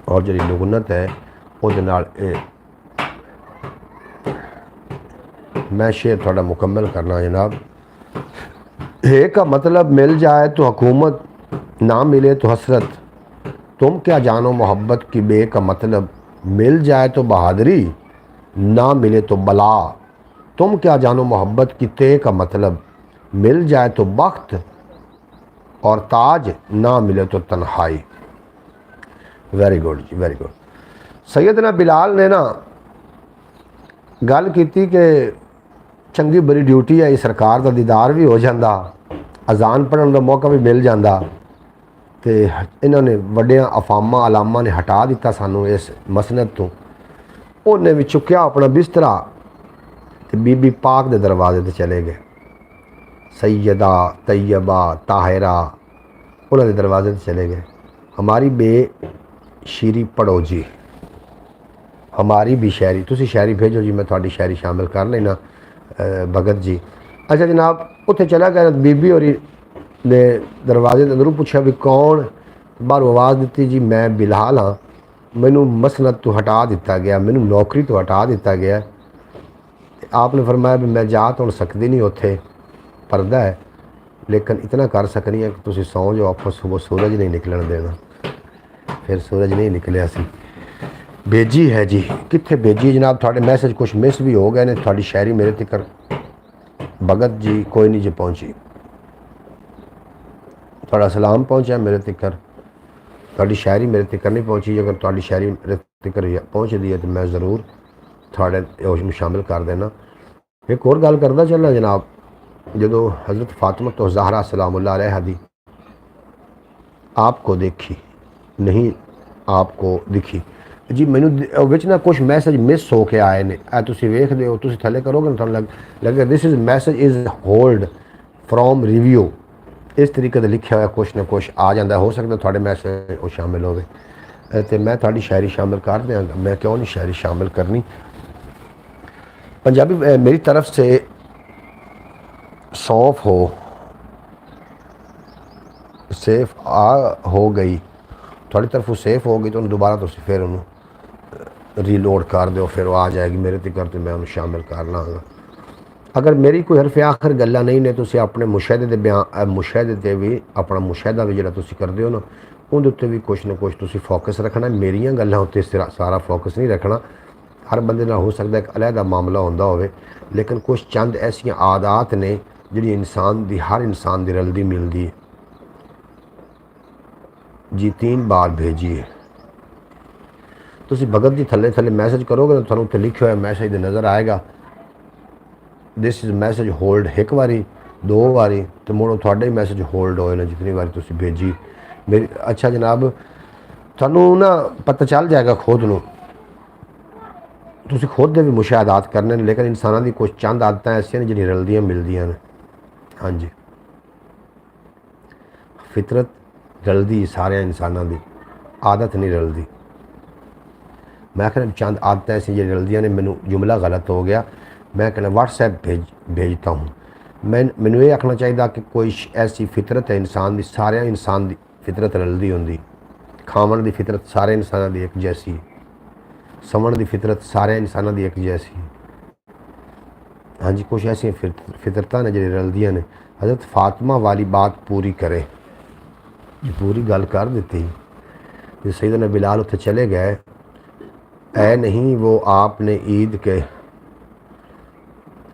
और जी लुगनत है उहदे नाल मैं शेर थोड़ा मुकम्मल करना जनाब। हे का मतलब, मिल जाए तो हुकूमत, ना मिले तो हसरत। तुम क्या जानो मोहब्बत की बे का मतलब, मिल जाए तो बहादरी, ना मिले तो बला। तुम क्या जानो मोहब्बत की ते का मतलब, मिल जाए तो बख्त और ताज, ना मिले तो तन्हाई। वेरी गुड जी, वेरी गुड। सैयदना बिलाल ने ना गल की कि चंगी बड़ी ड्यूटी है, सरकार का दीदार भी हो जाता, अजान पढ़ने का मौका भी मिल जाता, तो इन्होंने वड्डियां अफामा अलामा ने हटा दिता सानू इस मसनद तो। उन्हें भी चुक्या अपना बिस्तरा तो बीबी पाक के दरवाजे ते चले गए। सैयदा तैयबा ताहिरा उन्होंने दरवाजे ते चले गए। हमारी बेशीरी पढ़ो जी, हमारी भी शायरी, तुसी शायरी भेजो जी, मैं थोड़ी शायरी शामिल कर लेना भगत जी। अच्छा जनाब, उत्थे चला गया, बीबी और ने दरवाजे के अंदरों पूछा भी कौन, बाहरों आवाज़ दी जी मैं बिलाल हाँ, मैनू मसनद तो हटा दिता गया, मैनू नौकरी तो हटा दिता गया। आपने फरमाया भी मैं जा तो सकती नहीं, उत्थे पर्दा है, लेकिन इतना कर सकनी है कि तुसी सौ जाओ, आपको सुबह सूरज नहीं निकलन देना। फिर सूरज नहीं निकलिया सी। भेजी है जी, कित्थे भेजी जनाब, थोड़े मैसेज कुछ मिस भी हो गए ने, थोड़ी शायरी मेरे तिकर भगत जी कोई नहीं जी पहुँची, थोड़ा सलाम पहुँचा मेरे तिकर, थोड़ी शायरी मेरे तिकर नहीं पहुँची। अगर थोड़ी शायरी मेरे तिकर पहुँचती है तो मैं ज़रूर थोड़े में शामिल कर देना। एक और गल करदा चलना जनाब, जो हज़रत फातिमा तो ज़हरा सलामुल्लाह अलैहा दी आपको देखी नहीं, आपको दिखी जी, मैनू विच ना कुछ मैसेज मिस हो के आए ने, तुसी वेखदे हो, तुसी थले करोगे तो लगे this is message is hold from review, इस तरीके से लिखा हुआ कुछ ना कुछ आ जाता, हो सकता थोड़े मैसेज वो शामिल हो। तो मैं थोड़ी शायरी शामिल कर देंगा, मैं क्यों नहीं शायरी शामिल करनी। पंजाबी मेरी तरफ से सौंफ हो सेफ हो गई, थोड़ी तरफ सेफ हो गई तो दोबारा तो फिर उन्होंने रीलोड कर दो, फिर वो आ जाएगी मेरे तक, तो मैं उन्हें शामिल कर लाँगा। अगर मेरी कोई हरफ आखिर गल्लां नहीं ने, तुसी अपने मुशाहदे दे बयान मुशाहदे ते भी अपना मुशाहदा भी जिहड़ा तुसी करदे हो ना, उहदे उत्ते भी कुछ ना कुछ तुसी फोकस रखना। मेरियां गल्लां उत्ते सारा फोकस नहीं रखना। हर बंदे नाल हो सकता है एक अलहदा मामला होंदा होवे, लेकिन कुछ चंद ऐसियां आदत ने जिहड़ी इंसान दी, हर इंसान दी रलदी मिलदी है जी। 3 बार भेजिए, तुसी भगत जी थले थले मैसेज करोगे तो तुहानूं उत्ते लिखिया होया मैसेज नज़र आएगा, दिस इज़ मैसेज होल्ड, एक बारी 2 बारी तो मुड़ो थोड़े ही मैसेज होल्ड होए ना जितनी बारी तुसी भेजी मेरी। अच्छा जनाब, थानू ना पता चल जाएगा खुद नू, तुसी खुद दे भी मुशाहदात करने, लेकिन इंसानों की कुछ चंद आदत ऐसियां जी रलदियाँ मिलदियां ने। हाँ जी, फितरत रलदी सारे इंसानों की, आदत नहीं रलदी। मैं कहना चंद आदतें ऐसी जी रलदियाँ ने, मैनू जुमला गलत हो गया, मैं कहना व्हाट्सएप भेजता हूँ। मैनू ये आखना चाहिए कि कोई ऐसी फितरत है इंसान की, सारे इंसान की फितरत रलदी होंदी। खावन की फितरत सारे इंसानों की एक जैसी, समण की फितरत सारे इंसानों की एक जैसी। हाँ जी, कुछ ऐसी फितरत ने जी रलदियाँ ने। हज़रत फातिमा वाली बात पूरी करे जी, पूरी गल कर दी जी। सैयदना बिलाल उत्थे चले गए, ऐ नहीं वो आपने ईद के।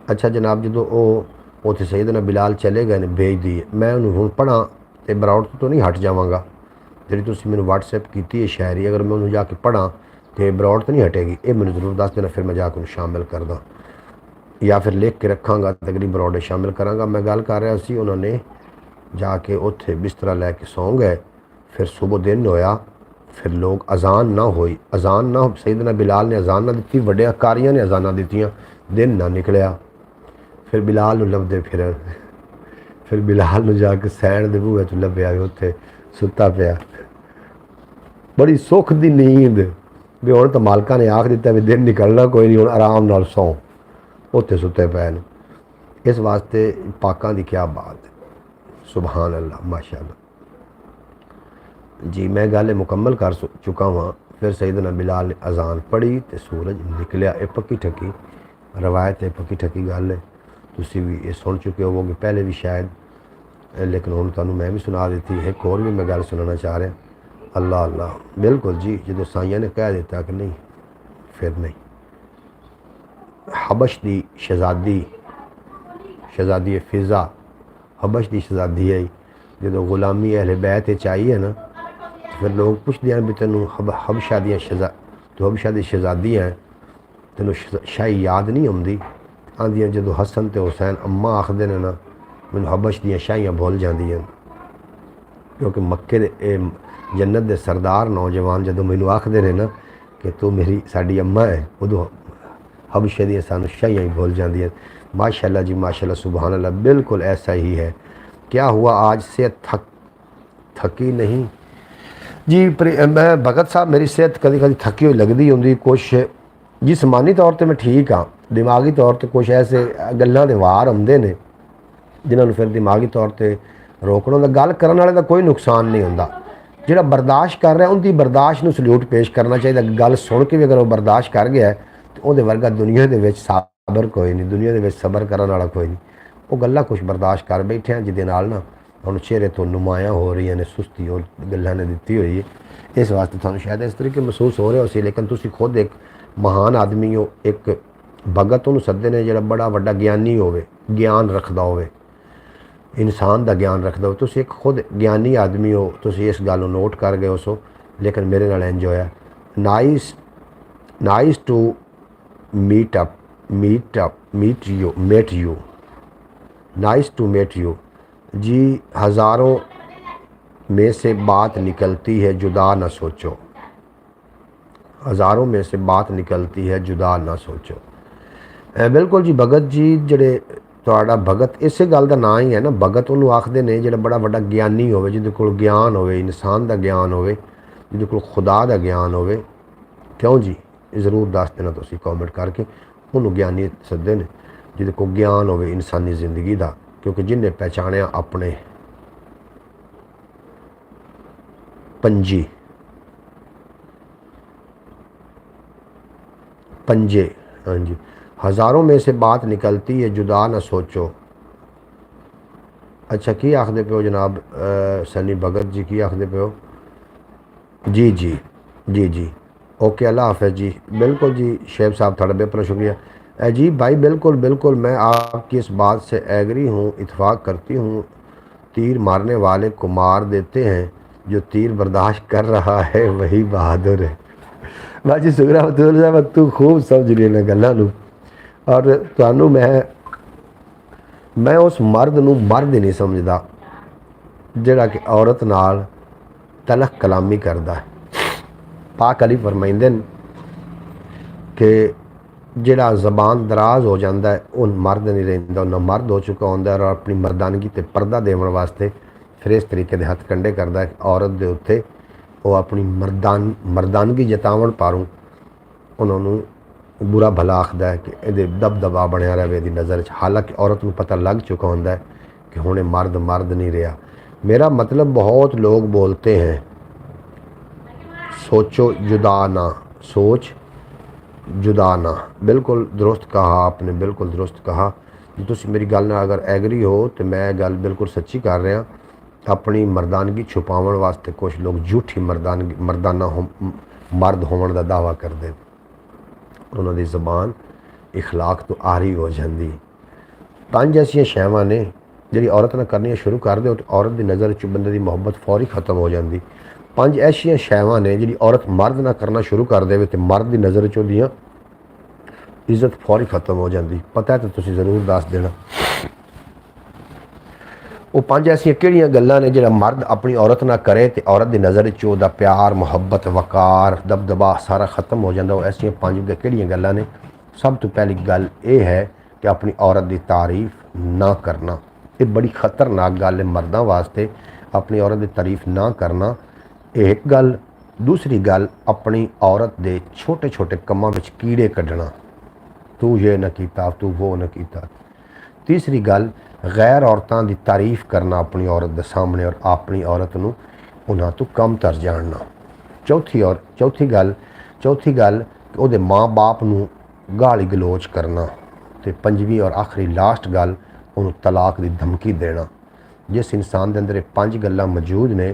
अच्छा जनाब, जो उत्थे सैयदना बिलाल चले गए ने, भेज दी, मैं उन्होंने हुण पढ़ा तो बराउट तो नहीं हट जावांगा। जी तुसीं मैनूं व्हाट्सएप की है शायरी, अगर मैं उन्होंने जाके पढ़ा तो बराउट तो नहीं हटेगी, ये मैनूं जरूर दस देना, फिर मैं जाके उन्हें शामिल करदा, या फिर लिख के रखांगा तो अगली बराउट शामिल करांगा। मैं गल कर रहा सी, उन्होंने जाके उत्थे बिस्तरा लैके सौ गए, फिर सुबह दिन होया, फिर लोग अजान ना हुई, अजान ना, सैयदना बिलाल ने अजान ना दी, वड्डियां कारियां ने अजाना दित्तियां, दिन ना निकलिया। फिर बिलाल नूं लभदे फिर बिलाल नूं जाके सैन दे बूहे च लभ्या, उत्थे सुत्ता पिया, बड़ी सुख दी नींद भी हुण तो मालका ने आख दिता भी दिन निकलना कोई नहीं, हुण आराम नाल सौ, उत्थे सुते पे ने। इस वास्ते पाकां दी क्या बात है, सुबहान अल्लाह माशाअल्लाह जी। मैं गल मुकम्मल कर चुका हुआ। फिर सैयदना बिलाल ने अजान पढ़ी तो सूरज निकलिया, ये पक्की ठकी रवायत है, पक्की ठकी गल है, तुसी भी ये सुन चुके होवोगे पहले भी शायद, लेकिन हुण तुहानूं मैं भी सुना दी। एक होर भी मैं गल सुनाना चाह रहा। अल्लाह अल्लाह, बिल्कुल जी, जो साइयां ने कह दिता कि नहीं फिर नहीं। हबश दी शहजादी फिज़ा, हबश दी शहजादी है, जो गुलामी अहले बैत चाहिए ना, फिर लोग पुछते हैं भी तेनों हबशा दी तो हबशा दी शहजादी है, तेनों शाही याद नहीं आती। आंदियां जो हसन तो हुसैन अम्मा आखते ने ना, मैनूं हबश दियां शाहियां भुल जांदियां, क्योंकि मक्के दे जन्नत दे सरदार नौजवान जो मैनूं आखते ने ना कि तू मेरी साडी अम्मा है, उदों हबशे दी सानू शाहियां ही भुल जांदियां। माशाअल्लाह जी माशाअल्लाह, सुभान अल्लाह, बिल्कुल ऐसा ही है। क्या हुआ आज से थकी नहीं जी? मैं भगत साहब, मेरी सेहत कभी कभी थकी हुई लगती होंगी। कुछ जिसमानी तौर पर मैं ठीक हाँ, दिमागी तौर पर कुछ ऐसे गल्लां दे वार आउंदे ने जिन्होंने फिर दिमागी तौर पर रोकना होंदा। गल करने वाले का कोई नुकसान नहीं होंदा, जिहड़ा बर्दाश्त कर रहा उनकी बर्दाश्त नूं सल्यूट पेश करना चाहिए। गल सुन के भी अगर वो बर्दाश्त कर गया तो वो वर्गा दुनिया के साबर कोई नहीं, दुनिया के सबर करने वाला कोई नहीं। वो गल्लां कुछ बर्दाश्त कर बैठे हैं जिहदे नाल ना हुण चेहरे तो नुमाया हो रही ने सुस्ती और गल्लां ने दी हुई है। इस वास्ते तुहानूं शायद इस तरीके महसूस हो रहा हो सी, लेकिन तुसीं खुद एक महान आदमी हो, एक भगत उन्होंने सददे ने जिहड़ा बड़ा वड्डा ज्ञानी होवे, ज्ञान रखदा होवे, इंसान का ज्ञान रखदा हो। तुसीं एक खुद ज्ञानी आदमी हो, तुसीं इस गल नोट कर गए हो सो। लेकिन मेरे नाल इंज होया। Nice to meet you nice to meet you जी। हज़ारों में से बात निकलती है, जुदा ना सोचो। हज़ारों में से बात निकलती है, जुदा ना सोचो। बिल्कुल जी भगत जी, जिहड़े तुहाडा भगत इस गल का नाम ही है ना, भगत उन्होंने आखते ने जिहड़ा बड़ा वड्डा ज्ञानी होवे, जिहदे कोल ज्ञान होवे, इंसान का ज्ञान होवे, जिहदे कोल खुदा का ज्ञान होवे। क्यों जी? जरूर दस देना तुसीं कॉमेंट करके। उन्होंने ज्ञानी सददे ने जिहदे कोल ज्ञान होवे इंसानी जिंदगी का, क्योंकि जिन्हें पहचानिया अपने पंजे। हाँ जी, हज़ारों में से बात निकलती है, जुदा ना सोचो। अच्छा, की आखदे पे हो जनाब सनी भगत जी, की आखदे पे हो? जी जी जी जी, ओके, अल्लाह हाफ़िज़ जी। बिल्कुल जी शेब साहब, थोड़ा बेहतर शुक्रिया जी भाई। बिल्कुल बिल्कुल, मैं आपकी इस बात से एग्री हूँ, इत्फाक करती हूँ। तीर मारने वाले को मार देते हैं, जो तीर बर्दाश्त कर रहा है वही बहादुर है। बाजी सुगरा तू खूब समझ रही ने गल्लां नूं। और तुहानूं मैं उस मर्द नूं मर्द ही नहीं समझदा जिहड़ा कि औरत नाल तलख कलामी करदा है। पाक अली फरमाइंदे ने कि जिहड़ा ज़बान दराज हो जाता है वह मर्द नहीं रहिंदा, उन्हें मर्द हो चुका होंदा है। और अपनी मर्दानगी ते पर्दा देने वास्ते फिर इस तरीके के हथ कंडे करता है। औरत के उत्ते वो अपनी मर्दानगी जतावन पारूँ उन्होंने बुरा भला आखदा है कि ये दबदबा बनया रहे दी नज़र। हालांकि औरत को पता लग चुका होंदा है कि हुणे मर्द नहीं रहा। मेरा मतलब बहुत लोग बोलते हैं सोचो जुदा ना, सोच जुदा ना। बिल्कुल दुरुस्त कहा आपने, बिल्कुल दुरुस्त कहा जी। तुसीं मेरी गल नाल अगर एग्री हो तो मैं गल बिल्कुल सच्ची कर रहा। अपनी मर्दानगी छुपावन वास्ते कुछ लोग झूठी मर्दाना मर्द होने का दावा करते, उन्होंने ज़बान इखलाक तो आरी हो जाती। 5 ऐसिया शैवां ने जी औरत ने करनी शुरू कर दो तो औरत की नज़र च बंदे की मुहब्बत फौरी ख़त्म हो जाती। 5 ऐसिया शैवां ने जी औरत मर्द ना करना शुरू कर दे तो मर्द की नज़र च उहदियां इज्जत फौरी ख़त्म हो जाती। पता है तो तुसीं ज़रूर दस देना। वो 5 ऐसिया किहड़ियां गल्लां ने जिहड़ा मर्द अपनी औरत ना करे तो औरत की नज़र च उहदा प्यार, मुहब्बत, वकार, दबदबा सारा ख़त्म हो जाता। वो ऐसिया 5 किहड़ियां गल्लां ने? सब तो पहली गल ये है कि अपनी औरत की तारीफ ना करना। ये बड़ी खतरनाक गल है मर्दों वास्ते, अपनी औरत की तारीफ ना करना एक गल। दूसरी गल, अपनी औरत के छोटे छोटे कम्मां विच कीड़े कढ़ना, तू ये न कीता, तू वो न कीता। तीसरी गल, गैर औरतों की तारीफ करना अपनी औरत के सामने और अपनी औरत नूं उन्हां तो कम तर जानना। चौथी गल उहदे माँ बाप नूं गाली गलोच करना। तो 5वीं और आखिरी लास्ट गल, उन्होंने तलाक की धमकी देना। जिस इंसान के अंदर 5 गल्लां मौजूद ने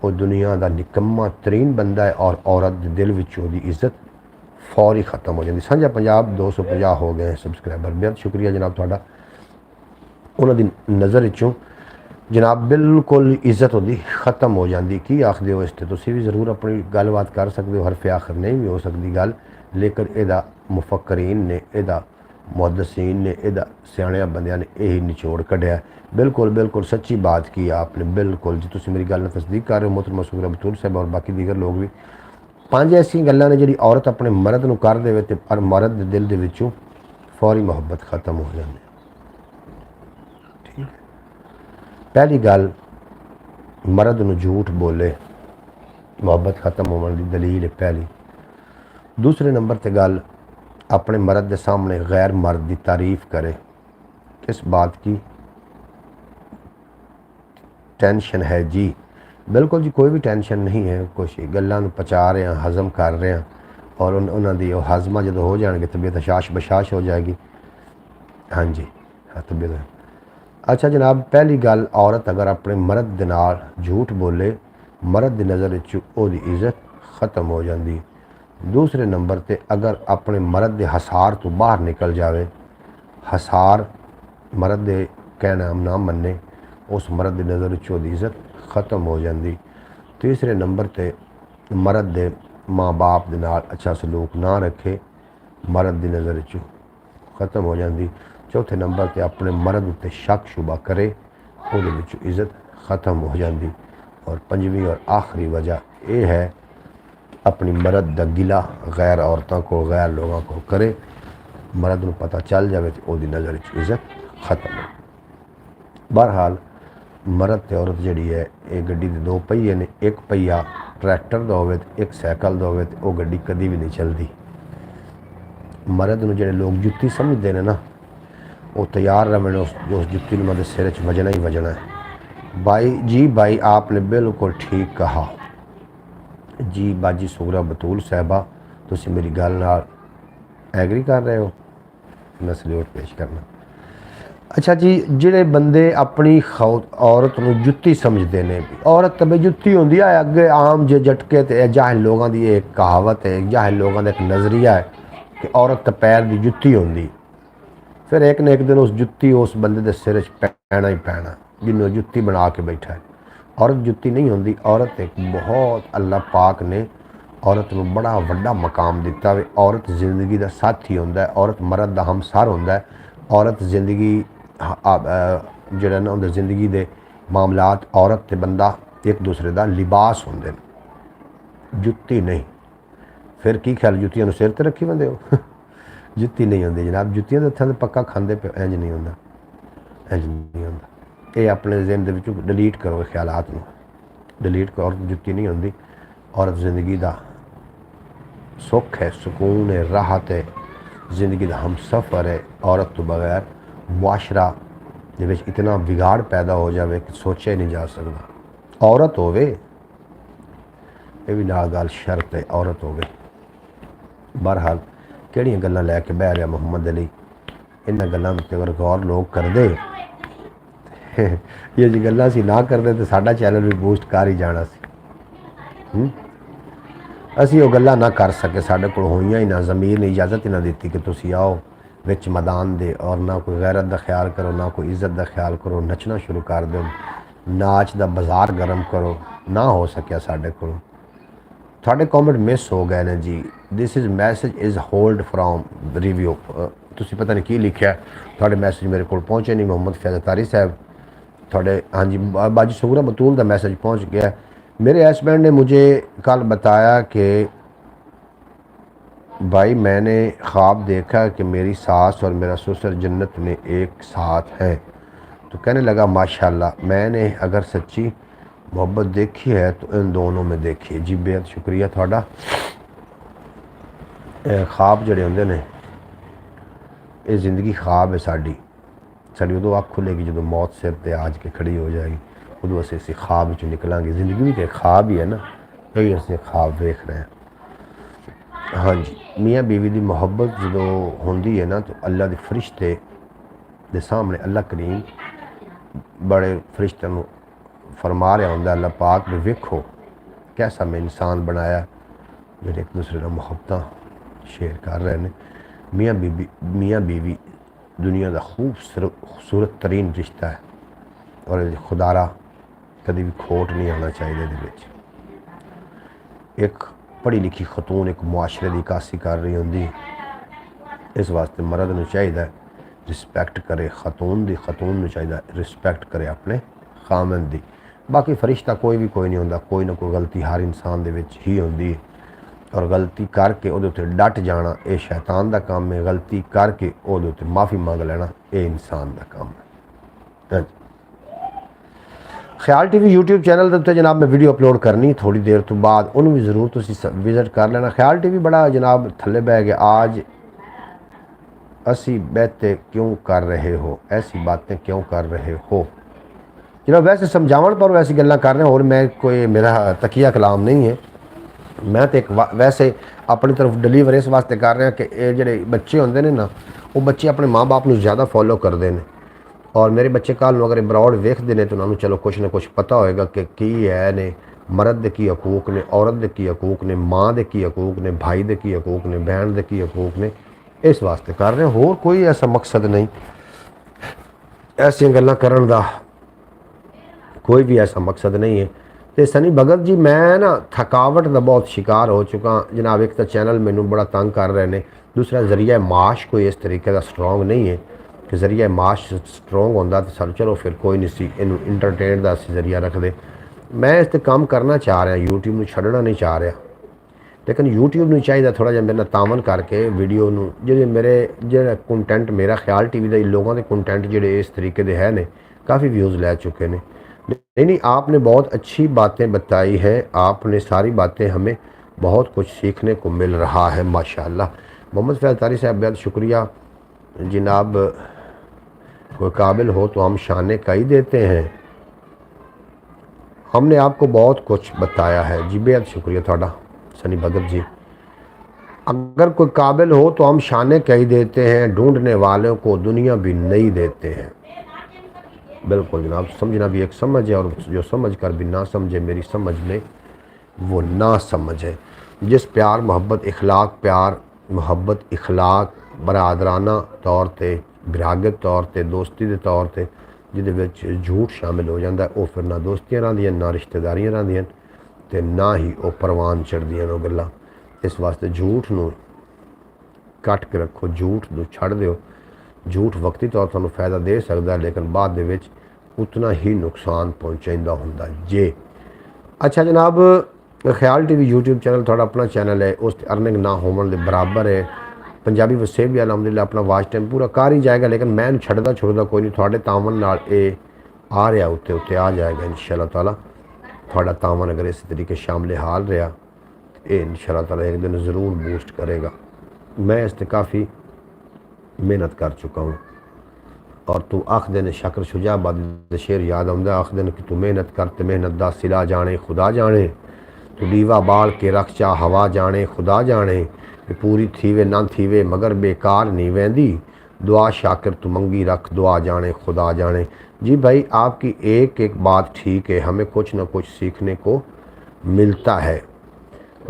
वो दुनिया का निकम्मा तरीन बंदा है और औरत के दिल विच उहदी इज्जत फौरी ख़त्म हो जाती। सांझा पंजाब 250 हो गए हैं सबसक्राइबर, बेहद शुक्रिया जनाब तुहाडा। उन्होंने नज़र चों जनाब बिल्कुल इज्जत होती ख़त्म हो जाती। की आखदे हो इस ते तुसीं भी ज़रूर अपनी गलबात कर सकते हो। हरफ आखिर नहीं भी हो सकती गल, लेकिन एदा मुफक्करीन ने, एदा मुहद्दिसीन ने, एदा सियाणे बंदियां ने यही निचोड़ कढ़िया। बिल्कुल बिल्कुल सच्ची बात की आपने। बिल्कुल जी, तुसीं मेरी गल तस्दीक कर रहे हो मोहतरमा सुगरा बतूल साहब और बाकी दीगर लोग भी। 5 ऐसी गल्लां ने जिहड़ी औरत अपने मर्द नूं कर देवे ते पर मर्द दे दिल दे विचों फौरी मुहब्बत खत्म हो जाती। ठीक है। पहली गल, मर्द नूं झूठ बोले मुहब्बत खत्म होने की दलील है पहली। दूसरे नंबर ते गल, अपने मर्द के सामने गैर मर्द की तारीफ करे। किस बात की टेंशन है जी? बिल्कुल जी, कोई भी टेंशन नहीं है। कुछ गल्लां नूं पचा रहे हैं, हज़म कर रहे हैं, और उन्होंने हज़मा जो हो जाएंगे तबीयत शाश बशाश हो जाएगी। हाँ जी, हाँ तबीयत। अच्छा जनाब, पहली गल, औरत अगर अपने मर्द दे नाल झूठ बोले, मर्द की नज़र ओदी इज़्ज़त ख़त्म हो जाती। दूसरे नंबर ते अगर अपने मर्द के हसार तो बाहर निकल जाए, हसार मर्द के कहना ना मन्ने, उस मर्द की नज़र ओदी इज़्ज़त ख़त्म हो जाती। तीसरे नंबर ते मर्द के माँ बाप दे नाल अच्छा सलूक ना रखे, मर्द की नज़र ख़त्म हो जाती। चौथे नंबर ते अपने मर्द उत्ते शक शुबा करे, उहदे विच इज़्ज़त ख़त्म हो जाती। और पंजवीं और आखिरी वजह यह है, अपनी मर्द दा गिला गैर औरतों को, गैर लोगों को करे, मर्द नूं पता चल जाए तो उहदी नज़र इज़्ज़त ख़त्म हो। बहरहाल मर्द ते औरत जिहड़ी है, ये गड्डी दे दो पहिए ने। एक पहिया ट्रैक्टर दा होवे ते एक साइकिल दा होवे ते ओह गड्डी कदी भी नहीं चलती। मर्द नूं जिहड़े लोग जुत्ती समझते हैं ना, वो तैयार रहें उस जुत्ती नूं उहदे सिर च वजना ही वजना है। भाई जी, भाई आपने बिल्कुल ठीक कहा जी। बाजी सुगरा बतूल साहबा, तुसीं मेरी गल नाल एग्री कर रहे हो? मैं सल्यूट पेश करना। अच्छा जी, जिहड़े बंदे अपनी औरत नूं जुत्ती समझते हैं, औरत तो बई जुत्ती होंदी है। अगे आम जे झटके ते जाहिल लोगों की एक कहावत है, जाहिल लोगों का एक नज़रिया है कि औरत तो पैर की जुत्ती होंदी। फिर एक न एक दिन उस जुत्ती उस बंदे के सिर पैना ही पैना, जिन्होंने जुत्ती बना के बैठा है। औरत जुत्ती नहीं होंदी। औरत एक बहुत, अल्लाह पाक ने औरत को बड़ा वड्डा मकाम दिता है। औरत जिंदगी का साथी होंदा है, औरत मर्द का हमसार होंदा है। औरत जिंदगी जिहड़ा ना उहदे जिंदगी के मामलात, औरत ते बंदा एक दूसरे का लिबास होंदे ने, जुत्ती नहीं। फिर की ख्याल जुत्तियां नूं सिर ते रखी बंदे हो? जुत्ती नहीं होंदी जनाब, जुत्तियां दे हत्थां ते पक्का खांदे पे, इंज नहीं होंदा, इंज नहीं होंदा। ये अपने ज़हन दे विचों डिलीट करो, ख्यालात नूं डिलीट करो। औरत जुत्ती नहीं होंदी। औरत जिंदगी का सुख है, सुकून है, राहत है, जिंदगी का हम सफ़र है। औरत तो बगैर मुआशरा दे विच इतना बिगाड़ पैदा हो जाए कि सोचा ही नहीं जा सकता। औरत होवे, ये भी नाल गल शर्त है, औरत होवे। बहरहाल किहड़ियां गल्लां लैके बह रहा मुहम्मद अली, इन्हां गल्लां ते अगर गौर लोग करदे, ये जी गल्लां असीं ना करदे तो साडा चैनल भी बूस्ट कर ही जाना सी। असीं वो गल्लां ना कर सके, साडे कोल होईयां ही ना, ज़मीर ने इजाज़त ही ना दी कि तुसीं आओ विच मैदान दे, और ना कोई गैरत का ख्याल करो, ना कोई इज़्ज़त का ख्याल करो, नचना शुरू कर दो, नाच का बाजार गर्म करो, ना हो सकिया साडे कोल। थोड़े कॉमेंट मिस हो गए ने जी। This is message is hold from review. तुसीं पता नहीं की लिखा, थोड़े मैसेज मेरे को पहुँचे नहीं। मोहम्मद फैज़ तारी साहब थोड़े, हाँ जी, बाजी सुगरा बतूल का मैसेज पहुँच गया। मेरे हस्बैंड ने मुझे कल बताया कि भाई मैंने ख्वाब देखा कि मेरी सास और मेरा ससुर जन्नत में एक साथ हैं। तो कहने लगा माशाल्लाह, मैंने अगर सच्ची मोहब्बत देखी है तो इन दोनों में देखी है। जी बेहद शुक्रिया थोड़ा। ख्वाब जड़े होंदे ने, ये जिंदगी ख्वाब है साड़ी। साड़ी उदों अख खुलेगी जो मौत सिर ते आज के खड़ी हो जाएगी, उदों असीं इस ख्वाब चों निकलांगे। जिंदगी भी तो एक ख्वाब ही है ना, कई असीं ख्वाब देख रहे हैं। हाँ जी, मियाँ बीवी की मुहब्बत जो होंदी है ना, तो अल्लाह के फरिश्ते दे सामने अल्लाह करीम बड़े फरिश्तों नूं फरमा रहा होंदा, अल्लाह पाक भी वेखो कैसा मैं इंसान बनाया, जेह्ड़े एक दूसरे नाल मुहब्बत शेयर कर रहे हैं। मियाँ बीवी दुनिया का खूबसूरत तरीन रिश्ता है, और खुदारा कभी भी खोट नहीं आना चाहिए। एक पढ़ी लिखी खतून एक मुआशरे की कासी कर रही होंगी, इस वास्ते मर्द नूं चाहिए रिस्पैक्ट करे खतून की, खतून नूं चाहिए रिस्पैक्ट करे अपने खामन की। बाकी फरिश्ता कोई भी कोई नहीं होंदा, कोई ना कोई गलती हर इंसान दे विच ही होंदी है। और गलती करके ਉਹਦੇ ਉੱਤੇ ਡਟ ਜਾਣਾ ਇਹ शैतान ਦਾ ਕੰਮ है। गलती करके ਉਹਦੇ ਉੱਤੇ माफ़ी मंग लेना ये इंसान का काम है। ख्याल टीवी यूट्यूब चैनल के उत्ते जनाब मैं वीडियो अपलोड करनी थोड़ी देर तो बाद, उन्होंने भी जरूर तुम विजिट कर लेना। ख्याल टीवी बड़ा जनाब थले बह गया। आज असी बहते क्यों कर रहे हो, ऐसी बातें क्यों कर रहे हो जनाब, वैसे समझावन पर वैसी गल्लां कर रहे हैं। और मैं कोई मेरा तकिया कलाम नहीं है, मैं तो एक वैसे अपनी तरफ डिलीवर इस वास्ते कर रहा कि ये जोड़े बच्चे होंगे ने ना, वो बच्चे अपने माँ बाप को ज़्यादा फॉलो करते हैं। और मेरे बच्चे कल अगर अब्रॉड वेखते हैं तो उन्होंने चलो कुछ ना कुछ पता होएगा कि की है ने मर्द के की हकूक ने, औरत के की हकूक ने, माँ के की हकूक ने, भाई के की हकूक ने, बहन के की हकूक ने। इस वास्ते कर रहे हैं, होर कोई ऐसा मकसद नहीं। ऐसियां गल्लां करन दा कोई भी ऐसा मकसद नहीं है। तो सनी भगत जी मैं ना थकावट का बहुत शिकार हो चुका जनाब। एक तो चैनल मैनू बड़ा तंग कर रहे हैं, दूसरा जरिया माश कोई इस तरीके का स्ट्रोंग नहीं है कि जरिया माश स्ट्रोंग होंदा तो सर चलो फिर कोई नहीं सी इनू इंटरटेन का जरिया रख दे। मैं इस काम करना चाह रहा, यूट्यूब में छड़ना नहीं चाह रहा, लेकिन यूट्यूब में चाहिए थोड़ा जिहा मेरे नाल तावन करके वीडियो जो मेरे जो कंटेंट मेरा ख्याल टीवी का लोगों के कंटेंट जोड़े इस तरीके के है ने काफ़ी व्यूज़ लै चुके हैं। नहीं, आपने बहुत अच्छी बातें बताई है, आपने सारी बातें हमें बहुत कुछ सीखने को मिल रहा है माशाल्लाह। मोहम्मद फैज़ तारी साहब बेहद शुक्रिया जनाब। कोई काबिल हो तो हम शाने का ही देते हैं, हमने आपको बहुत कुछ बताया है जी। बेहद शुक्रिया थोड़ा सनी भगत जी। अगर कोई काबिल हो तो हम शाने का ही देते हैं, ढूंढने वालों को दुनिया भी नहीं देते हैं। बिल्कुल जनाब, समझना भी एक समझ है और जो समझ कर भी ना समझे मेरी समझ में वो ना समझ है। जिस प्यार मुहब्बत इखलाक प्यार मुहब्बत इखलाक बरादराना तौर पर विरागत तौर पर दोस्ती के तौर पर जिद झूठ शामिल हो जाता है, वो फिर ना दोस्तियाँ रहिंदियां ना रिश्तेदारियाँ रहिंदियां ते ना ही वो परवान चढ़दियां वो गल्लां। इस वास्ते झूठ नूं कट के रखो, झूठ नूं छड़ दिओ। झूठ वक्ती तौर पर फायदा दे सकता है लेकिन बाद दे विच उतना ही नुकसान पहुँचाइंदा हुंदा जे। अच्छा जनाब, ख्याल टीवी यूट्यूब चैनल थोड़ा अपना चैनल है, उस अर्निंग ना होने के बराबर है। पंजाबी वसेब भी अलहमदुलिल्लाह अपना वाच टाइम पूरा कर ही जाएगा, लेकिन मैं छड़दा छुड़दा कोई नहीं। थोड़े तावन नाल ये आ रहा उत्ते उत्ते आ जाएगा इंशाअल्लाह ताला। थोड़ा तावन अगर इस तरीके शामिल हाल रहा ये इंशाअल्लाह ताला एक दिन ज़रूर बूस्ट करेगा। मैं इस पर काफ़ी मेहनत कर चुका हूँ। और तू आख दिन शकर शुजाबाद शेर याद आंदा, आख दिन कि तू मेहनत कर ते मेहनत दा सिला जाने खुदा जाने, तू दीवा बाल के रख चा हवा जाने खुदा जाने, पूरी थीवे ना थीवे मगर बेकार नहीं वहदी, दुआ शाकिर तू मंगी रख दुआ जाने खुदा जाने। जी भाई, आपकी एक एक बात ठीक है, हमें कुछ ना कुछ सीखने को मिलता है।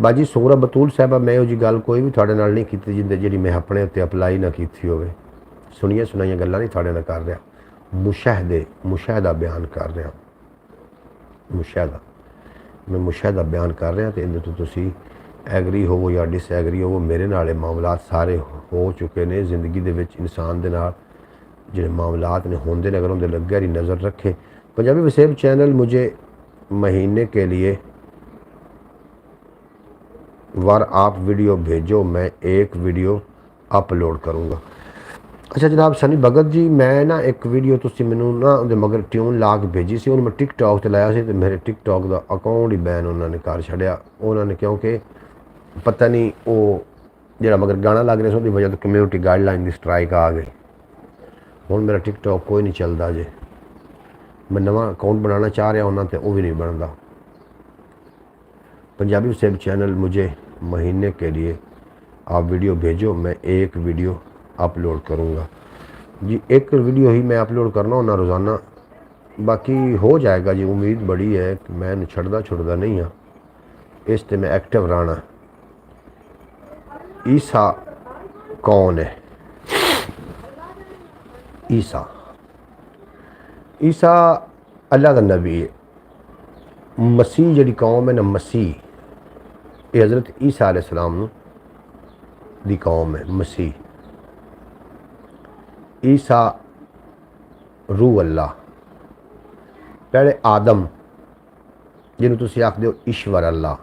बाजी सोहरा बतूल साहबा, मैं वो जी गल कोई भी थोड़े नाल नहीं की जिंदे जी मैं अपने उत्ते अपलाई ना की होवे। सुनिया सुनाइया गल्लां नहीं थोड़े नाल कर रहा, मुशाहदा बयान कर रहा। मुशाहदा मैं मुशाहदा बयान कर रहा तो इहदे तो तुसी एग्री हो या डिसएग्री हो, मेरे नाल मामलात सारे हो चुके ने जिंदगी दे विच। इंसान दे नाल जिहड़े मामलात ने होंदे ने अगर उनके गहरी नज़र रखे। पंजाबी वसेब चैनल मुझे महीने के लिए वार आप वीडियो भेजो, मैं एक वीडियो अपलोड करूँगा। अच्छा जनाब सनी भगत जी, मैं ना एक वीडियो तुसी मैनू ना उहदे मगर ट्यून ला के भेजी सी, उन्होंने मैं टिकटॉक ते लाया सी ते मेरे टिकटॉक का अकाउंट ही बैन उन्होंने कर छड़िया। उन्होंने क्योंकि पता नहीं वो जो मगर गाना लग रहा उसकी वजह तो कम्यूनिटी गाइडलाइन की स्ट्राइक आ गई। हुण मेरा टिकटॉक कोई नहीं चलता जे, मैं नवा अकाउंट बनाना चाह रहा उन्होंने तो वह भी नहीं बनता। पंजाबी वसेब चैनल मुझे महीने के लिए आप वीडियो भेजो, मैं एक वीडियो अपलोड करूँगा जी। एक वीडियो ही मैं अपलोड करना होना रोज़ाना, बाकी हो जाएगा जी। उम्मीद बड़ी है कि मैं छड़दा छुड़दा नहीं हाँ, इस ते मैं एक्टिव रहना। ईसा कौन है? ईसा ईसा अल्लाह का नबी है। मसीह जी कौम है ना, मसीह ये हज़रत ईसा अलैहिस्सलाम दी कौम है। मसीह ईसा रूह अल्लाह, पहले आदम जिन्होंने तुसी आखदे हो ईश्वर अल्लाह,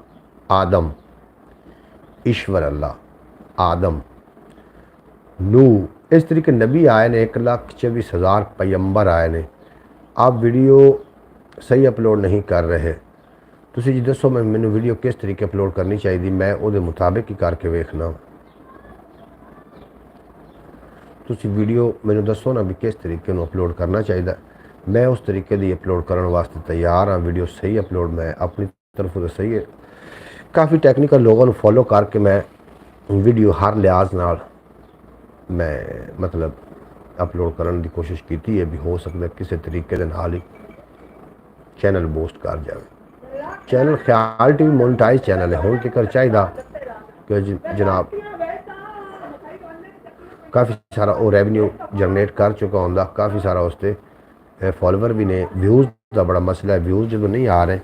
आदम ईश्वर अल्लाह, आदम, नूह, इस तरीके नबी आए ने, 1,24,000 पैगंबर आए ने। आप वीडियो सही अपलोड नहीं कर रहे। तुसी जी दसो मैनू वीडियो किस तरीके अपलोड करनी चाहिए, मैं उहदे मुताबिक ही करके वेखना। तुसी वीडियो मैनू दसो ना भी किस तरीके नू अपलोड करना चाहिए, मैं उस तरीके दी अपलोड करने वास्ते तैयार हाँ। वीडियो सही अपलोड मैं अपनी तरफ तो सही है, काफ़ी टैक्नीकल लोगों को फॉलो करके मैं वीडियो हर लिहाज नाल मैं मतलब अपलोड करने की कोशिश की है भी। हो सकता है किसी तरीके दे नाल ही चैनल बूस्ट कर जाए। चैनल ख्याल टीवी मोनेटाइज चैनल है, हुण तक चाहिए कि जनाब काफ़ी सारा वो रेवन्यू जनरेट कर चुका होंदा, काफ़ी सारा उसते फॉलोवर भी ने। व्यूज़ का बड़ा मसला है, व्यूज़ जो नहीं आ रहे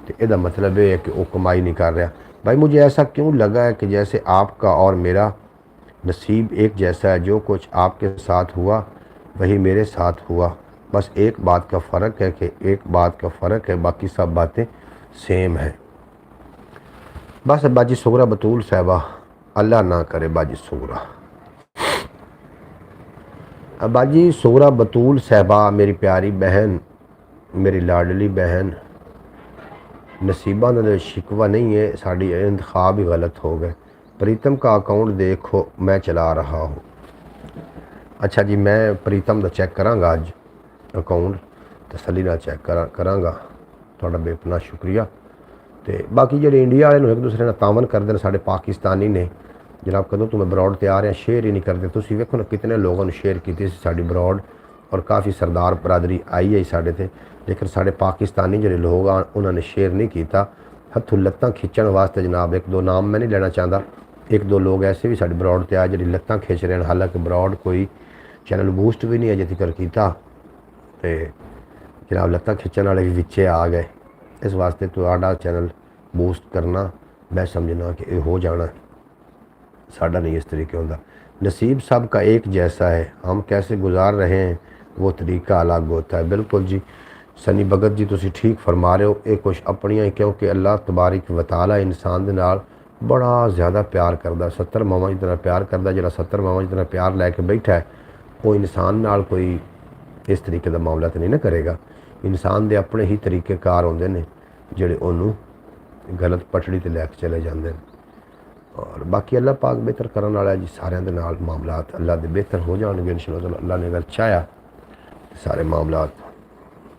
तो यदा मतलब ये है कि वो कमाई नहीं कर रहा। भाई मुझे ऐसा क्यों लगा है कि जैसे आपका और मेरा नसीब एक जैसा है, जो कुछ आपके साथ हुआ वही मेरे साथ हुआ, बस एक बात का फ़र्क है कि बाकी सब बातें सेम है। बस बाजी सुगरा बतूल साहबा, अल्लाह ना करे बाजी सुगरा, बाजी सुगरा बतूल साहबा, मेरी प्यारी बहन, मेरी लाडली बहन, नसीबा का शिकवा नहीं है, साड़ी इंतखाब ही गलत हो गए। प्रीतम का अकाउंट देखो, मैं चला रहा हूँ। अच्छा जी, मैं प्रीतम का चेक कराँगा अज अकाउंट, तसली ना चेक कराँगा। थोड़ा बेपना शुक्रिया। तो बाकी जो इंडिया वाले एक दूसरे ने तावन करते हैं, साढ़े पाकिस्तानी ने जनाब कदों तो मैं बरॉड तैयार हैं, शेयर ही नहीं करते। तुम वेखो ना कितने लोगों ने शेयर की साड़ी बरॉड, और काफ़ी सरदार बरादरी आई है साढ़े थे, लेकिन साढ़े पाकिस्तानी जो लोग उन्होंने शेयर नहीं किया। हथों लत्तां खिंचण वास्ते जनाब, एक दो नाम मैं नहीं लेना चाहता, एक दो लोग ऐसे भी साड़ी बरॉड ते आए जी लत्तां खिंच रहे हैं। हालांकि बरॉड कोई चैनल बूस्ट भी नहीं अजे तक किया, जनाब लत्तां खिंचण वाले भी विचे आ गए। इस वास्ते तुहाडा चैनल बूस्ट करना मैं समझना कि ये हो जाना, साडा नहीं इस तरीके होता। नसीब सब का एक जैसा है, हम कैसे गुजार रहे हैं वो तरीका अलग होता है। बिल्कुल जी सनी भगत जी, तुसी ठीक फरमा रहे हो। ये कुछ अपनियां, क्योंकि अल्लाह तबारक व तआला इंसान दे नाल बड़ा ज़्यादा प्यार करता, 70 मावां जितना प्यार करता। जो 70 मावां जितना प्यार लैके बैठा है वो इंसान नाल कोई इस तरीके का मामला तो नहीं ना करेगा। इंसान दे अपने ही तरीके कार होंदे ने जिहड़े उन्होंने गलत पटड़ी ते लैके चले जाते हैं। और बाकी अल्लाह पाक बेहतर करने वाला जी, सारे मामला अल्लाह के बेहतर हो जाएंगे इंशाअल्लाह। अल्लाह ने अगर चाहा तो सारे मामला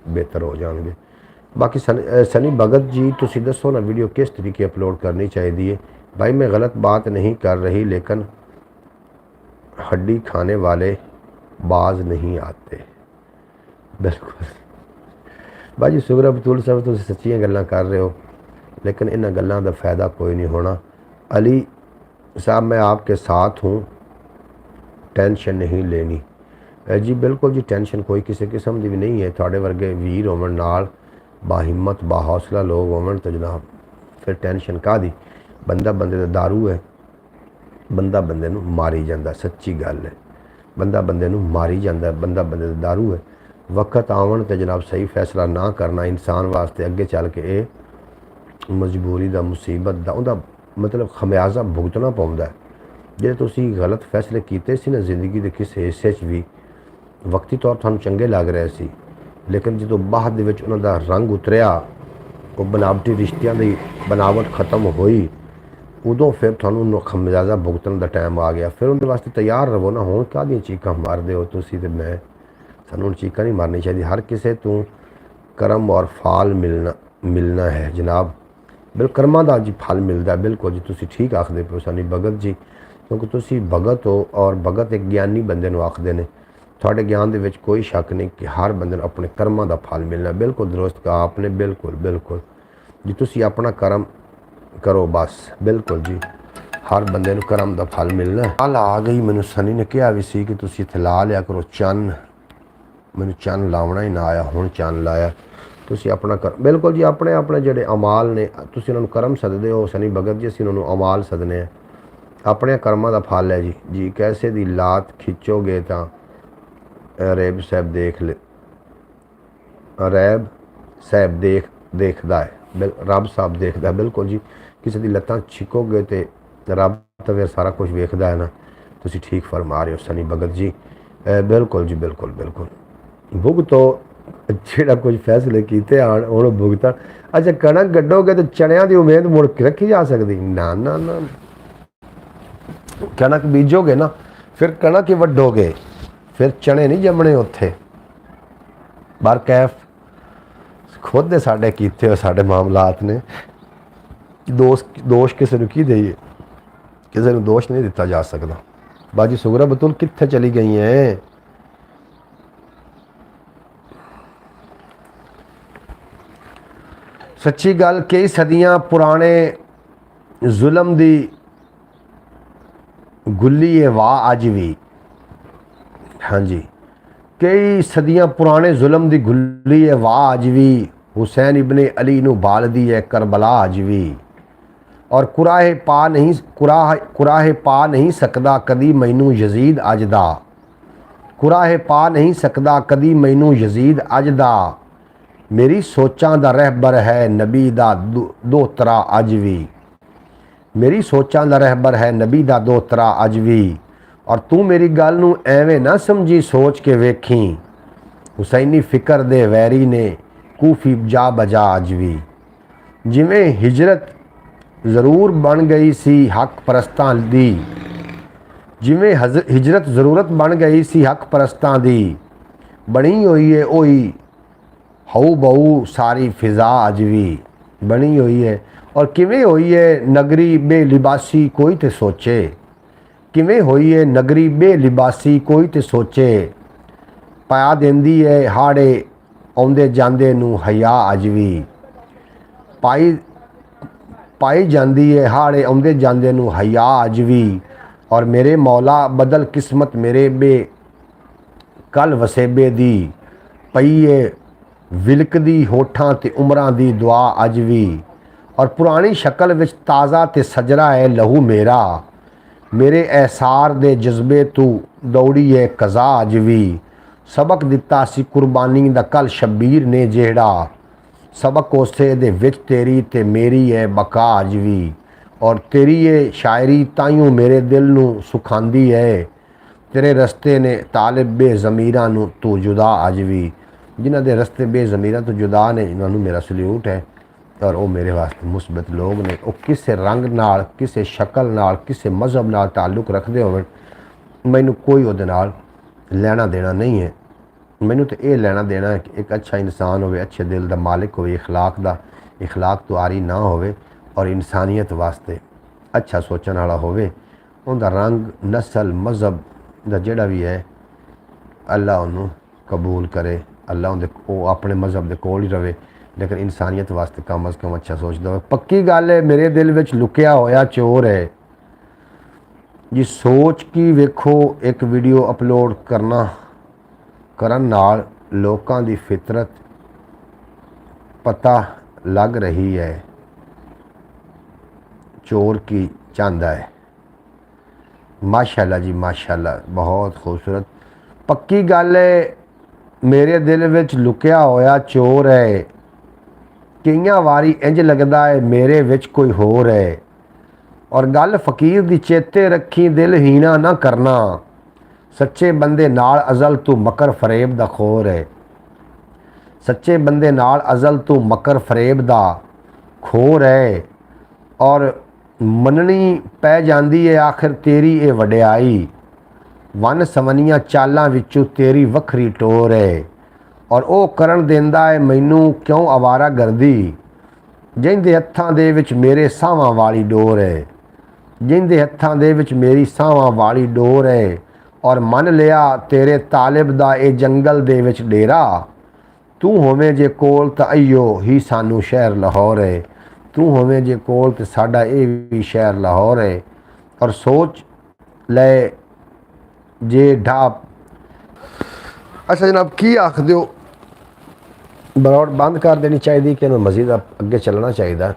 बेहतर हो जाएंगे। बाकी सनी भगत जी, तुसी दसो ना वीडियो किस तरीके अपलोड करनी चाहिए। भाई मैं गलत बात नहीं कर रही, लेकिन हड्डी खाने वाले बाज नहीं आते। बिल्कुल भाई सुगरा बतूल साहब, तुम सच्चियां गल्लां कर रहे हो, लेकिन इन्हां गल्लां दा फ़ायदा कोई नहीं होना। अली साहब मैं आपके साथ हूँ, टेंशन नहीं लेनी। जी बिल्कुल जी, टेंशन कोई किसी किस्म की भी नहीं है। थोड़े वर्गे वीर होवन नाल बाहिम्मत बाहौसला लोग होवन तो जनाब फिर टेंशन कादी। बंदा बंदे दा दारू है, बंदा बंदे नूं मारी जांदा, सच्ची गल है। बंदा बंदे नूं मारी जांदा, बंदा बंदे दा दारू है। वक्त आवन तो जनाब सही फैसला ना करना इंसान वास्ते अगे चल के ये मजबूरी का, मुसीबत का उहदा मतलब खमियाजा भुगतना पौंदा है। जे तुसी गलत फैसले कीते सी ना जिंदगी के किसी हिस्से भी, वक्ती तौर तुहानूं चंगे लग रहे सी, लेकिन जो बाद दे विच उन्हां दा रंग उतरिया, वो बनावटी रिश्तियां दी बनावट खत्म हुई, उदों फिर तुहानूं खमियाजा भुगतण दा टाइम आ गया। फिर उनके वास्ते तैयार रहो ना। हुण काहदियां चीकां मारदे हो तुसी ते मैं, सानूं चीकां नहीं मारनी चाहिए। हर किसी तों करम और फाल मिलना है जनाब। बिल कर्मा का जी फल मिलता है। बिल्कुल जी तुसी ठीक आखदे पे सनी भगत जी, क्योंकि तुसी भगत हो और भगत एक ज्ञानी बंदे नूं आखदे ने। थोड़े ज्ञान दे विच कोई शक नहीं कि हर बंदे नूं अपने कर्मां दा फल मिलना। बिल्कुल दुरुस्त कहा आपने, बिल्कुल बिल्कुल जी। तुसी अपना कर्म करो बस, बिल्कुल जी, हर बंदे नूं कर्म दा फल मिलना। कल आ गई, मैनूं सनी ने कहा भी सी कि तुसी इत्थे ला लिया करो चन्न, मैनूं चन्न लावना ही ना आया, हुण चन्न लाया। तुसी अपना कर, बिल्कुल जी, अपने अपने जोड़े अमाल ने तुसी उन्होंने कर्म सददे हो सनी भगत जी, असीं उन्होंने अमाल सदने हैं। अपने कर्मां दा फल है जी। जी कैसे दी लात खिंचोगे तो रैब साहब देख ले, रैब साहब देखदा है, रब साहब देखदा है। बिल्कुल जी, किसी दी लत्तां छिकोगे तो ਰੱਬ ਤਾਂ ਫਿਰ ਸਾਰਾ ਕੁਝ ਵੇਖਦਾ ਹੈ ਨਾ। ਤੁਸੀਂ ਠੀਕ ਫਰਮਾ ਰਹੇ ਹੋ ਸਨੀ ਭਗਤ ਜੀ, ਬਿਲਕੁਲ ਜੀ, ਬਿਲकुल बिल्कुल। भुगतो ਜਿਹੜਾ ਕੁਝ ਫੈਸਲੇ ਕੀਤੇ ਆਣ ਹੁਣ ਭੁਗਤਣ। ਅੱਛਾ ਕਣਕ ਗੱਡੋਗੇ ਤਾਂ ਚਣਿਆਂ ਦੀ ਉਮੀਦ ਮੁੜ ਕੇ ਰੱਖੀ ਜਾ ਸਕਦੀ? ਨਾ ਨਾ ਨਾ, ਕਣਕ ਬੀਜੋਗੇ ਨਾ ਫਿਰ ਕਣਕ ਹੀ ਵੱਢੋਗੇ, ਫਿਰ ਚਣੇ ਨਹੀਂ ਜੰਮਣੇ ਉੱਥੇ। ਬਰਕੈਫ ਖੁਦ ਦੇ ਸਾਡੇ ਕੀਤੇ ਹੋਏ ਸਾਡੇ ਮਾਮਲਾਤ ਨੇ। ਦੋਸ਼ ਕਿਸੇ ਨੂੰ ਕੀ ਦੇਈਏ, ਕਿਸੇ ਨੂੰ ਦੋਸ਼ ਨਹੀਂ ਦਿੱਤਾ ਜਾ ਸਕਦਾ। ਬਾਜੀ ਸੁਗਰਾ ਬਤੁਲ ਕਿੱਥੇ ਚਲੀ ਗਈ ਹੈ? ਸੱਚੀ ਗੱਲ, ਕਈ ਸਦੀਆਂ ਪੁਰਾਣੇ ਜ਼ੁਲਮ ਦੀ ਗੁੱਲੀ ਹੈ ਵਾਹ ਅੱਜ ਵੀ। ਹਾਂਜੀ, ਕਈ ਸਦੀਆਂ ਪੁਰਾਣੇ ਜ਼ੁਲਮ ਦੀ ਗੁੱਲੀ ਹੈ ਵਾਹ ਅੱਜ ਵੀ। ਹੁਸੈਨ ਇਬਨ ਅਲੀ ਨੂੰ ਬਾਲਦੀ ਹੈ ਕਰਬਲਾ ਅੱਜ ਵੀ। ਔਰ ਕੁਰਾਹੇ ਪਾ ਨਹੀਂ ਸਕਦਾ ਕਦੀ ਮੈਨੂੰ ਯਜ਼ੀਦ ਅੱਜ ਦਾ। ਕੁਰਾਹੇ ਪਾ ਨਹੀਂ ਸਕਦਾ ਕਦੀ ਮੈਨੂੰ ਯਜ਼ੀਦ ਅੱਜ ਦਾ। ਮੇਰੀ ਸੋਚਾਂ ਦਾ ਰਹਿਬਰ ਹੈ ਨਬੀ ਦਾ ਦੋਤਰਾ ਅੱਜ ਵੀ। ਮੇਰੀ ਸੋਚਾਂ ਦਾ ਰਹਿਬਰ ਹੈ ਨਬੀ ਦਾ ਦੋਤਰਾ ਅੱਜ ਵੀ। ਔਰ ਤੂੰ ਮੇਰੀ ਗੱਲ ਨੂੰ ਐਵੇਂ ਨਾ ਸਮਝੀ, ਸੋਚ ਕੇ ਵੇਖੀ। ਹੁਸੈਨੀ ਫਿਕਰ ਦੇ ਵੈਰੀ ਨੇ ਕੂਫੀ ਜਾ ਬਜਾ ਅੱਜ ਵੀ। ਜਿਵੇਂ ਹਿਜਰਤ ਜ਼ਰੂਰ ਬਣ ਗਈ ਸੀ ਹੱਕ ਪਰਸਤਾਂ ਦੀ, ਜਿਵੇਂ ਹਿਜਰਤ ਜ਼ਰੂਰਤ ਬਣ ਗਈ ਸੀ ਹੱਕ ਪਰਸਤਾਂ ਦੀ। ਬਣੀ ਹੋਈ ਏ ਉਹੀ ਹਊ ਬਹੂ ਸਾਰੀ ਫਿਜ਼ਾ ਅੱਜ ਵੀ। ਬਣੀ ਹੋਈ ਹੈ। ਔਰ ਕਿਵੇਂ ਹੋਈ ਹੈ ਨਗਰੀ ਬੇਲਿਬਾਸੀ ਕੋਈ ਤੇ ਸੋਚੇ। ਕਿਵੇਂ ਹੋਈ ਹੈ ਨਗਰੀ ਬੇਲਿਬਾਸੀ ਕੋਈ ਤੇ ਸੋਚੇ। ਪਾਇਆ ਦਿੰਦੀ ਹੈ ਹਾੜੇ ਆਉਂਦੇ ਜਾਂਦੇ ਨੂੰ ਹਯਾ ਅੱਜ ਵੀ। ਪਾਈ ਜਾਂਦੀ ਹੈ ਹਾੜੇ ਆਉਂਦੇ ਜਾਂਦੇ ਨੂੰ ਹਯਾ ਅੱਜ ਵੀ। ਔਰ ਮੇਰੇ ਮੌਲਾ ਬਦਲ ਕਿਸਮਤ ਮੇਰੇ ਬੇ ਕੱਲ ਵਸੇਬੇ ਦੀ। ਪਈ ਏ ਵਿਲਕਦੀ ਹੋਠਾਂ ਤੇ ਉਮਰਾਂ ਦੀ ਦੁਆ ਅੱਜ ਵੀ। ਔਰ ਪੁਰਾਣੀ ਸ਼ਕਲ ਵਿੱਚ ਤਾਜ਼ਾ ਤੇ ਸਜਰਾ ਹੈ ਲਹੂ ਮੇਰਾ। ਮੇਰੇ ਐਸਾਰ ਦੇ ਜਜ਼ਬੇ ਤੂੰ ਦੌੜੀ ਹੈ ਕਜ਼ਾ ਅੱਜ ਵੀ। ਸਬਕ ਦਿੱਤਾ ਸੀ ਕੁਰਬਾਨੀ ਦਾ ਕੱਲ ਸ਼ਬੀਰ ਨੇ ਜਿਹੜਾ। ਸਬਕ ਉਸੇ ਦੇ ਵਿੱਚ ਤੇਰੀ ਤੇ ਮੇਰੀ ਹੈ ਬਕਾ ਅੱਜ ਵੀ। ਔਰ ਤੇਰੀ ਇਹ ਸ਼ਾਇਰੀ ਤਾਈਓ ਮੇਰੇ ਦਿਲ ਨੂੰ ਸੁਖਾਂਦੀ ਹੈ। ਤੇਰੇ ਰਸਤੇ ਨੇ ਤਾਲਿਬ ਬੇਜ਼ਮੀਰਾਂ ਨੂੰ ਤੂੰ ਜੁਦਾ ਅੱਜ ਵੀ। ਜਿਨ੍ਹਾਂ ਦੇ ਰਸਤੇ ਬੇਜ਼ਮੀਰਾਂ ਤੋਂ ਜੁਦਾ ਨੇ ਇਹਨਾਂ ਨੂੰ ਮੇਰਾ ਸਲੂਟ ਹੈ। ਔਰ ਉਹ ਮੇਰੇ ਵਾਸਤੇ ਮੁਸਬਤ ਲੋਕ ਨੇ। ਉਹ ਕਿਸੇ ਰੰਗ ਨਾਲ, ਕਿਸੇ ਸ਼ਕਲ ਨਾਲ, ਕਿਸੇ ਮਜ਼ਹਬ ਨਾਲ ਤਾਲੁਕ ਰੱਖਦੇ ਹੋਣ, ਮੈਨੂੰ ਕੋਈ ਉਹਦੇ ਨਾਲ ਲੈਣਾ ਦੇਣਾ ਨਹੀਂ ਹੈ। ਮੈਨੂੰ ਤਾਂ ਇਹ ਲੈਣਾ ਦੇਣਾ ਹੈ ਕਿ ਇੱਕ ਅੱਛਾ ਇਨਸਾਨ ਹੋਵੇ, ਅੱਛੇ ਦਿਲ ਦਾ ਮਾਲਿਕ ਹੋਵੇ, ਇਖਲਾਕ ਤੋਂ ਆਰੀ ਨਾ ਹੋਵੇ ਔਰ ਇਨਸਾਨੀਅਤ ਵਾਸਤੇ ਅੱਛਾ ਸੋਚਣ ਵਾਲਾ ਹੋਵੇ। ਉਹਦਾ ਰੰਗ, ਨਸਲ, ਮਜ਼ਹਬ ਦਾ ਜਿਹੜਾ ਵੀ ਹੈ ਅੱਲਾ ਉਹਨੂੰ ਕਬੂਲ ਕਰੇ। ਅੱਲਾ ਉਹ ਆਪਣੇ ਮਜ਼ਹਬ ਦੇ ਕੋਲ ਹੀ ਰਵੇ, ਲੇਕਿਨ ਇਨਸਾਨੀਅਤ ਵਾਸਤੇ ਕਮ ਅਜ਼ ਕਮ ਅੱਛਾ ਸੋਚਦਾ ਹੋਵੇ। ਪੱਕੀ ਗੱਲ ਹੈ ਮੇਰੇ ਦਿਲ ਵਿੱਚ ਲੁਕਿਆ ਹੋਇਆ ਚੋਰ ਹੈ ਜੀ। ਸੋਚ ਕੀ ਵੇਖੋ, ਇੱਕ ਵੀਡੀਓ ਅਪਲੋਡ ਕਰਨ ਨਾਲ ਲੋਕਾਂ ਦੀ ਫਿਤਰਤ ਪਤਾ ਲੱਗ ਰਹੀ ਹੈ। ਚੋਰ ਕੀ ਚਾਹੁੰਦਾ ਹੈ। ਮਾਸ਼ਾਅੱਲਾ ਜੀ ਮਾਸ਼ਾਅੱਲਾ, ਬਹੁਤ ਖੂਬਸੂਰਤ। ਪੱਕੀ ਗੱਲ ਹੈ ਮੇਰੇ ਦਿਲ ਵਿੱਚ ਲੁਕਿਆ ਹੋਇਆ ਚੋਰ ਹੈ। ਕਈਆਂ ਵਾਰੀ ਇੰਜ ਲੱਗਦਾ ਹੈ ਮੇਰੇ ਵਿੱਚ ਕੋਈ ਹੋਰ ਹੈ। ਔਰ ਗੱਲ ਫਕੀਰ ਦੀ ਚੇਤੇ ਰੱਖੀ, ਦਿਲ ਹੀਣਾ ਨਾ ਕਰਨਾ। ਸੱਚੇ ਬੰਦੇ ਨਾਲ ਅਜ਼ਲ ਤੂੰ ਮਕਰ ਫਰੇਬ ਦਾ ਖੋਰ ਹੈ। ਸੱਚੇ ਬੰਦੇ ਨਾਲ ਅਜ਼ਲ ਤੂੰ ਮਕਰ ਫਰੇਬ ਦਾ ਖੋਰ ਹੈ। ਔਰ ਮੰਨਣੀ ਪੈ ਜਾਂਦੀ ਹੈ ਆਖਿਰ ਤੇਰੀ ਇਹ ਵਡਿਆਈ। ਵਨ ਸਵਨੀਆਂ ਚਾਲਾਂ ਵਿੱਚੋਂ ਤੇਰੀ ਵੱਖਰੀ ਟੋਰ ਹੈ। ਔਰ ਉਹ ਕਰਨ ਦਿੰਦਾ ਹੈ ਮੈਨੂੰ ਕਿਉਂ ਅਵਾਰਾ ਗਰਦੀ। ਜਿਹਦੇ ਹੱਥਾਂ ਦੇ ਵਿੱਚ ਮੇਰੇ ਸਾਹਾਂ ਵਾਲੀ ਡੋਰ ਹੈ। ਜਿਹਦੇ ਹੱਥਾਂ ਦੇ ਵਿੱਚ ਮੇਰੀ ਸਾਹਾਂ ਵਾਲੀ ਡੋਰ ਹੈ। ਔਰ ਮੰਨ ਲਿਆ ਤੇਰੇ ਤਾਲਿਬ ਦਾ ਇਹ ਜੰਗਲ ਦੇ ਵਿੱਚ ਡੇਰਾ। ਤੂੰ ਹੋਵੇਂ ਜੇ ਕੋਲ ਤਾਂ ਅਈਓ ਹੀ ਸਾਨੂੰ ਸ਼ਹਿਰ ਲਾਹੌਰ ਹੈ। ਤੂੰ ਹੋਵੇਂ ਜੇ ਕੋਲ ਤਾਂ ਸਾਡਾ ਇਹ ਵੀ ਸ਼ਹਿਰ ਲਾਹੌਰ ਹੈ। ਔਰ ਸੋਚ ਲੈ ਜੇ ਢਾਪ। ਅੱਛਾ ਜਨਾਬ, ਕੀ ਆਖਦੇ ਹੋ, ਬਰੌਡ ਬੰਦ ਕਰ ਦੇਣੀ ਚਾਹੀਦੀ ਕਿ ਇਹਨੂੰ ਮਜ਼ੀਦ ਅੱਗੇ ਚੱਲਣਾ ਚਾਹੀਦਾ?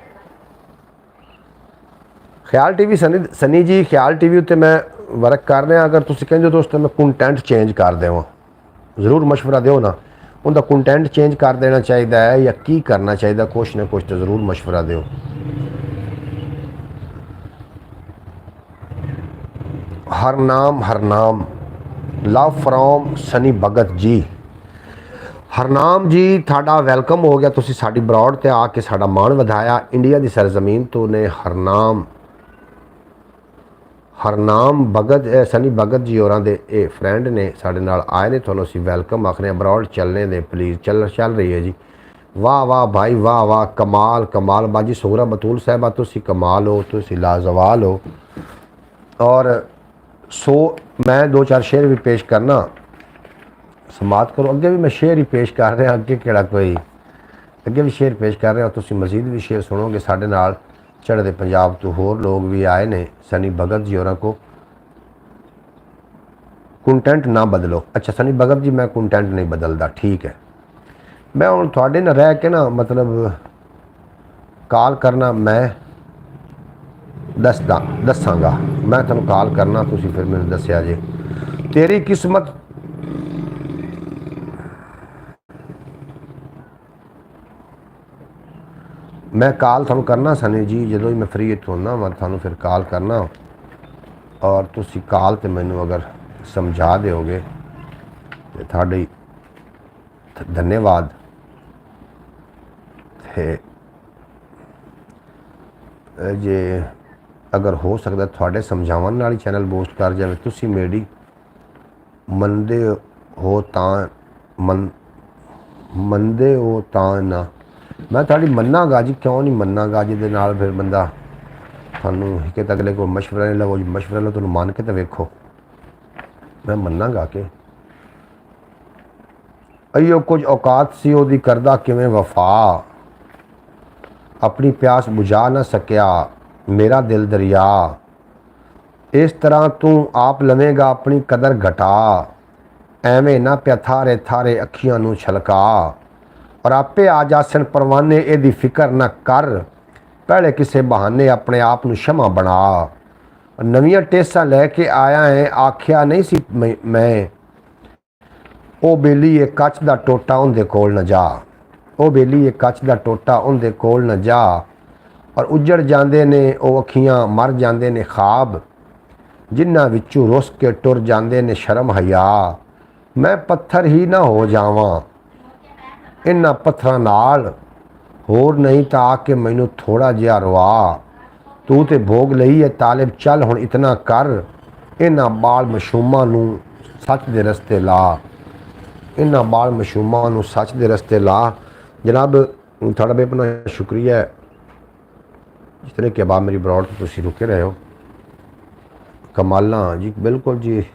ਖਿਆਲ TV ਸਨੀ ਜੀ, ਖਿਆਲ TV ਉੱਤੇ ਮੈਂ ਵਰਕ ਕਰ ਰਿਹਾ। ਅਗਰ ਤੁਸੀਂ ਕਹਿੰਦੇ ਹੋ ਤਾਂ ਉਸ 'ਤੇ ਮੈਂ ਕੰਟੈਂਟ ਚੇਂਜ ਕਰ ਦੇਵਾਂ, ਜ਼ਰੂਰ ਮਸ਼ਵਰਾ ਦਿਓ ਨਾ। ਉਹਦਾ ਕੰਟੈਂਟ ਚੇਂਜ ਕਰ ਦੇਣਾ ਚਾਹੀਦਾ ਹੈ ਜਾਂ ਕੀ ਕਰਨਾ ਚਾਹੀਦਾ? ਕੁਛ ਨਾ ਕੁਛ ਤਾਂ ਜ਼ਰੂਰ ਮਸ਼ਵਰਾ ਦਿਓ। Harnam love from Sunny Bhagat ji. हरनाम जी ਤੁਹਾਡਾ ਵੈਲਕਮ ਹੋ ਗਿਆ, ਤੁਸੀਂ ਸਾਡੀ ਬਰੌਡ ਤੇ ਆ ਕੇ ਸਾਡਾ ਮਾਣ ਵਧਾਇਆ। ਇੰਡੀਆ ਦੀ ਸਰਜ਼ਮੀਨ ਤੋਂ ਨੇ ਹਰਨਾਮ ਭਗਤ ਸਨੀ ਭਗਤ ਜੀ ਹੋਰਾਂ ਦੇ ਇਹ ਫਰੈਂਡ ਨੇ, ਸਾਡੇ ਨਾਲ ਆਏ ਨੇ। ਤੁਹਾਨੂੰ ਅਸੀਂ ਵੈਲਕਮ ਆਖਦੇ ਹਾਂ। ਬਰੌਡ ਚੱਲਣੇ ਦੇ ਪਲੀਜ਼ ਚੱਲ ਰਹੀ ਹੈ ਜੀ। वाह वाह भाई वाह वाह, कमाल कमाल। बाजी सुगरा बतूल साहबा तुसी कमाल हो, तुसी लाजवाल हो। और सो मैं दो चार शेर भी पेश करना, समात करो। अगे भी मैं शेर ही पेश कर रहा, अगे केड़ा कोई अगे भी शेर पेश कर रहा, तुसी मजीद भी शेर सुनोगे। साडे नाल चढ़दे पंजाब तो होर लोग भी आए ने। सनी भगत जी होरां को कंटेंट ना बदलो। अच्छा सनी भगत जी, मैं कंटेंट नहीं बदलता, ठीक है। मैं हूँ थोड़े ना रह के ना मतलब कॉल करना मैं दसांगा। मैं तुम कॉल करना, तुसी फिर मैंने दसिया जे तेरी किस्मत। मैं कॉल थानू करना सनी जी, जो ही मैं फ्री होना मैं थानू फिर कॉल करना, और तुसी कॉल ते मैनू अगर समझा दोगे तो थाड़ी धन्यवाद। जे अगर हो सकता थोड़े समझावन नाल ही चैनल बूस्ट कर जाए। तुसी मेरी मनदे हो तां मनदे हो तां ना, मैं थोड़ी मन्नागा जी। क्यों नहीं मन्नागा जी? दे नाल फिर बंदा थानू कि अगले को मशवरा नहीं लवो जी, मशवरा लो, तुहानू मान के तो वेखो। मैं मन्नागा कि अयो कुछ औकात सी ओदी करदा किवें वफा, अपनी प्यास बुझा ना सकिया मेरा दिल दरिया। इस तरह तू आप लवेगा अपनी कदर घटा, एवें ना प्या थारे थारे अखियां नू छलका। और आपे आ जासन परवाने, एदी फिक्र ना कर, पहले किसे बहाने अपने आप नू क्षमा बना। नवियां टेसा लैके आया है, आख्या नहीं सी मैं ओ बेली ये कच दा टोटा उनदे कोल न जा। ओ बेली ये कच दा टोटा उनदे कोल न जा। और उजड़ जांदे ने ओ अखियां, मर जांदे ने ख्वाब, जिन्हां विचों रुस के टुर जांदे ने शर्म हया। मैं पत्थर ही ना हो जावां इन्हां पत्थरां नाल, होर नहीं तां आके मैनू थोड़ा जिहा रवा। तू ते भोग लई है तालिब, चल हुण इतना कर, इन्हां बाल मशूमां नू सच दे रस्ते ला। इन्हां बाल मशूमां नू सच दे रस्ते ला। जनाब थोड़ा बेपना शुक्रिया जिस तरह के बाद मेरी ब्रॉड तो तुसी रुके रहे हो। कमाला जी, बिल्कुल जी।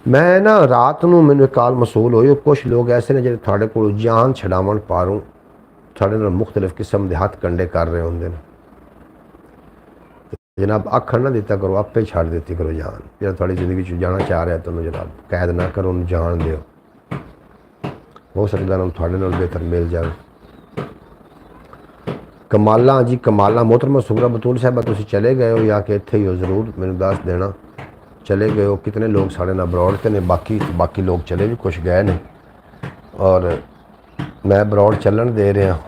मैं ना रात नूं मैनूं कॉल मसूल होई, कुछ लोग ऐसे ने जो थोड़े को जान छड़ावन पारों थोड़े नाल मुख्तलिफ किस्म के हथ कंडे कर रहे होंगे। जनाब आखण ना दिता करो, आपे छड़ देती करो जान। जो थोड़ी जिंदगी जाना चाह रहा है तो जनाब कैद ना करो, उन्हें जान दो। हो सकता है थोड़े नाल बेहतर मिल जाए। कमाला जी कमाला। मोहतरमा सुगरा बतूल साहबा तुसी चले गए हो या कि इत्थे ही हो? ज़रूर मैनूं दस देना चले गए हो। कितने लोग साढ़े नाल ब्रॉड ते ने, बाकी लोग चले भी कुछ गए ने, और मैं ब्रॉड चलन दे रहा।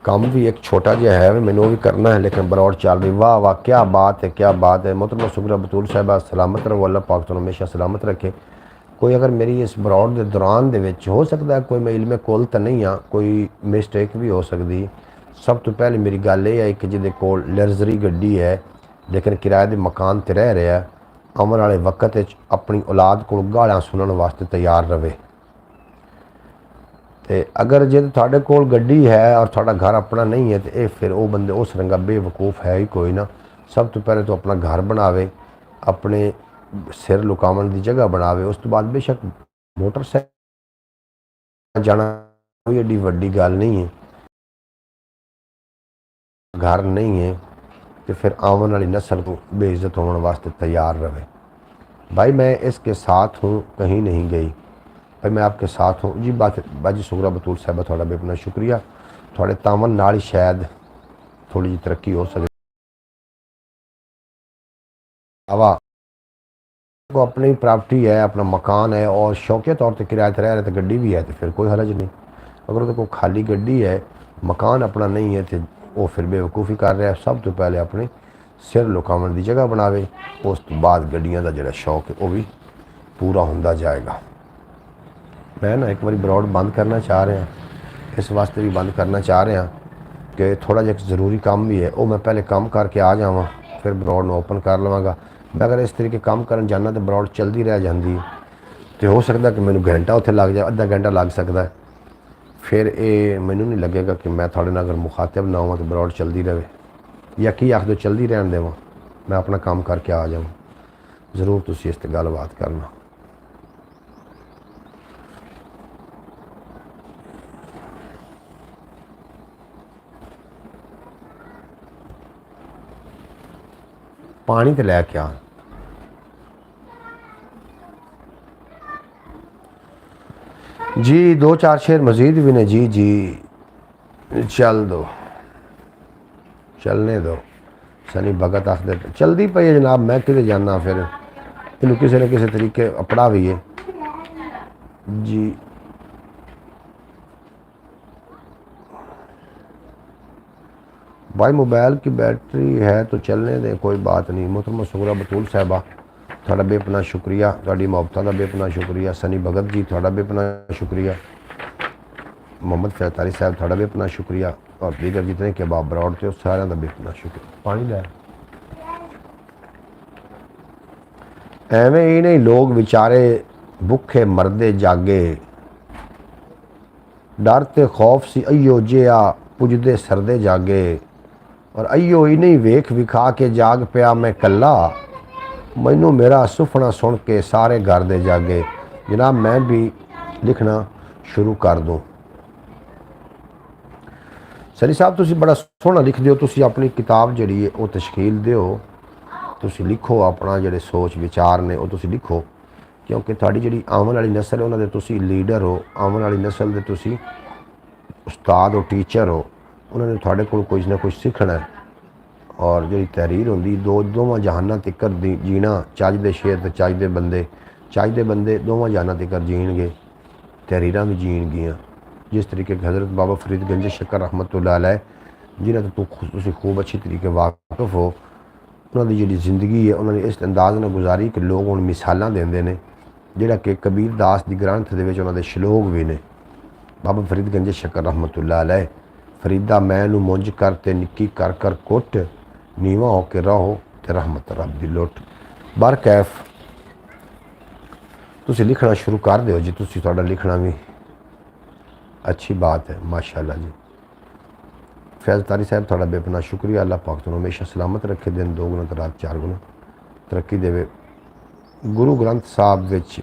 काम भी एक छोटा जिहा है, मैनूं भी करना है, लेकिन ब्रॉड चल रही। वाह वाह, क्या बात है, क्या बात है। मोहतरमा सुगरा बतूल साहबा सलामत रहो, अल्लाह पाक तुहानूं हमेशा सलामत रखे। कोई अगर मेरी इस ब्रॉड के दौरान दे विच हो सकता है कोई मैं इल्मे कोल तो नहीं हाँ, कोई मिसटेक भी हो सकती। सब तो पहले मेरी गल ये है कि जिहदे कोल लग्जरी गड्डी है लेकिन किराए के मकान ते रह रहा है, आने वाले वक्त अपनी औलाद को गालां सुनने वास्ते तैयार रहे। तो अगर जे तुहाडे कोल गड्डी है और तुहाडा घर अपना नहीं है तो ये फिर वो बंदे उस रंगा बेवकूफ़ है ही कोई ना। सब तो पहले तो अपना घर बनावे, अपने सिर लुकावन की जगह बनावे, उस तो बाद बेशक मोटरसाइकिल जाना कोई एडी वड्डी गल नहीं है। घर नहीं है तो फिर आने वाली नस्ल को बेइज्जत होने वास्ते तैयार रहे। भाई मैं इसके साथ हूँ, कहीं नहीं गई भाई, मैं आपके साथ हूँ जी। बाजी सुगरा बतूल साहबा थोड़ा बेपना शुक्रिया। थोड़े तावन नाल ही शायद थोड़ी जी तरक्की हो सके। आवा को अपनी प्रॉपर्टी है, अपना मकान है और शौकिया तौर पर किराए पर रह रहे तो गड्डी भी है तो फिर कोई हरज नहीं। अगर तो कोई खाली गड्डी है, मकान अपना नहीं है तो वो फिर बेवकूफ़ी कर रहा है। सब तो पहले अपनी ਸਿਰ ਲੁਕਾਉਣ ਦੀ ਜਗ੍ਹਾ ਬਣਾਵੇ। ਉਸ ਤੋਂ ਬਾਅਦ ਗੱਡੀਆਂ ਦਾ ਜਿਹੜਾ ਸ਼ੌਕ ਹੈ ਉਹ ਵੀ ਪੂਰਾ ਹੁੰਦਾ ਜਾਏਗਾ। ਮੈਂ ਨਾ ਇੱਕ ਵਾਰੀ ਬਰੋਡ ਬੰਦ ਕਰਨਾ ਚਾਹ ਰਿਹਾ, ਇਸ ਵਾਸਤੇ ਵੀ ਬੰਦ ਕਰਨਾ ਚਾਹ ਰਿਹਾ ਕਿ ਥੋੜ੍ਹਾ ਜਿਹਾ ਜ਼ਰੂਰੀ ਕੰਮ ਵੀ ਹੈ, ਉਹ ਮੈਂ ਪਹਿਲੇ ਕੰਮ ਕਰਕੇ ਆ ਜਾਵਾਂ, ਫਿਰ ਬਰੋਡ ਨੂੰ ਓਪਨ ਕਰ ਲਵਾਂਗਾ। ਮੈਂ ਅਗਰ ਇਸ ਤਰੀਕੇ ਕੰਮ ਕਰਨ ਜਾਂਦਾ ਤਾਂ ਬਰੋਡ ਚਲਦੀ ਰਹਿ ਜਾਂਦੀ ਹੈ, ਤੇ ਹੋ ਸਕਦਾ ਕਿ ਮੈਨੂੰ ਘੰਟਾ ਉੱਥੇ ਲੱਗ ਜਾਏ, ਅੱਧਾ ਘੰਟਾ ਲੱਗ ਸਕਦਾ ਹੈ। ਫਿਰ ਇਹ ਮੈਨੂੰ ਨਹੀਂ ਲੱਗੇਗਾ ਕਿ ਮੈਂ ਤੁਹਾਡੇ ਨਾਲ ਅਗਰ ਮੁਖਾਤਬ ਨਾ ਹੋਵਾਂ ਤਾਂ ਬਰੋਡ ਚਲਦੀ ਰਹੇ, ਜਾਂ ਕੀ ਆਖ ਦਿਓ ਚਲਦੀ ਰਹਿਣ ਦੇਵਾਂ, ਮੈਂ ਆਪਣਾ ਕੰਮ ਕਰਕੇ ਆ ਜਾਵਾਂ। ਜ਼ਰੂਰ ਤੁਸੀਂ ਇਸ 'ਤੇ ਗੱਲਬਾਤ ਕਰਨਾ। पानी तो लैके आ जी, 2-4 शेर मजीद भी ने जी। जी चल दो, चलने दो। सनी भगत आखदे चलती पई है जनाब, मैं कि जाना, फिर इन किसी न किसी तरीके अपना भी है जी। भाई मोबाइल की बैटरी है तो चलने दें, कोई बात नहीं। मोहतरमा सुगरा बतूल साहबा थोड़ा बेपना शुक्रिया, थोड़ी मुहब्बत का बेपना शुक्रिया। सनी भगत जी थोड़ा बेपना शुक्रिया। मोहम्मद फैतारी साहब थोड़ा बेपना शुक्रिया, और दीगर जितने के बाब बरौड़ थे सारे का बेपना शुक्रिया। पानी लै एवें ही नहीं, लोग बेचारे भुखे मरदे जागे, डर ते खौफ सी अयो जिहा पुजदे सरदे जागे, और अयो ही नहीं वेख विखा के जाग पिया मैं कला, मैनू मेरा सुफना सुन के सारे घर दे जागे। जनाब मैं भी लिखना शुरू कर दूँ। सनी साहब तुसी बड़ा सोहना लिखदे हो, तुसी अपनी किताब जिहड़ी है वो तशकील दिओ, तुसी लिखो अपना जिहड़े सोच विचार ने वो तुसी लिखो, क्योंकि तुहाडी जिहड़ी आवन वाली नस्ल है उन्हां दे तुसी लीडर हो, आवन वाली नस्ल दे तुसी उस्ताद हो, टीचर हो, उन्होंने थोड़े को कुछ ना कुछ सीखना है। और जी तहरीर होंगी दोवां जहाना तिकर जीना, चज दे शेर ते चज दे बंदे, चज दे बंदे दोवां जहाना तिकर जीणगे, तहरीरां भी जीणगियां। जिस तरीके के हज़रत बाबा फरीद गंज शक्कर रहमतुल्लाह अलैह जिन्हें तो तुसीं खूब अच्छी तरीके वाकिफ हो, उन्होंने जी जिंदगी है उन्होंने इस अंदाज में गुजारी कि लोग हुण मिसालां देंदे ने, जिहड़ा कि कबीर दास दी ग्रंथ दे विच उन्हां दे श्लोक भी ने। बाबा फरीद गंज शक्कर रहमतुल्लाह अलैह फरीदा मैनू मुंज कर ते निक्की कर कर कुट, नीवा हो के रहो ते रहमत रब दी लुट। बर कैफ तुसी लिखना शुरू कर दो जी, तुसी तुहाडा लिखना भी अच्छी बात है माशाअल्लाह जी। फैज़ तारी साहब थोड़ा बेपना शुक्रिया, अल्लाह पाक तुहानू हमेशा सलामत रखे, दिन 2 गुना ते रात 4 गुना तरक्की देवे। गुरु ग्रंथ साहब विच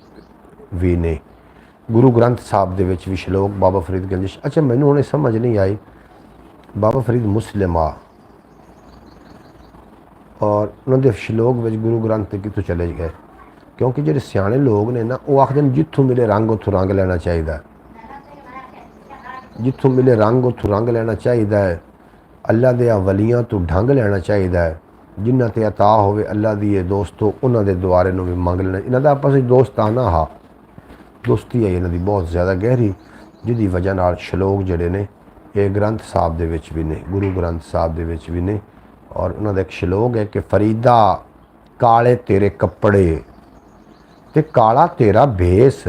भी ने, गुरु ग्रंथ साहब दे विच भी श्लोक बाबा फरीद गंज, अच्छा मैनू हुणे समझ नहीं आई, बाबा फरीद मुस्लिम आ और उन्होंने श्लोक विच गुरु ग्रंथ कितों चले गए, क्योंकि जो सियाने लोग ने ना वो आखदे जिथों मिले रंग उथों रंग लेना चाहिए, जिथों मिले रंग उथों रंग लेना चाहिए। अल्लाह दे वलियां तो ढंग लेना चाहिए, जिन्हां ते अता होवे अल्लाह दी दोस्तों उन्हां दे दुआरे नूं भी मंग लेना। इन्हां दा आपस विच दोस्ताना हा दोस्ती है इन्हां दी बहुत ज़्यादा गहरी, जिहदी वजह नाल श्लोक जिहड़े ने ये ग्रंथ साहब दे विच भी ने, गुरु ग्रंथ साहब दे विच भी ने। और उन्हां दा एक श्लोक है कि फरीदा काले तेरे कपड़े ते काला तेरा भेस,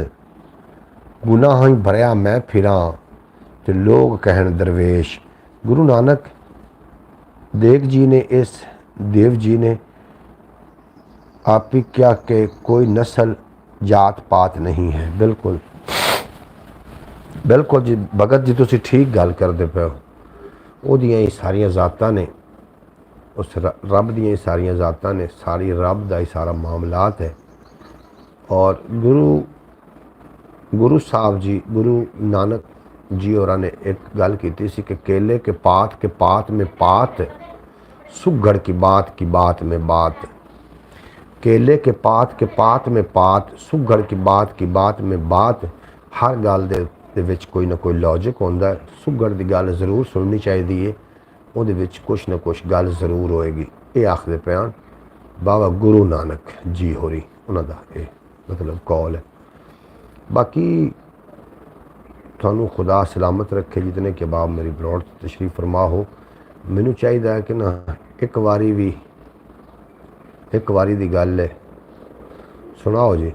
गुनाह ही भरिया मैं फिरां ते लोग कहन दरवेश। गुरु नानक देव जी ने इस देव जी ने आप ही क्या कि कोई नस्ल जात पात नहीं है। बिल्कुल बिल्कुल जी भगत जी तुसी ठीक गल करते पे हो, ओदियां ही सारियां जातां ने, उस रब दियां ही सारियां जातां ने, सारी रब दा ही सारा मामलात है। और गुरु साहब जी गुरु नानक जी और ने एक गल की सी कि केले के पात में पात, सुगड़ की बात में बात। केले के पात में पात, सुगड़ की बात में बात। हर गल दे विच कोई ना कोई लॉजिक होंदा है। सुगड़ की गल जरूर सुननी चाहिए, उहदे विच कुछ ना कुछ गल जरूर होएगी। ये आखदे पियान बाबा गुरु नानक जी होरी, उन्हां दा ये मतलब कौल है। बाकी थानू खुदा सलामत रखे, जितने के बाद मेरी ब्रॉड तशरीफ फरमा हो। मैनू चाहिए है कि ना एक बारी भी एक वारी दी गल है, सुनाओ जी।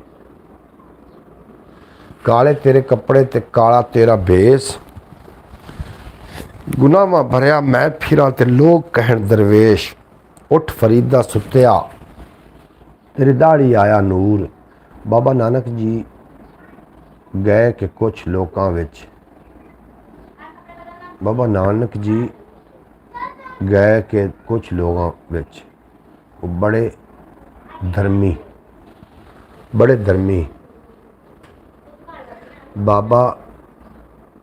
काले तेरे कपड़े ते काला तेरा भेस, गुनाह भरिया मैं फिरां ते लोग कहन दरवेश। उठ फरीदा सुत्या तेरी दाढ़ी आया नूर। बाबा नानक जी गए कि कुछ लोकां विच, बाबा नानक जी गए कि कुछ लोगों विच वो बड़े धर्मी बाबा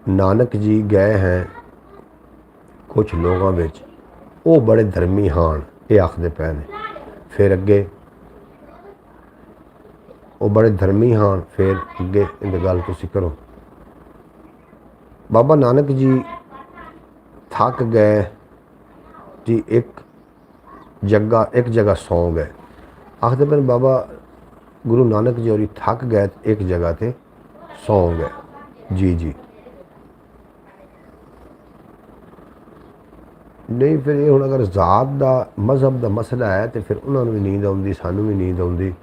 नानक जी गए हैं कुछ लोगों विच, वो बड़े धर्मी हान, ये आखदे पे ने। फिर अगे वो बड़े धर्मी हान, फिर अगे इन गल तुसी करो। बाबा नानक जी थक गए जी, एक जगह सौ गए। आखते पे बाबा गुरु नानक जी और थक गए एक जगह ते सौ गए। जी जी नहीं, फिर ये हुण अगर ज़ात का मजहब का मसला है तो फिर उन्होंने भी नींद आती, सानू भी नींद आती,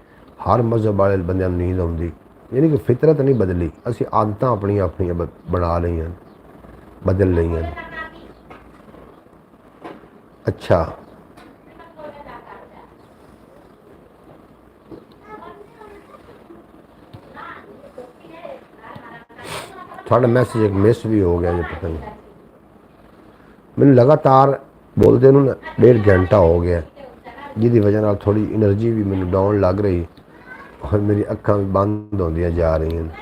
हर मजहब वाले बंद नींद आती। यानी कि फितरत नहीं बदली, असी आदत अपनी अपनी बना रही हैं, बदल रही हैं। अच्छा थोड़ा मैसेज एक मिस भी हो गया जी, पता नहीं मैंने लगातार बोलते ना 1.5 घंटा हो गया, जिसकी वजह थोड़ी एनर्जी भी मैंने डाउन लग रही और मेरी अक्खां भी बंद होंदियां जा रही हैं।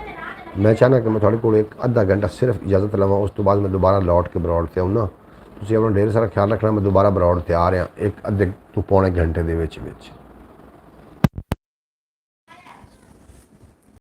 मैं चाहना कि मैं थोड़े को एक आधा घंटा सिर्फ इजाज़त लवां, उस तो बाद मैं दोबारा लौट के बरौड़ ते आऊँ। तुसीं अपना ढेर सारा ख्याल रखना, मैं दोबारा बरौड़ ते आ रहा एक अद्धे तो पौने घंटे दे विच।